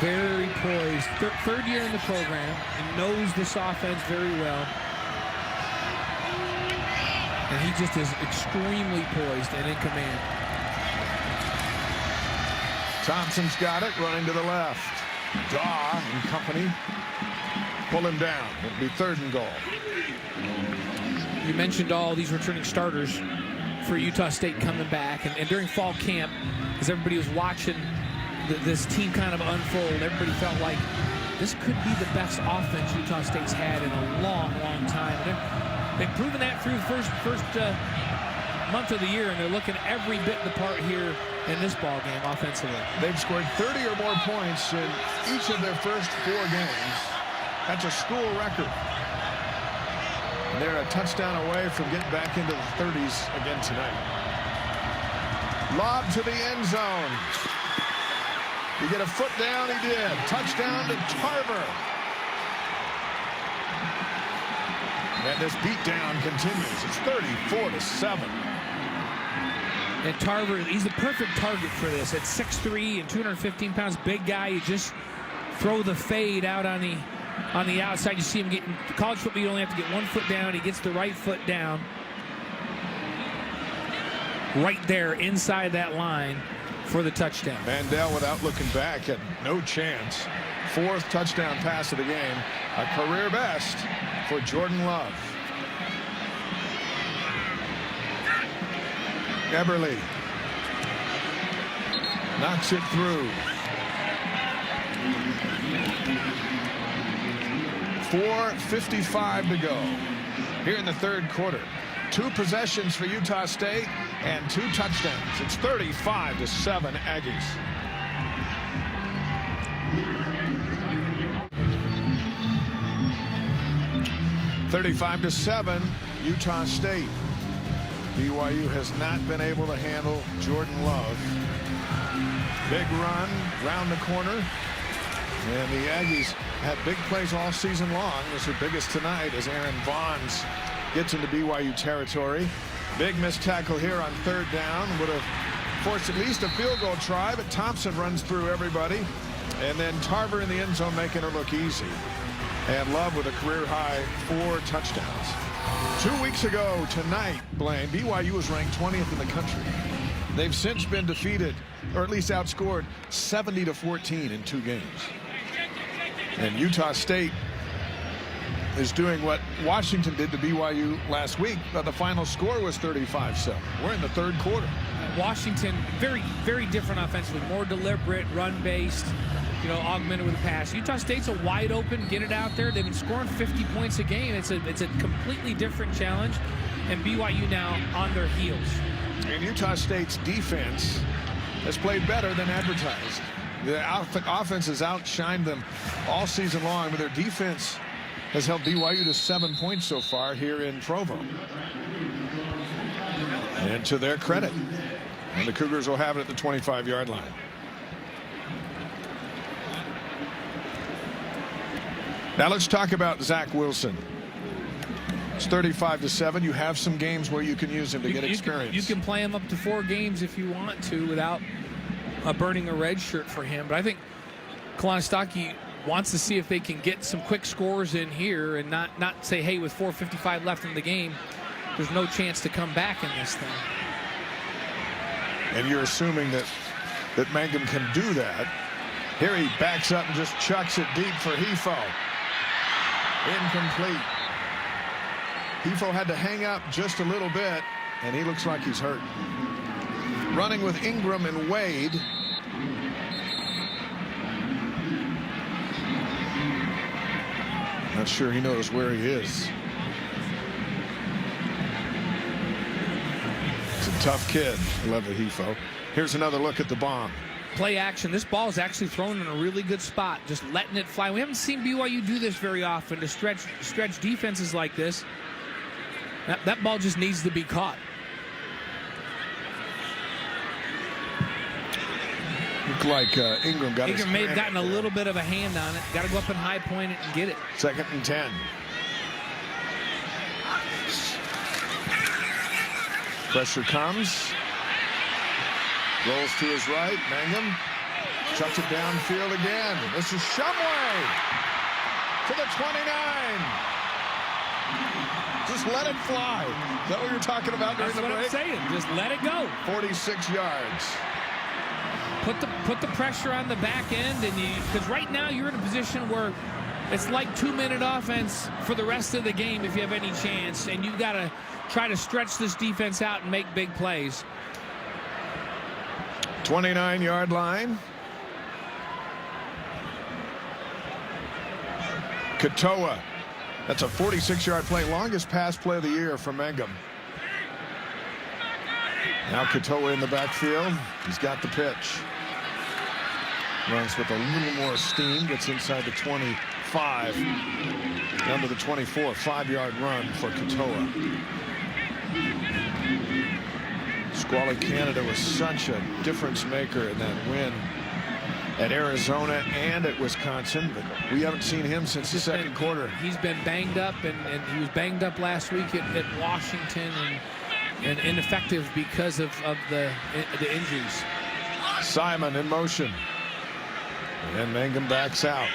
Very poised. Third year in the program and knows this offense very well. And he just is extremely poised and in command. Thompson's got it, running to the left. Daw and company pull him down. It'll be 3rd and goal. You mentioned all these returning starters for Utah State coming back. And during fall camp, as everybody was watching this team kind of unfold, everybody felt like this could be the best offense Utah State's had in a long, long time. They've proven that through the first month of the year, and they're looking every bit the part here in this ball game offensively. They've scored 30 or more points in each of their first 4 games. That's a school record. And they're a touchdown away from getting back into the 30s again tonight. Lob to the end zone. You get a foot down, he did. Touchdown to Tarver. And this beatdown continues. It's 34-7. And Tarver, he's the perfect target for this. At 6'3" and 215 pounds, big guy. You just throw the fade out on the outside. You see him getting college football. You only have to get 1 foot down. He gets the right foot down. Right there inside that line for the touchdown. Mandel, without looking back, had no chance. 4th touchdown pass of the game. A career best for Jordan Love. Eberle knocks it through. 4:55 to go here in the 3rd quarter. 2 possessions for Utah State and 2 touchdowns. It's 35-7 Aggies. (35-7) Utah State. BYU has not been able to handle Jordan Love. Big run round the corner. And the Aggies had big plays all season long. This is the biggest tonight as Aaron Vaughns gets into BYU territory. Big missed tackle here on 3rd down. Would have forced at least a field goal try, but Thompson runs through everybody. And then Tarver in the end zone making it look easy. And Love with a career-high 4 touchdowns. 2 weeks ago tonight, Blaine, BYU was ranked 20th in the country. They've since been defeated, or at least outscored, 70-14 in 2 games. And Utah State is doing what Washington did to BYU last week, but the final score was 35-7. We're in the 3rd quarter. Washington, very, very different offensively, more deliberate, run-based, augmented with a pass. Utah State's a wide open, get it out there. They've been scoring 50 points a game. It's a completely different challenge, and BYU now on their heels. And Utah State's defense has played better than advertised. The offense has outshined them all season long, but their defense has held BYU to 7 points so far here in Provo. And to their credit, and the Cougars will have it at the 25-yard line. Now let's talk about Zach Wilson. It's 35-7. You have some games where you can use him to get experience. You can play him up to 4 games if you want to without burning a red shirt for him. But I think Kalanistoki wants to see if they can get some quick scores in here and not say, hey, with 4:55 left in the game, there's no chance to come back in this thing. And you're assuming that Mangum can do that. Here he backs up and just chucks it deep for Hefo. Incomplete. Hefo had to hang up just a little bit, and he looks like he's hurt. Running with Ingram and Wade. Not sure he knows where he is. It's a tough kid, Levi Hefo. Here's another look at the bomb. Play action. This ball is actually thrown in a really good spot, just letting it fly. We haven't seen BYU do this very often, to stretch defenses like this. That ball just needs to be caught. Looked like Ingram got his Ingram may have hand gotten a there. little bit of a hand on it. Got to go up and high point it and get it. 2nd and 10. Pressure comes. Rolls to his right. Mangum chucks it downfield again. This is Shumway to the 29. Just let it fly. Is that what you're talking about during That's the what break? I'm saying. Just let it go. 46 yards. Put the pressure on the back end, and because right now you're in a position where it's like 2-minute offense for the rest of the game if you have any chance, and you've got to try to stretch this defense out and make big plays. 29-yard line. Katoa. That's a 46-yard play. Longest pass play of the year from Mangum. Now Katoa in the backfield. He's got the pitch. Runs with a little more steam. Gets inside the 25. Down to the 24. 5-yard run for Katoa. Squally Canada was such a difference maker in that win at Arizona and at Wisconsin, but we haven't seen him since the second quarter. He's been banged up, and he was banged up last week at Washington and ineffective because of the injuries. Simon in motion. And Mangum backs out.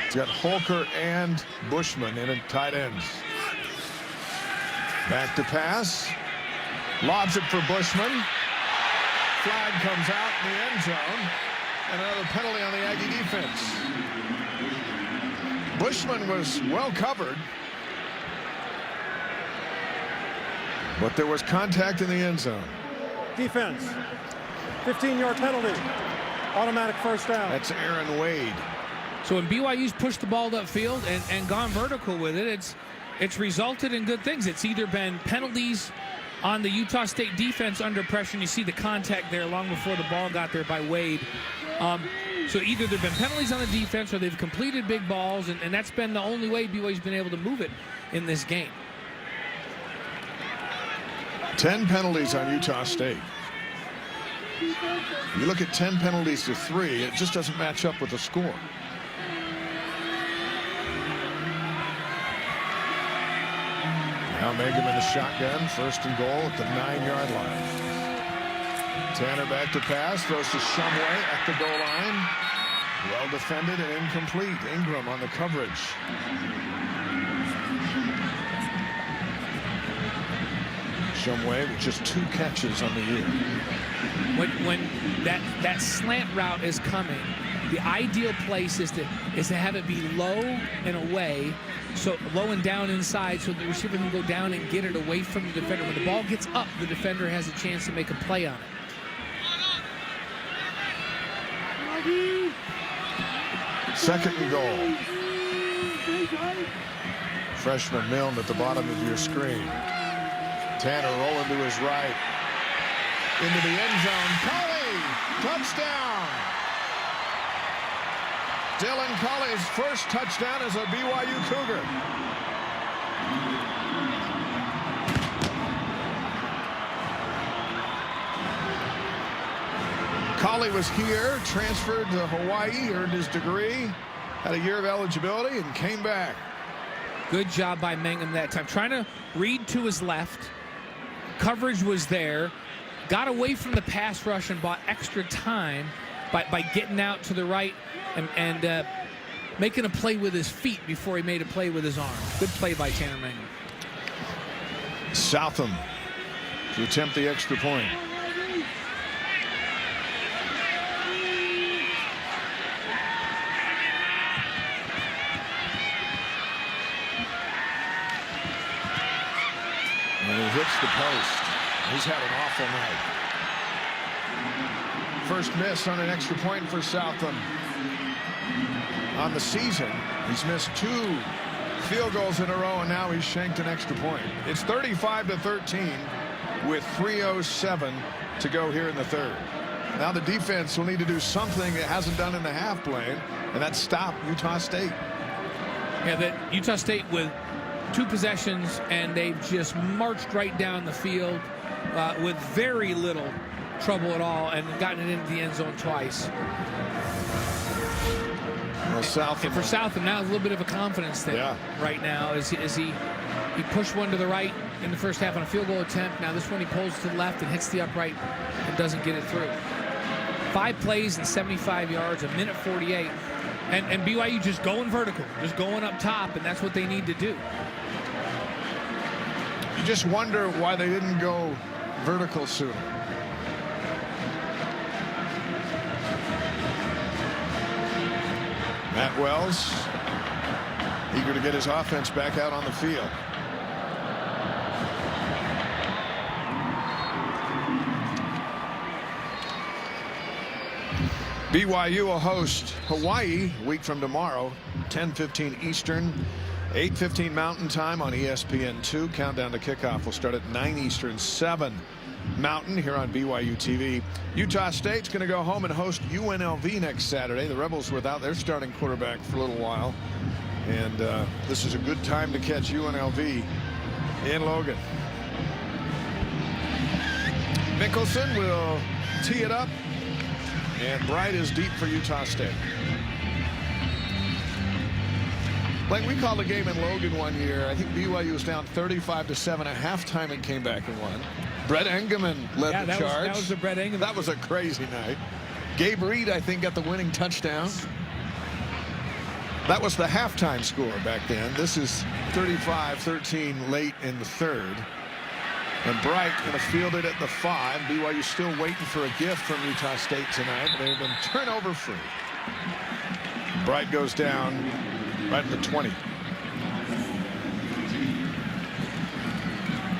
He's got Holker and Bushman in at tight ends. Back to pass. Lobs it for Bushman. Flag comes out in the end zone. And another penalty on the Aggie defense. Bushman was well covered, but there was contact in the end zone. Defense. 15-yard penalty. Automatic first down. That's Aaron Wade. So when BYU's pushed the ball upfield and gone vertical with it, it's resulted in good things. It's either been penalties on the Utah State defense under pressure, and you see the contact there long before the ball got there by Wade. So either there have been penalties on the defense or they've completed big balls, and that's been the only way BYU's been able to move it in this game. 10 penalties on Utah State. You look at 10 penalties to 3, it just doesn't match up with the score. Now Mangum in the shotgun, 1st and goal at the 9-yard line. Tanner back to pass, throws to Shumway at the goal line. Well defended and incomplete. Ingram on the coverage. Shumway with just 2 catches on the year. When that slant route is coming, the ideal place is to have it be low and away, so low and down inside, so the receiver can go down and get it away from the defender. When the ball gets up, the defender has a chance to make a play on it. 2nd and goal. Freshman Milne at the bottom of your screen. Tanner rolling to his right. Into the end zone. Colley! Touchdown! Dylan Colley's first touchdown as a BYU Cougar. Colley was here, transferred to Hawaii, earned his degree, had a year of eligibility, and came back. Good job by Mangum that time. Trying to read to his left. Coverage was there. Got away from the pass rush and bought extra time. by getting out to the right and making a play with his feet before he made a play with his arm. Good play by Tanner Mangum. Southam to attempt the extra point. And he hits the post. He's had an awful night. First miss on an extra point for Southam on the season. He's missed 2 field goals in a row, and now he's shanked an extra point. It's 35-13 with 3:07 to go here in the third. Now the defense will need to do something it hasn't done in the half plane, and that's stop Utah State. Yeah, that Utah State with 2 possessions, and they've just marched right down the field with very little trouble at all and gotten it into the end zone twice. Well, Southam, and for Southam now, a little bit of a confidence thing right now as he pushed one to the right in the first half on a field goal attempt. Now this one he pulls to the left and hits the upright and doesn't get it through. 5 plays and 75 yards, a minute 48. And BYU just going vertical, just going up top, and that's what they need to do. You just wonder why they didn't go vertical sooner. Matt Wells, eager to get his offense back out on the field. BYU will host Hawaii a week from tomorrow, 10:15 Eastern, 8:15 Mountain Time on ESPN2. Countdown to kickoff will start at 9 Eastern, 7 Mountain here on BYU TV. Utah State's going to go home and host UNLV next Saturday. The Rebels without their starting quarterback for a little while, and this is a good time to catch UNLV in Logan. Mickelson will tee it up, and Bright is deep for Utah State. Like we called a game in Logan one year. I think BYU was down 35-7 at halftime and came back and won. Brett Engelman led the charge. That was the Brett Engelman. That was a crazy night. Gabe Reed, I think, got the winning touchdown. That was the halftime score back then. This is 35-13 late in the third. And Bright going to field it at the 5. BYU still waiting for a gift from Utah State tonight. They've been turnover free. Bright goes down right at the 20.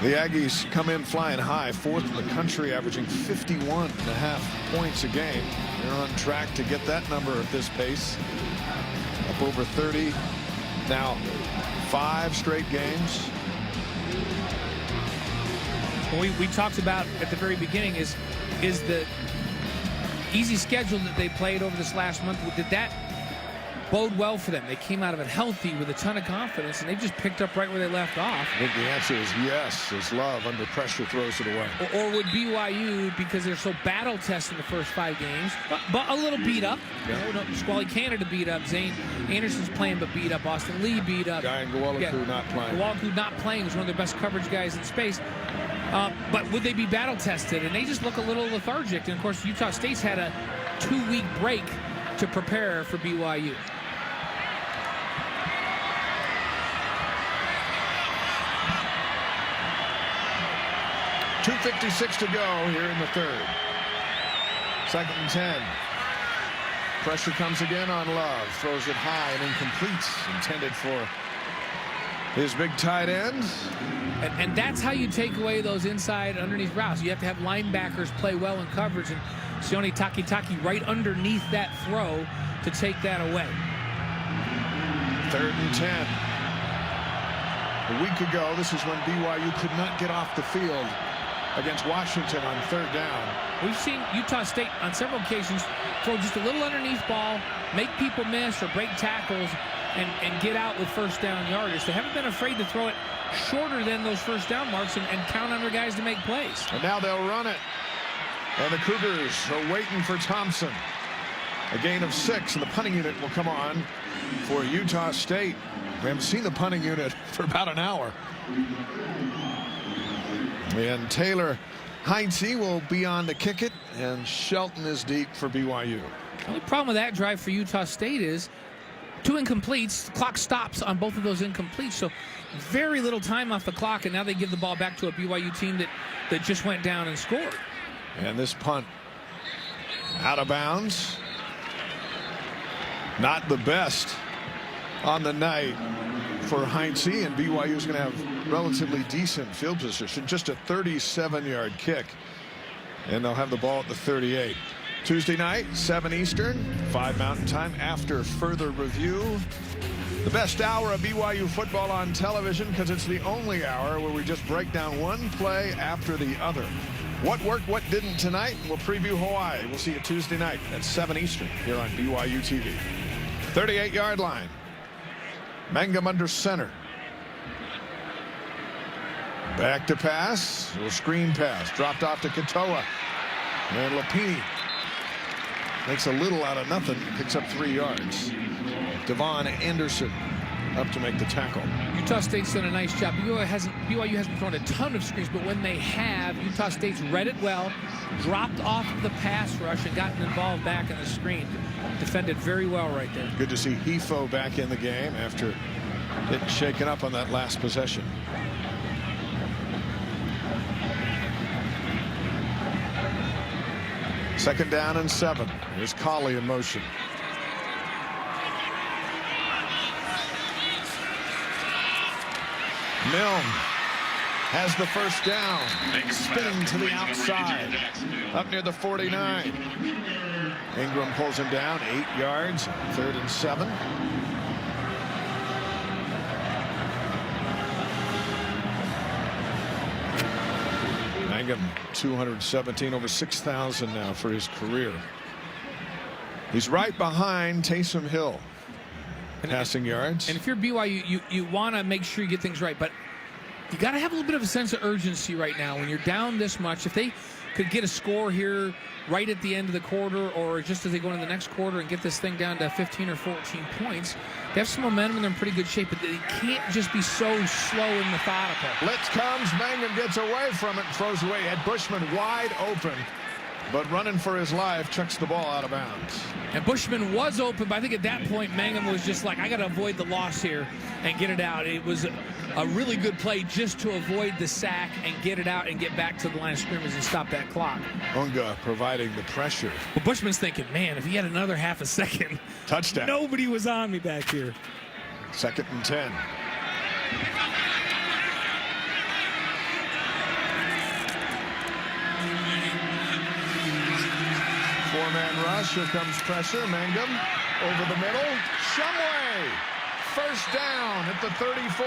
The Aggies come in flying high, 4th in the country, averaging 51.5 points a game. They're on track to get that number at this pace. Up over 30. Now 5 straight games. What we talked about at the very beginning is the easy schedule that they played over this last month. Did that bode well for them? They came out of it healthy with a ton of confidence, and they just picked up right where they left off. I think the answer is yes, as Love under pressure throws it away. Or would BYU, because they're so battle tested in the first 5 games, but a little beat up. Yeah. You know, Squally Canada beat up. Zane Anderson's playing but beat up. Austin Lee beat up. Guy in Gawaliku not playing. Gawaliku not playing is one of their best coverage guys in space. But would they be battle tested? And they just look a little lethargic. And of course, Utah State's had a 2-week break to prepare for BYU. .256 to go here in the third. 2nd and 10. Pressure comes again on Love. Throws it high and incomplete. Intended for his big tight end. And that's how you take away those inside underneath routes. You have to have linebackers play well in coverage, and Sione Takitaki right underneath that throw to take that away. 3rd and 10. A week ago, this is when BYU could not get off the field against Washington on 3rd down. We've seen Utah State on several occasions throw just a little underneath ball, make people miss or break tackles, and get out with 1st down yardage. They haven't been afraid to throw it shorter than those 1st down marks and count on their guys to make plays. And now they'll run it. And the Cougars are waiting for Thompson. A gain of 6, and the punting unit will come on for Utah State. We haven't seen the punting unit for about an hour. And Taylor Heinze will be on to kick it, and Shelton is deep for BYU. The only problem with that drive for Utah State is 2 incompletes. The clock stops on both of those incompletes, so very little time off the clock, and now they give the ball back to a BYU team that just went down and scored. And this punt out of bounds. Not the best on the night for Heinze, and BYU is going to have relatively decent field position. Just a 37-yard kick, and they'll have the ball at the 38. Tuesday night, 7 Eastern, 5 Mountain Time. After further review, the best hour of BYU football on television, because it's the only hour where we just break down one play after the other. What worked, what didn't tonight? We'll preview Hawaii. We'll see you Tuesday night at 7 Eastern here on BYU TV. 38-yard line. Mangum under center. Back to pass. Little screen pass. Dropped off to Katoa. And Lapini makes a little out of nothing. Picks up 3 yards. Devon Anderson up to make the tackle. Utah State's done a nice job. BYU hasn't thrown a ton of screens, but when they have, Utah State's read it well, dropped off the pass rush, and gotten involved back in the screen. Defended very well right there. Good to see Hefo back in the game after getting shaken up on that last possession. Second down and 7. Here's Colley in motion. Milne has the first down, spinning to the outside, up near the 49. Ingram pulls him down 8 yards, 3rd and 7. Mangum 217, over 6,000 now for his career. He's right behind Taysom Hill. Passing yards. And if you're BYU, you want to make sure you get things right, but you got to have a little bit of a sense of urgency right now when you're down this much. If they could get a score here right at the end of the quarter, or just as they go into the next quarter and get this thing down to 15 or 14 points, they have some momentum and they're in pretty good shape, but they can't just be so slow and methodical. Blitz comes, Mangum gets away from it, throws away. Had Bushman wide open, but running for his life, chucks the ball out of bounds. And Bushman was open, but I think at that point, Mangum was just like, I got to avoid the loss here and get it out. It was a really good play just to avoid the sack and get it out and get back to the line of scrimmage and stop that clock. Unga providing the pressure. Well, Bushman's thinking, man, if he had another half a second. Touchdown. Nobody was on me back here. 2nd and 10. Four-man rush. Here comes pressure. Mangum over the middle. Shumway. First down at the 34.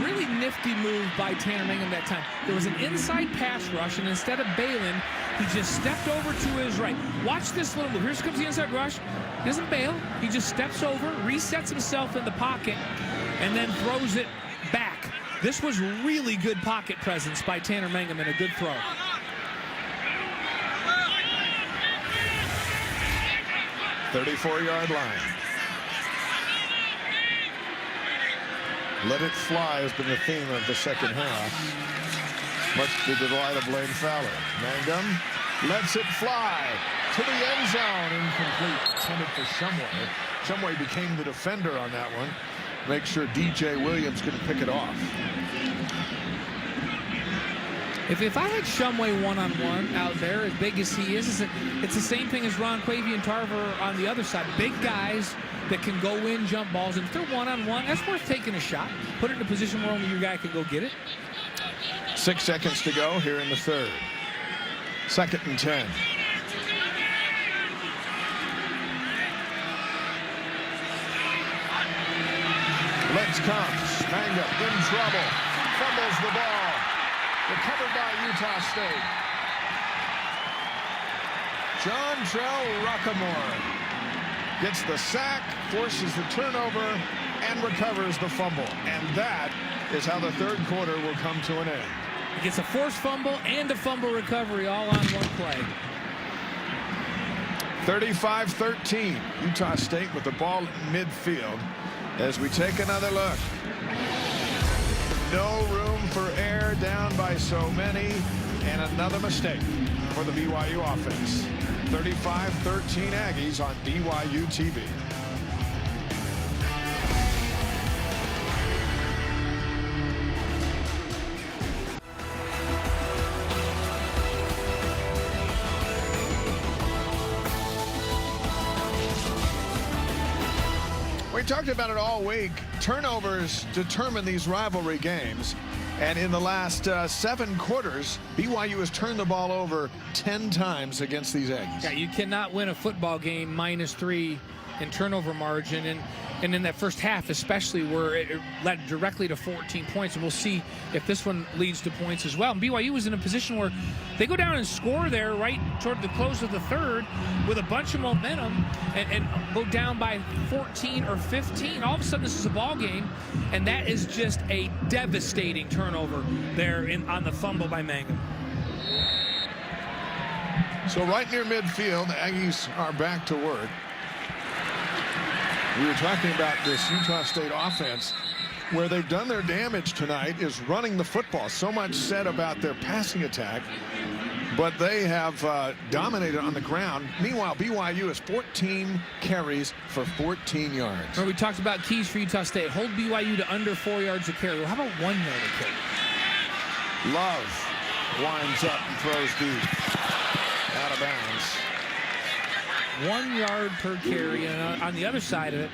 Really nifty move by Tanner Mangum that time. There was an inside pass rush, and instead of bailing, he just stepped over to his right. Watch this little move. Here comes the inside rush. He doesn't bail. He just steps over, resets himself in the pocket, and then throws it back. This was really good pocket presence by Tanner Mangum and a good throw. .34-yard line. Let it fly has been the theme of the second half, much to the delight of Blaine Fowler. Mangum lets it fly to the end zone. Incomplete. Intended for Shumway. Shumway became the defender on that one. Make sure DJ Williams couldn't pick it off. If I had Shumway one-on-one out there, as big as he is, it's the same thing as Ron Quavy and Tarver on the other side. Big guys that can go in jump balls. And if they're one-on-one, that's worth taking a shot. Put it in a position where only your guy can go get it. 6 seconds to go here in the 3rd. 2nd and 10. Blitz comes. Mangum in trouble. Fumbles the ball. Recovered by Utah State. John Trell Rockamore gets the sack, forces the turnover, and recovers the fumble. And that is how the 3rd quarter will come to an end. He gets a forced fumble and a fumble recovery all on one play. 35-13. Utah State with the ball in midfield as we take another look. No room for error there, down by so many, and another mistake for the BYU offense. 35-13 Aggies on BYU TV. We talked about it all week. Turnovers determine these rivalry games. And in the last 7 quarters, BYU has turned the ball over 10 times against these Aggies. Yeah, you cannot win a football game -3 in turnover margin. And in that first half, especially, where it led directly to 14 points. And we'll see if this one leads to points as well. And BYU was in a position where they go down and score there right toward the close of the third with a bunch of momentum and go down by 14 or 15. All of a sudden, this is a ball game. And that is just a devastating turnover there on the fumble by Mangum. So right near midfield, the Aggies are back to work. We were talking about this Utah State offense. Where they've done their damage tonight is running the football. So much said about their passing attack, but they have dominated on the ground. Meanwhile, BYU has 14 carries for 14 yards. Remember, we talked about keys for Utah State. Hold BYU to under 4 yards a carry. Well, how about 1 yard a carry? Love winds up and throws deep. Out of bounds. 1 yard per carry, and on the other side of it,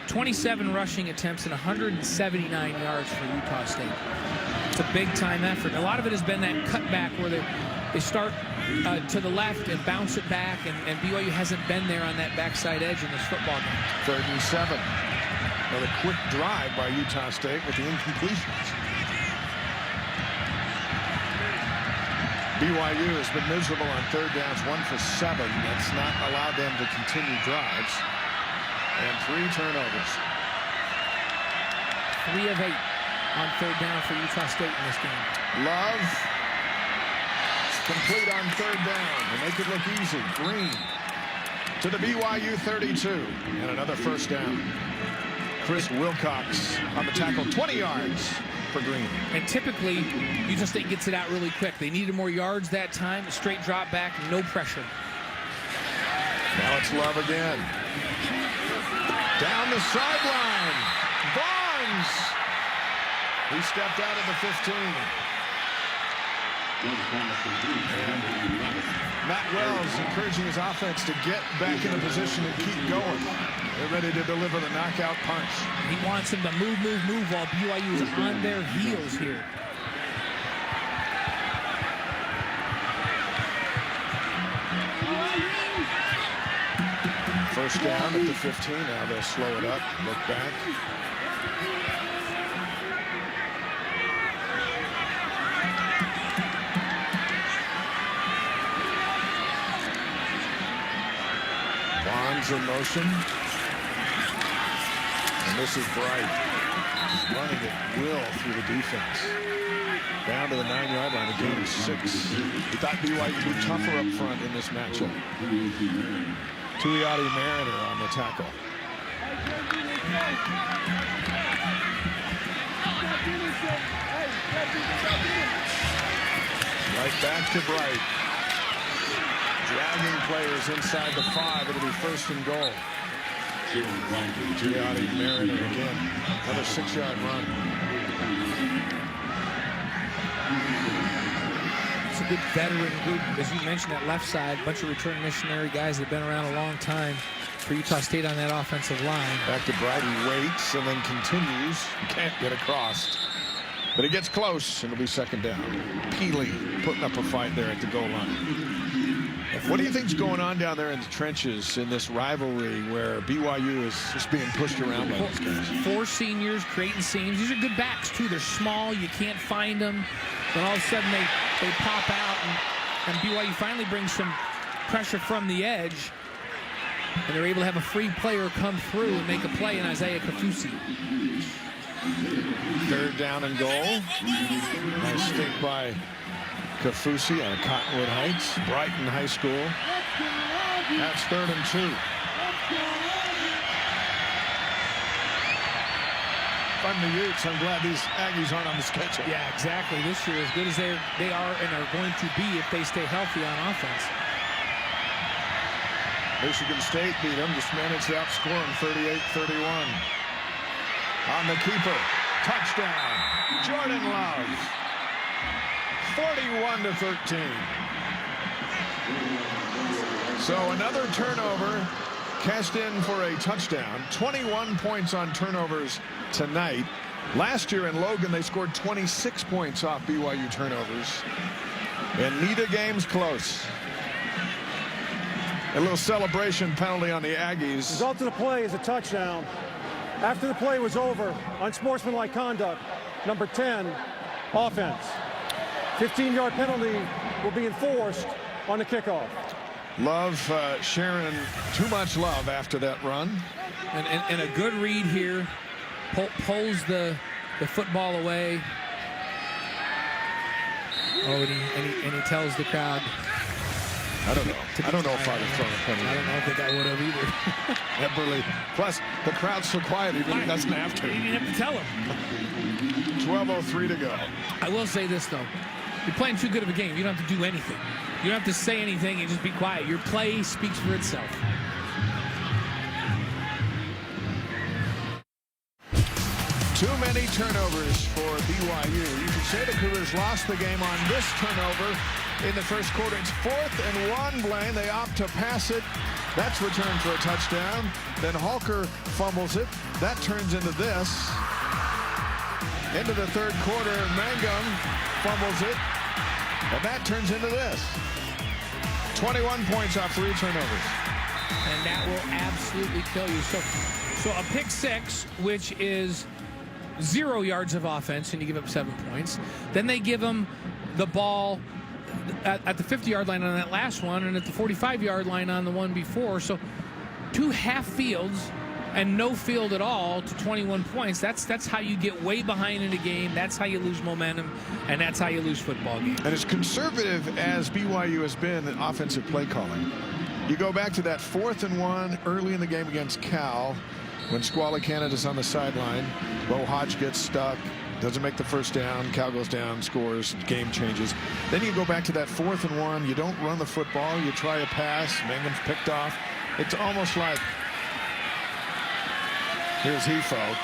27 rushing attempts and 179 yards for Utah State. It's a big-time effort. A lot of it has been that cutback where they start to the left and bounce it back, and BYU hasn't been there on that backside edge in this football game. 3rd and 7. Another quick drive by Utah State with the incompletions. BYU has been miserable on 3rd downs, 1 for 7. That's not allowed them to continue drives. And 3 turnovers. 3 of 8 on 3rd down for Utah State in this game. Love complete on 3rd down to make it look easy. Green to the BYU 32. And another 1st down. Chris Wilcox on the tackle, 20 yards. For Green. And typically, Utah State gets it out really quick. They needed more yards that time. Straight drop back, no pressure. Now it's Love again. Down the sideline. Barnes. He stepped out of the 15. Matt Wells encouraging his offense to get back in a position and keep going. They're ready to deliver the knockout punch. He wants him to move while BYU is on their heels here. First down at the 15. Now they'll slow it up, look back. Bonds in motion. And this is Bright. Running at will through the defense. Down to the 9-yard line, a gain of 6. We thought BYU would be tougher up front in this matchup. Tuioti Mariner on the tackle. Right back to Bright. Dragging players inside the 5. It'll be 1st and goal. Tuioti Mariner again. Another 6-yard run. It's a good veteran group, as you mentioned, that left side. A bunch of return missionary guys that have been around a long time for Utah State on that offensive line. Back to Bright. He waits and then continues. Can't get across. But he gets close, and it'll be 2nd down. Peely putting up a fight there at the goal line. What do you think's going on down there in the trenches in this rivalry where BYU is just being pushed around by these guys? 4 seniors creating seams. These are good backs, too. They're small. You can't find them. Then all of a sudden they pop out, and BYU finally brings some pressure from the edge. And they're able to have a free player come through and make a play in Isaiah Kafusi. 3rd down and goal. Nice stick by Kafusi out of Cottonwood Heights, Brighton High School. That's 3rd and 2. fun the Utes. I'm glad these Aggies aren't on the schedule. Yeah, exactly. This year, as good as they are and are going to be if they stay healthy on offense. Michigan State beat them. Just managed to outscore them 38-31. On the keeper. Touchdown. Jordan Love. 41-13. So another turnover. Cashed in for a touchdown. 21 points on turnovers tonight. Last year in Logan, they scored 26 points off BYU turnovers. And neither game's close. A little celebration penalty on the Aggies. Result of the play is a touchdown. After the play was over, unsportsmanlike conduct, number 10, offense. 15-yard penalty will be enforced on the kickoff. Love sharing too much love after that run. And a good read here. Pulls the football away. Oh, and he tells the crowd. I don't know. I don't know if I'd have thrown a penalty. I don't think I would have either. Eberle. Plus, the crowd's so quiet, he really doesn't have to. You didn't have to tell him. 12:03 to go. I will say this, though. You're playing too good of a game. You don't have to do anything. You don't have to say anything and just be quiet. Your play speaks for itself. Too many turnovers for BYU. You could say the Cougars lost the game on this turnover in the first quarter. It's 4th and 1, Blaine. They opt to pass it. That's returned for a touchdown. Then Halker fumbles it. That turns into this. Into the third quarter, Mangum fumbles it. And that turns into this. 21 points off 3 turnovers. And that will absolutely kill you. So a pick 6, which is 0 yards of offense, and you give up 7 points. Then they give them the ball at the 50-yard line on that last one, and at the 45-yard line on the one before. So 2 half fields and no field at all to 21 points. That's how you get way behind in a game. That's how you lose momentum, and that's how you lose football games. And as conservative as BYU has been in offensive play calling, you go back to that 4th and 1 early in the game against Cal, when Squally Canada's on the sideline. Bo Hodge gets stuck, doesn't make the first down. Cal goes down, scores, game changes. Then you go back to that 4th and 1. You don't run the football. You try a pass. Mangum's picked off. It's almost like, here's Hefo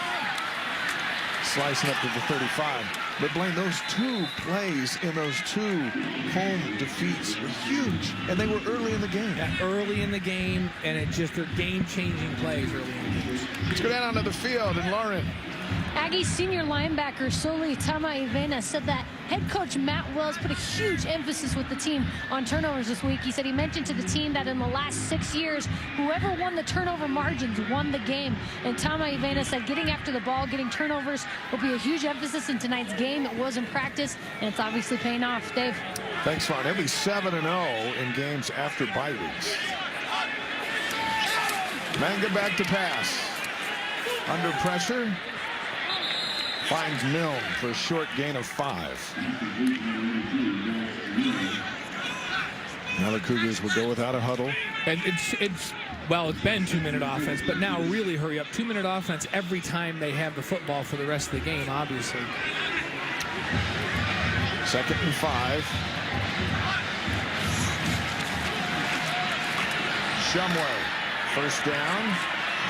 slicing up to the 35. But Blaine, those 2 plays in those 2 home defeats were huge, and they were early in the game. Yeah, early in the game, and they're game-changing plays early in the game. Let's go down onto the field, and Lauren. Aggies senior linebacker Soli Tamaivena said that head coach Matt Wells put a huge emphasis with the team on turnovers this week. He said he mentioned to the team that in the last 6 years, whoever won the turnover margins won the game. And Tamaivena said getting after the ball, getting turnovers will be a huge emphasis in tonight's game. It was in practice, and it's obviously paying off. Dave. Thanks, Ron. He'll be 7-0 in games after bye weeks. Manga back to pass. Under pressure. Finds Milne for a short gain of 5. Now the Cougars will go without a huddle. And it's been 2-minute offense, but now really hurry up. 2-minute offense every time they have the football for the rest of the game, obviously. 2nd and 5. Shumway, first down,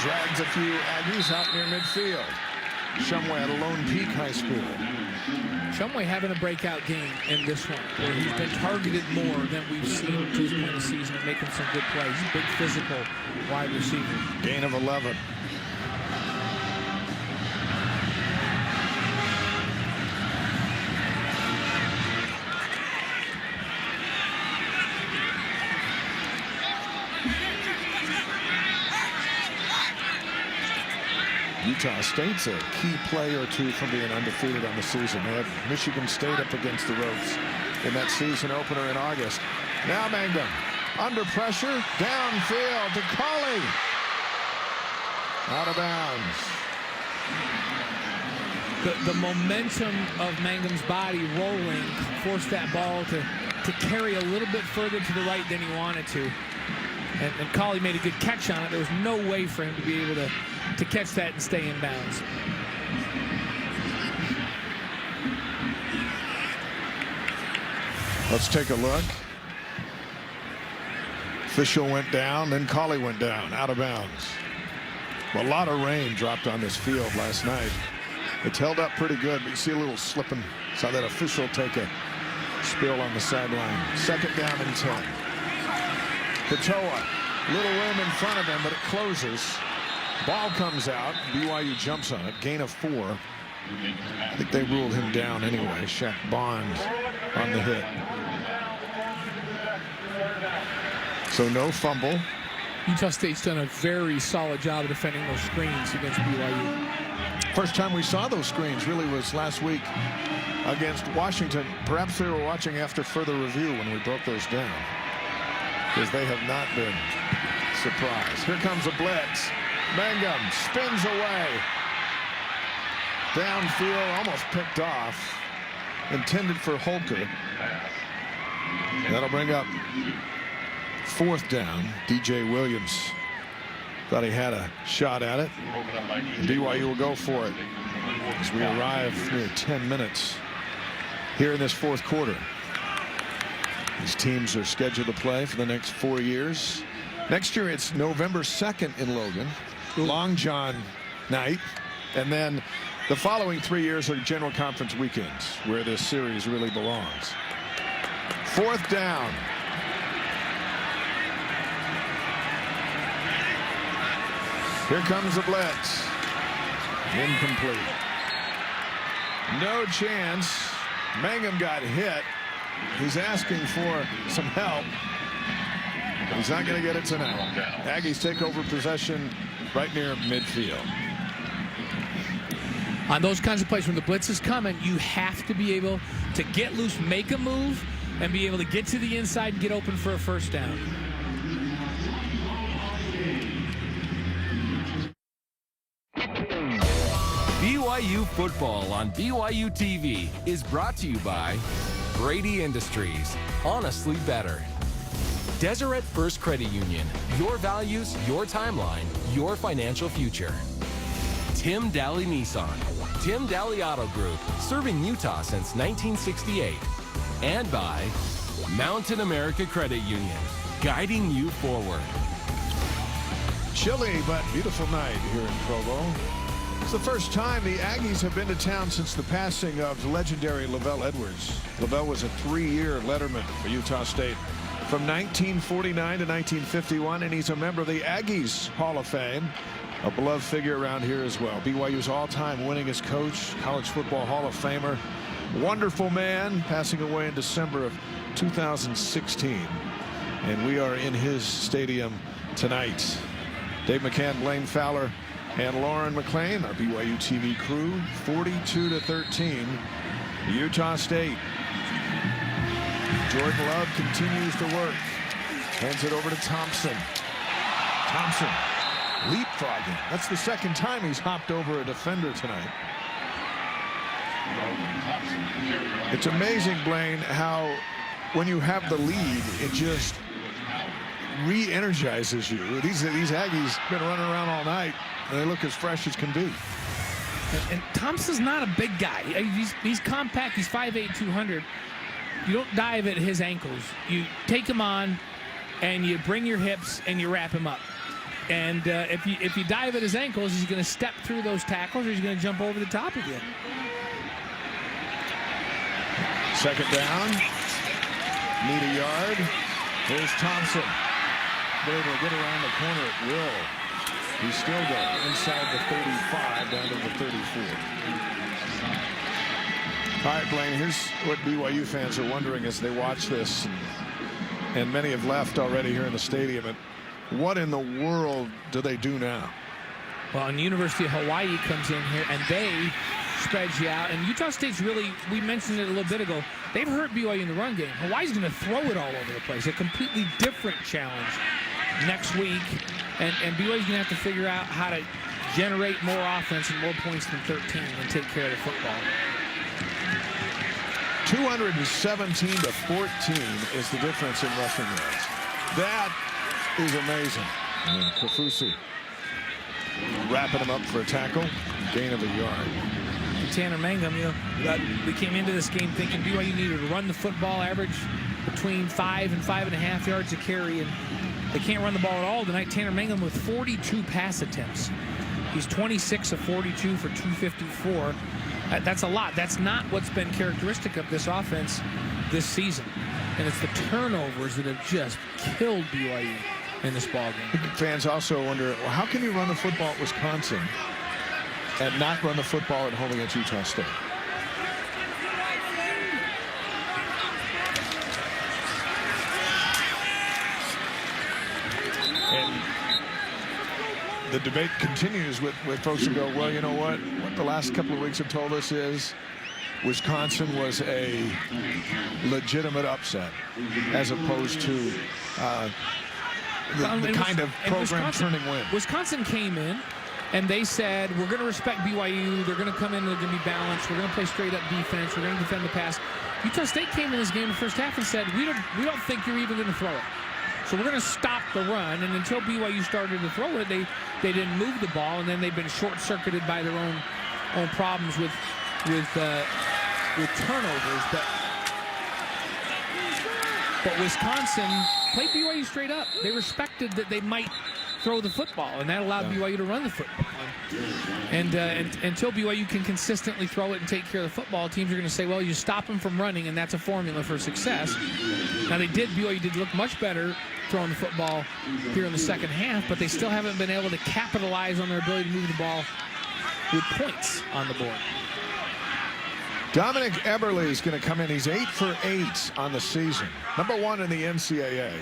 drags a few Aggies out near midfield. Shumway at Lone Peak High School. Shumway having a breakout game in this one, where he's been targeted more than we've seen to this point of the season and making some good plays. Big physical wide receiver. Gain of 11. Utah State's a key play or two from being undefeated on the season. They had Michigan State up against the ropes in that season opener in August. Now Mangum under pressure, downfield to Colley. Out of bounds. The momentum of Mangum's body rolling forced that ball to carry a little bit further to the right than he wanted to. And Colley made a good catch on it. There was no way for him to be able to catch that and stay in bounds. Let's take a look. Official went down, then Colley went down, out of bounds. A lot of rain dropped on this field last night. It's held up pretty good, but you see a little slipping. Saw that official take a spill on the sideline. 2nd down and 10. Katoa, little room in front of him, but it closes. Ball comes out. BYU jumps on it. Gain of 4. I think they ruled him down anyway. Shaq Bond on the hit. So no fumble. Utah State's done a very solid job of defending those screens against BYU. First time we saw those screens really was last week against Washington. Perhaps they were watching after further review when we broke those down, because they have not been surprised. Here comes a blitz. Mangum spins away. Downfield, almost picked off. Intended for Holker. That'll bring up 4th down. DJ Williams thought he had a shot at it. And BYU will go for it as we arrive near 10 minutes here in this 4th quarter. These teams are scheduled to play for the next 4 years. Next year it's November 2nd in Logan, Long John night, and then the following 3 years are General Conference weekends, where this series really belongs. 4th down. Here comes the blitz. Incomplete. No chance. Mangum got hit. He's asking for some help. He's not going to get it tonight. Aggies take over possession right near midfield. On those kinds of plays, when the blitz is coming, you have to be able to get loose, make a move, and be able to get to the inside and get open for a 1st down. BYU football on BYU TV is brought to you by Brady Industries. Honestly better. Deseret First Credit Union. Your values, your timeline, your financial future. Tim Daly Nissan. Tim Daly Auto Group, serving Utah since 1968. And by Mountain America Credit Union, guiding you forward. Chilly but beautiful night here in Provo. It's the first time the Aggies have been to town since the passing of the legendary Lavelle Edwards. Lavelle was a 3-year letterman for Utah State from 1949 to 1951, and he's a member of the Aggies Hall of Fame, a beloved figure around here as well. BYU's all-time winningest coach, college football Hall of Famer, wonderful man, passing away in December of 2016. And we are in his stadium tonight. Dave McCann, Blaine Fowler, and Lauren McLean, our BYU TV crew. 42-13, Utah State. Jordan Love continues to work. Hands it over to Thompson. Thompson leapfrogging. That's the 2nd time he's hopped over a defender tonight. It's amazing, Blaine, how when you have the lead, it just re-energizes you. These Aggies been running around all night, and they look as fresh as can be. And Thompson's not a big guy. He's compact. He's 5'8", 200. You don't dive at his ankles. You take him on, and you bring your hips, and you wrap him up. And if you dive at his ankles, he's going to step through those tackles, or he's going to jump over the top of you. 2nd down. Need a yard. Here's Thompson. They're able to get around the corner at will. He's still there inside the 35 down to the 34. All right, Blaine, here's what BYU fans are wondering as they watch this, and many have left already here in the stadium. And what in the world do they do now? Well, and the University of Hawaii comes in here, and they spread you out. And Utah State's really, we mentioned it a little bit ago, they've hurt BYU in the run game. Hawaii's going to throw it all over the place. A completely different challenge next week. And BYU's going to have to figure out how to generate more offense and more points than 13 and take care of the football. 217-14 is the difference in rushing yards. That is amazing. And Kafusi wrapping him up for a tackle, gain of a yard. Tanner Mangum, we came into this game thinking BYU needed to run the football, average between 5 and 5.5 yards a carry, and they can't run the ball at all tonight. Tanner Mangum with 42 pass attempts. He's 26 of 42 for 254. That's a lot. That's not what's been characteristic of this offense this season. And it's the turnovers that have just killed BYU in this ballgame. Fans also wonder, well, how can you run the football at Wisconsin and not run the football at home against Utah State? And the debate continues with folks who go, well, you know what the last couple of weeks have told us is Wisconsin was a legitimate upset as opposed to the kind of program turning win. Wisconsin came in and they said, we're going to respect BYU. They're going to come in, they're going to be balanced. We're going to play straight up defense. We're going to defend the pass. Utah State came in this game in the first half and said, we don't think you're even going to throw it. So we're going to stop the run. And until BYU started to throw it, they didn't move the ball, and then they've been short-circuited by their own problems with turnovers. But Wisconsin played BYU straight up. They respected that they might throw the football, and that allowed BYU to run the football. And until BYU can consistently throw it and take care of the football, teams are going to say, well, you stop them from running, and that's a formula for success. Now, BYU did look much better throwing the football here in the second half, but they still haven't been able to capitalize on their ability to move the ball with points on the board. Dominic Eberle is going to come in. He's 8 for 8 on the season. #1 in the NCAA.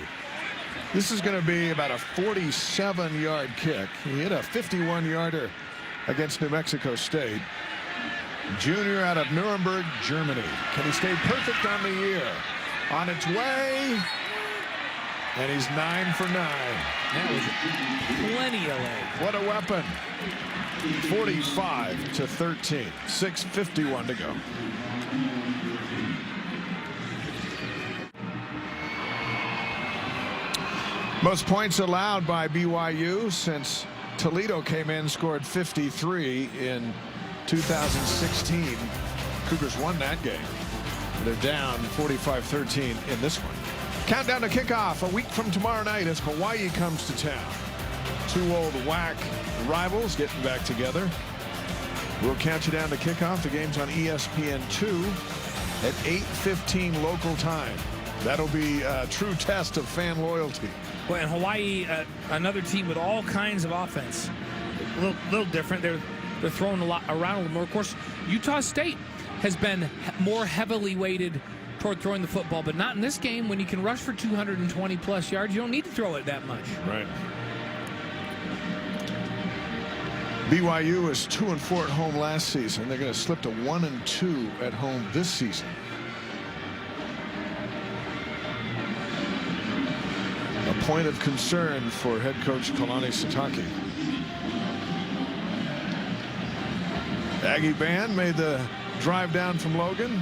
This is going to be about a 47-yard kick. He hit a 51-yarder against New Mexico State. Junior out of Nuremberg, Germany. Can he stay perfect on the year? On its way. And he's 9 for 9. That was plenty of leg. What a weapon. 45-13. 6:51 to go. Most points allowed by BYU since Toledo came in, scored 53 in 2016. Cougars won that game. They're down 45-13 in this one. Countdown to kickoff a week from tomorrow night as Hawaii comes to town. Two old WAC rivals getting back together. We'll count you down to kickoff. The game's on ESPN2 at 8:15 local time. That'll be a true test of fan loyalty. Well, and Hawaii, another team with all kinds of offense. A little different. They're throwing a lot around a little more. Of course, Utah State has been more heavily weighted toward throwing the football, but not in this game. When you can rush for 220-plus yards, you don't need to throw it that much. Right. BYU was 2-4 at home last season. They're going to slip to 1-2 at home this season. A point of concern for head coach Kalani Sitake. Aggie band made the drive down from Logan.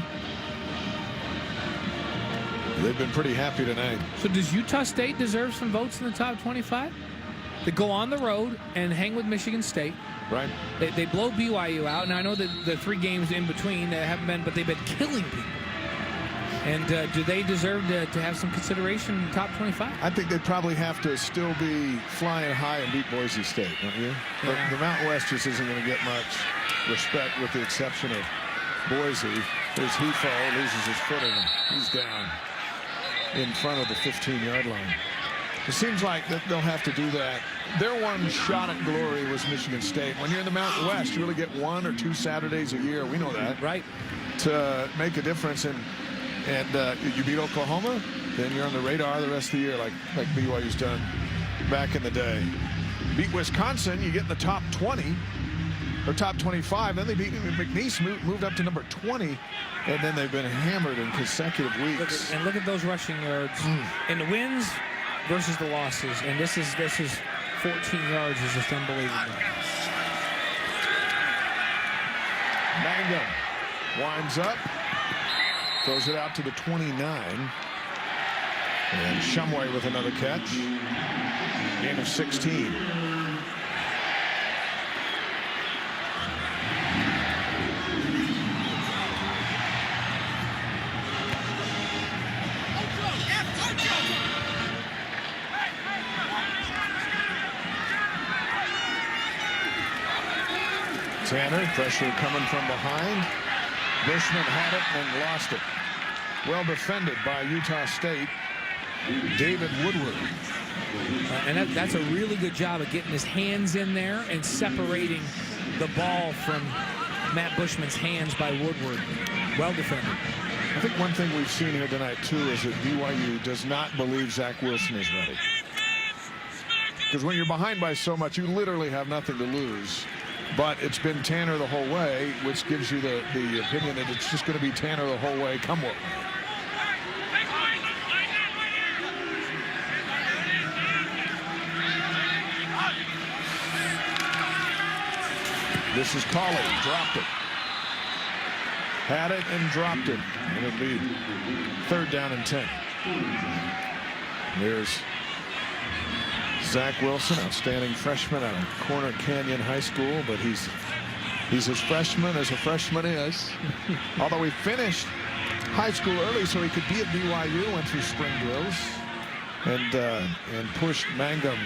They've been pretty happy tonight. So does Utah State deserve some votes in the top 25? They go on the road and hang with Michigan State. Right. They blow BYU out. Now, I know that the 3 games in between haven't been, but they've been killing people. And do they deserve to have some consideration in the top 25? I think they probably have to still be flying high and beat Boise State, don't you? Yeah. The Mountain West just isn't going to get much respect with the exception of Boise. There's Hefo, loses his footing. He's down in front of the 15-yard line. It seems like that they'll have to do that. Their one shot at glory was Michigan State. When you're in the Mountain West, you really get 1 or 2 Saturdays a year. We know that. Right. To make a difference. And you beat Oklahoma, then you're on the radar the rest of the year like BYU's done back in the day. Beat Wisconsin, you get in the top 20 or top 25. Then they beat McNeese, moved up to number 20. And then they've been hammered in consecutive weeks. Look at those rushing yards. And the wins versus the losses. And this is 14 yards is just unbelievable. Mangum winds up. Throws it out to the 29. And Shumway with another catch. Gain of 16. Tanner, pressure coming from behind. Bushman had it and lost it. Well defended by Utah State. David Woodward. And that's a really good job of getting his hands in there and separating the ball from Matt Bushman's hands by Woodward. Well defended. I think one thing we've seen here tonight, too, is that BYU does not believe Zach Wilson is ready. Because when you're behind by so much, you literally have nothing to lose. But it's been Tanner the whole way, which gives you the opinion that it's just going to be Tanner the whole way, come what may. This is Colley, dropped it. Had it and dropped it. And it'll be 3rd down and 10. There's Zach Wilson, outstanding freshman out of Corner Canyon High School, but he's as freshman as a freshman is. Although he finished high school early so he could be at BYU, went through spring drills, and pushed Mangum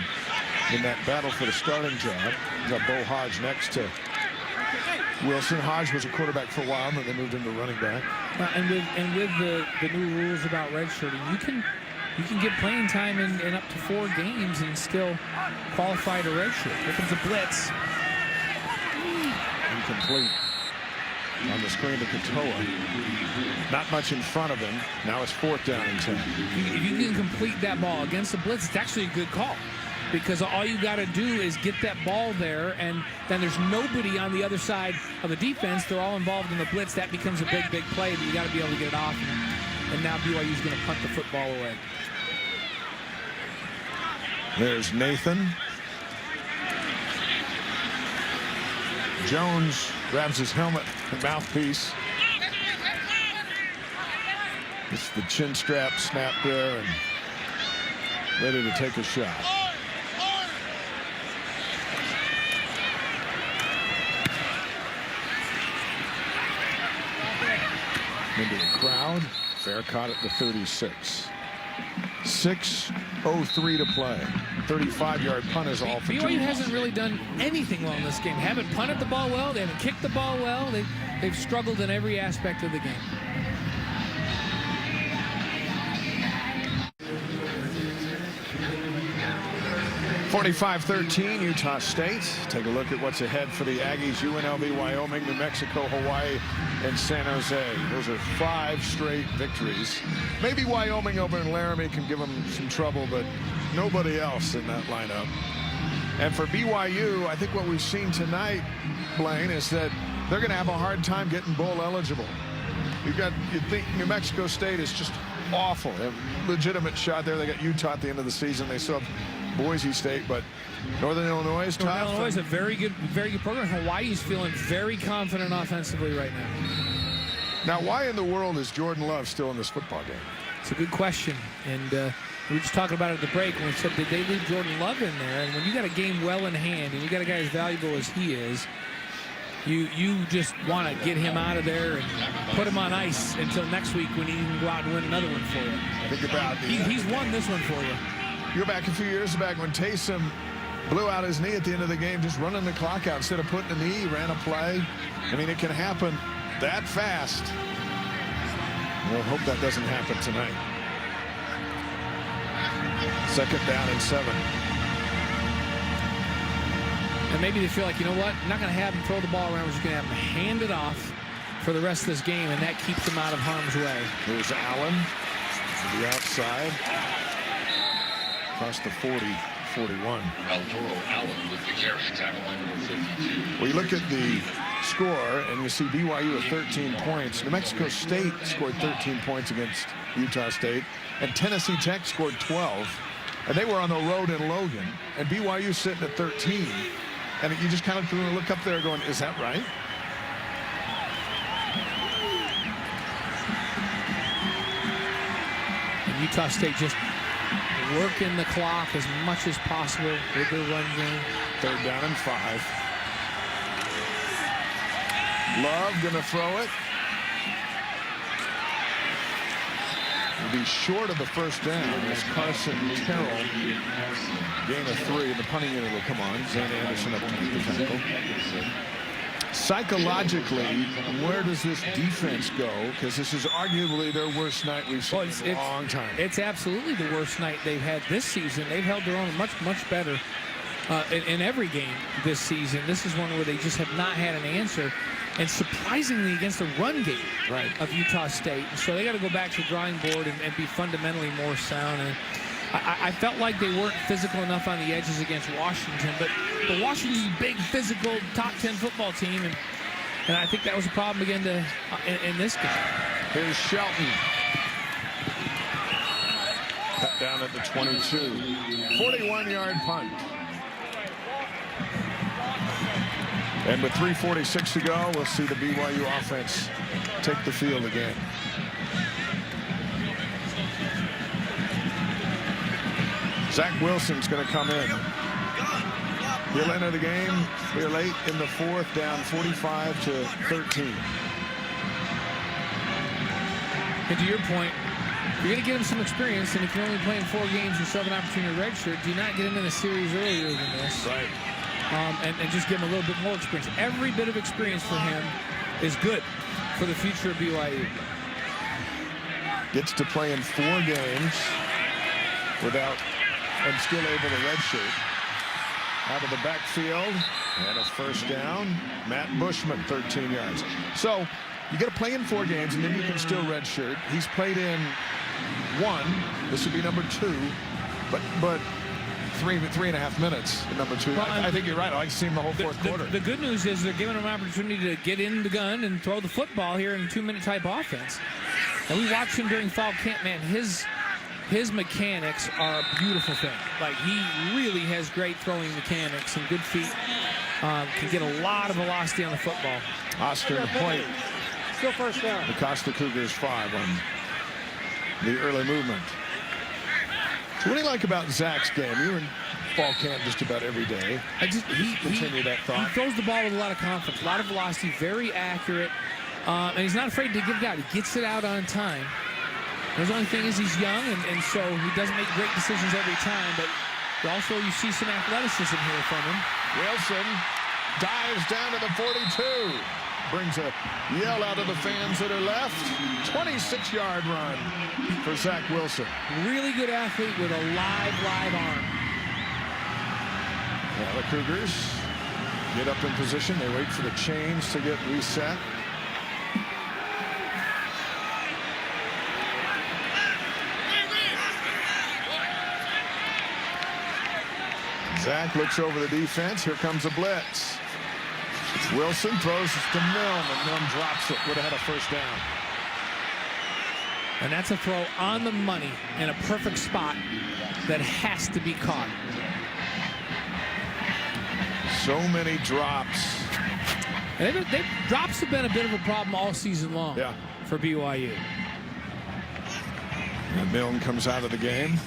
in that battle for the starting job. He's got Bo Hodge next to Wilson. Hodge was a quarterback for a while, and then they moved him to running back. And with the new rules about redshirting, you can get playing time in up to 4 games and still qualify to redshirt. Here comes a blitz. Incomplete on the screen to Katoa. Not much in front of him. Now it's 4th down and 10. If you can complete that ball against the blitz, it's actually a good call. Because all you got to do is get that ball there, and then there's nobody on the other side of the defense. They're all involved in the blitz. That becomes a big play, but you got to be able to get it off. And now BYU's going to punt the football away. There's Nathan. Jones grabs his helmet and mouthpiece. It's the chin strap snap there and ready to take a shot. Into the crowd. Fair caught at the 36. 6:03 to play. 35-yard punt is all for BYU hasn't really done anything well in this game. Haven't punted the ball well. They haven't kicked the ball well. They've struggled in every aspect of the game. .45-13 Utah State. Take a look at what's ahead for the Aggies. UNLV, Wyoming, New Mexico, Hawaii, and San Jose. Those are 5 straight victories. Maybe Wyoming over in Laramie can give them some trouble, but nobody else in that lineup. And for BYU, I think what we've seen tonight, Blaine, is that they're going to have a hard time getting bowl eligible. You'd think New Mexico State is just awful. They have a legitimate shot there. They got Utah at the end of the season. They still have Boise State, but Northern Illinois is tough. Northern Illinois is a very good program. Hawaii's feeling very confident offensively right now. Now, why in the world is Jordan Love still in this football game? It's a good question, and we were just talking about it at the break when we said, did they leave Jordan Love in there? And when you got a game well in hand and you got a guy as valuable as he is, you just want to get him out of there and put him on ice until next week when he can go out and win another one for you. Think about he's won this one for you. You're back a few years back when Taysom blew out his knee at the end of the game, just running the clock out instead of putting a knee, ran a play. I mean, it can happen that fast. We'll hope that doesn't happen tonight. 2nd down and 7. And maybe they feel like, you know what, I'm not going to have him throw the ball around. We're just going to have him hand it off for the rest of this game, and that keeps him out of harm's way. Here's Allen to the outside. Across the 40-41. We look at the score, and you see BYU at 13 points. New Mexico State scored 13 points against Utah State, and Tennessee Tech scored 12. And they were on the road in Logan, and BYU sitting at 13. And you just kind of look up there going, is that right? And Utah State just working the clock as much as possible with their run game. 3rd down and 5. Love gonna throw it. It'll be short of the 1st down as Carson Terrell gain of 3. The punting unit will come on. Zane Anderson up to the tackle. Psychologically, where does this defense go? Because this is arguably their worst night we've seen in a long time. It's absolutely the worst night they've had this season. They've held their own much better in every game this season. This is one where they just have not had an answer, and surprisingly against the run game of Utah State. So they got to go back to the drawing board and be fundamentally more sound. And I felt like they weren't physical enough on the edges against Washington, but Washington's a big, physical, top 10 football team, and I think that was a problem again in this game. Here's Shelton. Cut down at the 22. 41-yard punt. And with 3:46 to go, we'll see the BYU offense take the field again. Zach Wilson's going to come in. He'll enter the game. We're late in the fourth, down 45-13. And to your point, you're going to get him some experience, and if you're only playing 4 games and still have an opportunity to redshirt, do not get him in a series earlier than this. Right. And just give him a little bit more experience. Every bit of experience for him is good for the future of BYU. Gets to play in 4 games without and still able to redshirt. Out of the backfield and a first down. Matt Bushman, 13 yards. So you got to play in 4 games and then you can still redshirt. He's played in 1. This would be number 2, but 3.5 minutes in number 2. Well, I think you're right. I like seeing the whole fourth quarter. The good news is they're giving him an opportunity to get in the gun and throw the football here in a 2-minute type offense. And we watched him during fall camp. Man, his mechanics are a beautiful thing. Like, he really has great throwing mechanics and good feet. Can get a lot of velocity on the football. Oscar the plate. Still first down. The Costa Cougars 5 on the early movement. So what do you like about Zach's game? You were in fall camp just about every day. Continue that thought. He throws the ball with a lot of confidence, a lot of velocity, very accurate, and he's not afraid to give it out. He gets it out on time. The only thing is he's young, and so he doesn't make great decisions every time, but also you see some athleticism here from him. Wilson dives down to the 42. Brings a yell out of the fans that are left. 26-yard run for Zach Wilson. Really good athlete with a live arm. Now the Cougars get up in position. They wait for the chains to get reset. Zach looks over the defense. Here comes a blitz. Wilson throws to Milne, and Milne drops it. Would have had a first down. And that's a throw on the money in a perfect spot that has to be caught. So many drops. And drops have been a bit of a problem all season long for BYU. And Milne comes out of the game.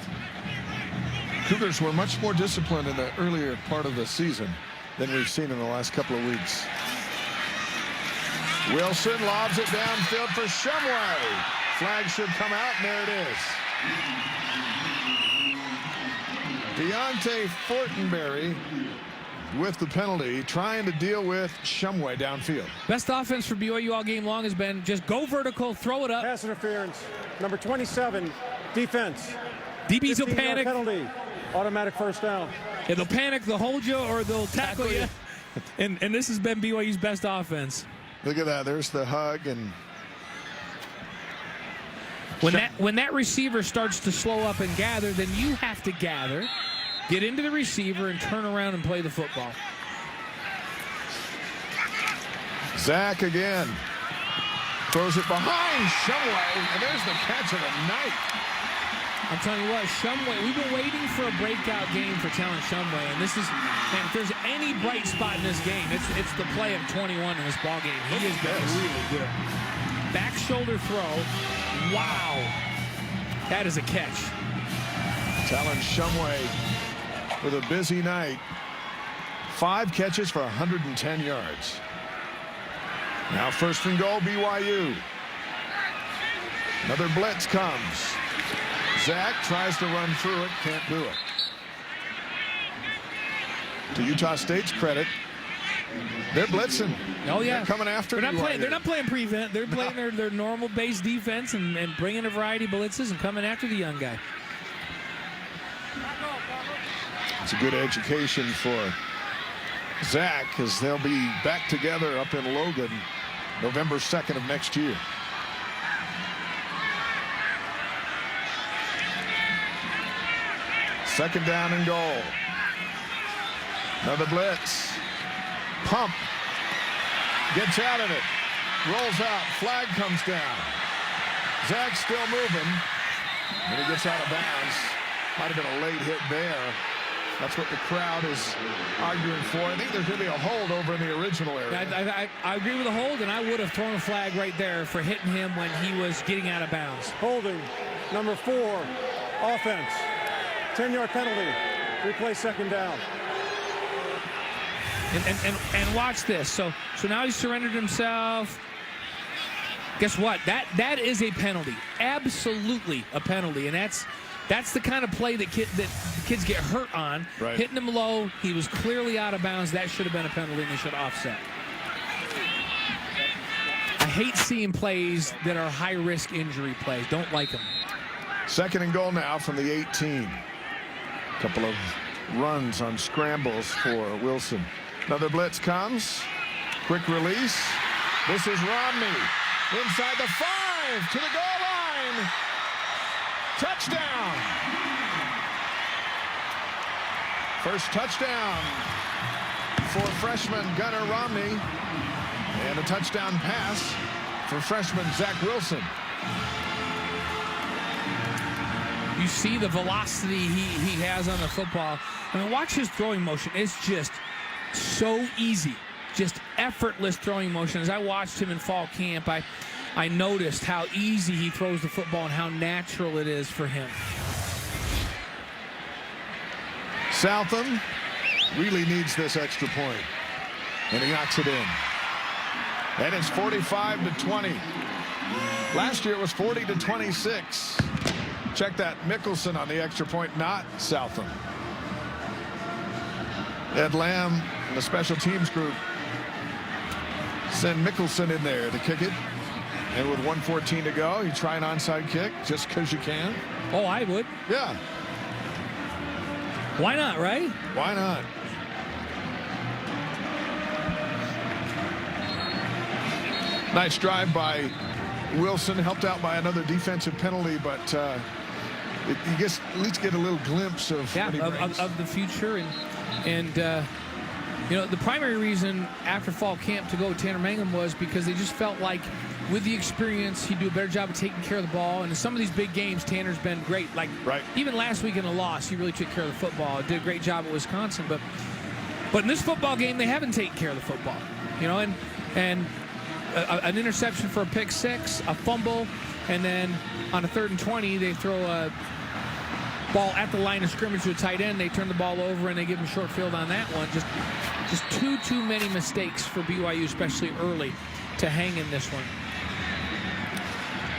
Cougars were much more disciplined in the earlier part of the season than we've seen in the last couple of weeks. Wilson lobs it downfield for Shumway. Flag should come out, and there it is. Deontay Fortenberry with the penalty, trying to deal with Shumway downfield. Best offense for BYU all game long has been just go vertical, throw it up. Pass interference. Number 27, defense. DBs will panic. Penalty. Automatic first down. Yeah, they'll panic, they'll hold you, or they'll tackle you. And this has been BYU's best offense. Look at that. There's the hug. And when that receiver starts to slow up and gather, then you have to gather, get into the receiver, and turn around and play the football. Zach again. Throws it behind Shumway. And there's the catch of the night. I'm telling you what, Shumway, we've been waiting for a breakout game for Talon Shumway, and this is, man, if there's any bright spot in this game, it's the play of 21 in this ball game. He has been really good. Back shoulder throw. Wow. That is a catch. Talon Shumway with a busy night. 5 catches for 110 yards. Now first and goal, BYU. Another blitz comes. Zach tries to run through it, can't do it. To Utah State's credit, They're blitzing. Oh, yeah. They're coming after They're not playing prevent. They're playing No. their normal base defense and bringing a variety of blitzes and coming after the young guy. It's a good education for Zach, because they'll be back together up in Logan November 2nd of next year. Second down and goal. Another blitz. Pump. Gets out of it. Rolls out. Flag comes down. Zach's still moving. And he gets out of bounds. Might have been a late hit there. That's what the crowd is arguing for. I think there's going to be a hold over in the original area. I agree with the hold, and I would have thrown a flag right there for hitting him when he was getting out of bounds. Holding, number 4, offense. 10-yard penalty. Replay second down. And watch this. So now he surrendered himself. Guess what? That is a penalty. Absolutely a penalty. And that's the kind of play that kids get hurt on. Right. Hitting him low. He was clearly out of bounds. That should have been a penalty, and they should have offset. I hate seeing plays that are high-risk injury plays. Don't like them. Second and goal now from the 18. Couple of runs on scrambles for Wilson. Another blitz comes. Quick release. This is Romney. Inside the 5 to the goal line. Touchdown. First touchdown for freshman Gunnar Romney. And a touchdown pass for freshman Zach Wilson. You see the velocity he has on the football. I mean, watch his throwing motion. It's just so easy. Just effortless throwing motion. As I watched him in fall camp, I noticed how easy he throws the football and how natural it is for him. Southam really needs this extra point, and he knocks it in. And it's 45-20. Last year it was 40-26. Check that. Mickelson on the extra point, not Southam. Ed Lamb and the special teams group send Mickelson in there to kick it. And with 1:14 to go, you try an onside kick just because you can. Oh, I would. Yeah. Why not, right? Why not? Nice drive by Wilson, helped out by another defensive penalty, but you just at least get a little glimpse of what he brings. of the future. And you know, the primary reason after fall camp to go with Tanner Mangum was because they just felt like with the experience, he'd do a better job of taking care of the ball. And in some of these big games, Tanner's been great. Like even last week in a loss, he really took care of the football. Did a great job at Wisconsin. But in this football game, they haven't taken care of the football. You know, and an interception for a pick six, a fumble, and then on a 3rd and 20, they throw a ball at the line of scrimmage to a tight end. They turn the ball over and they give him a short field on that one. Just too many mistakes for BYU, especially early, to hang in this one.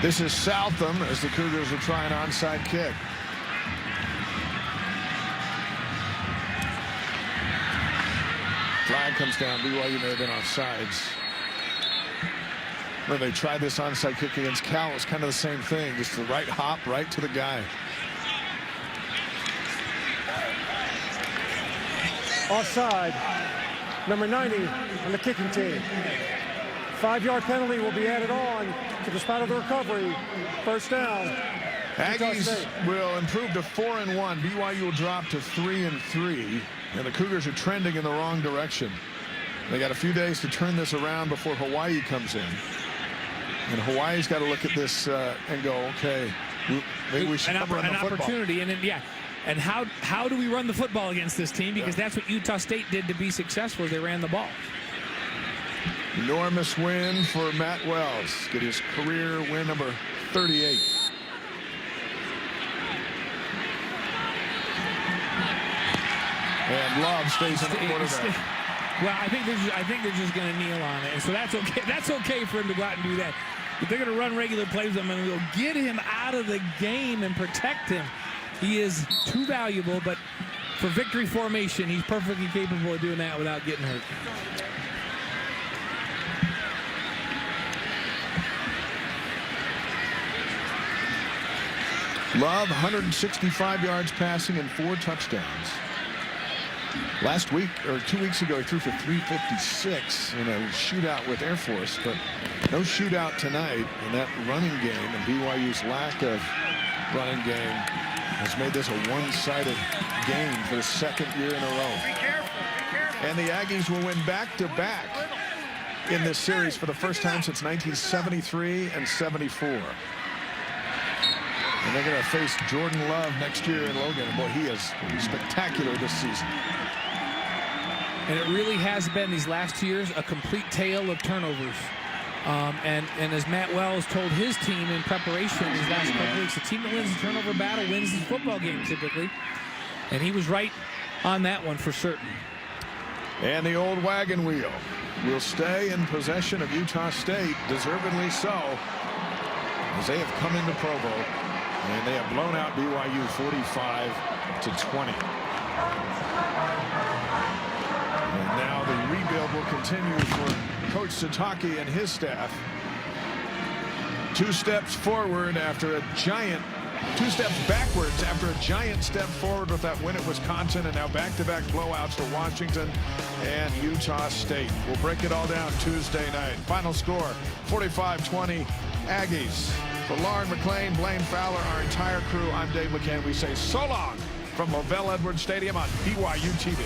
This is Southam as the Cougars are trying an onside kick. Flag comes down. BYU may have been offsides. When they tried this onside kick against Cal, it was kind of the same thing. Just the right hop right to the guy. Offside, number 90 on the kicking team. 5-yard penalty will be added on to the spot of the recovery. First down. Aggies will improve to 4-1. BYU will drop to 3-3. And the Cougars are trending in the wrong direction. They got a few days to turn this around before Hawaii comes in. And Hawaii's got to look at this and go, okay, maybe we should run the football. Opportunity, and then, yeah. And how do we run the football against this team? Because that's what Utah State did to be successful. They ran the ball. Enormous win for Matt Wells. Get his career win number 38. And Love stays in the quarterback. Well, I think they're just going to kneel on it, and so that's okay. That's okay for him to go out and do that. If they're going to run regular plays, I'm going to go get him out of the game and protect him. He is too valuable, but for victory formation, he's perfectly capable of doing that without getting hurt. Love, 165 yards passing and 4 touchdowns. Last week, or 2 weeks ago, he threw for 356 in a shootout with Air Force, but no shootout tonight. And that running game and BYU's lack of running game has made this a one-sided game for the 2nd year in a row. And the Aggies will win back-to-back in this series for the first time since 1973 and 74. And they're going to face Jordan Love next year in Logan. Boy, he is spectacular this season. And it really has been, these last 2 years, a complete tale of turnovers. And as Matt Wells told his team in preparation these last couple weeks, the team that wins the turnover battle wins the football game typically. And he was right on that one for certain. And the old wagon wheel will stay in possession of Utah State, deservedly so, as they have come into Provo and they have blown out BYU 45-20. And now the rebuild will continue for Coach Satake and his staff. 2 steps forward after a giant, 2 steps backwards after a giant step forward with that win at Wisconsin, and now back-to-back blowouts to Washington and Utah State. We'll break it all down Tuesday night. Final score, 45-20 Aggies. For Lauren McLean, Blaine Fowler, our entire crew, I'm Dave McCann. We say so long from Lavelle Edwards Stadium on BYU TV.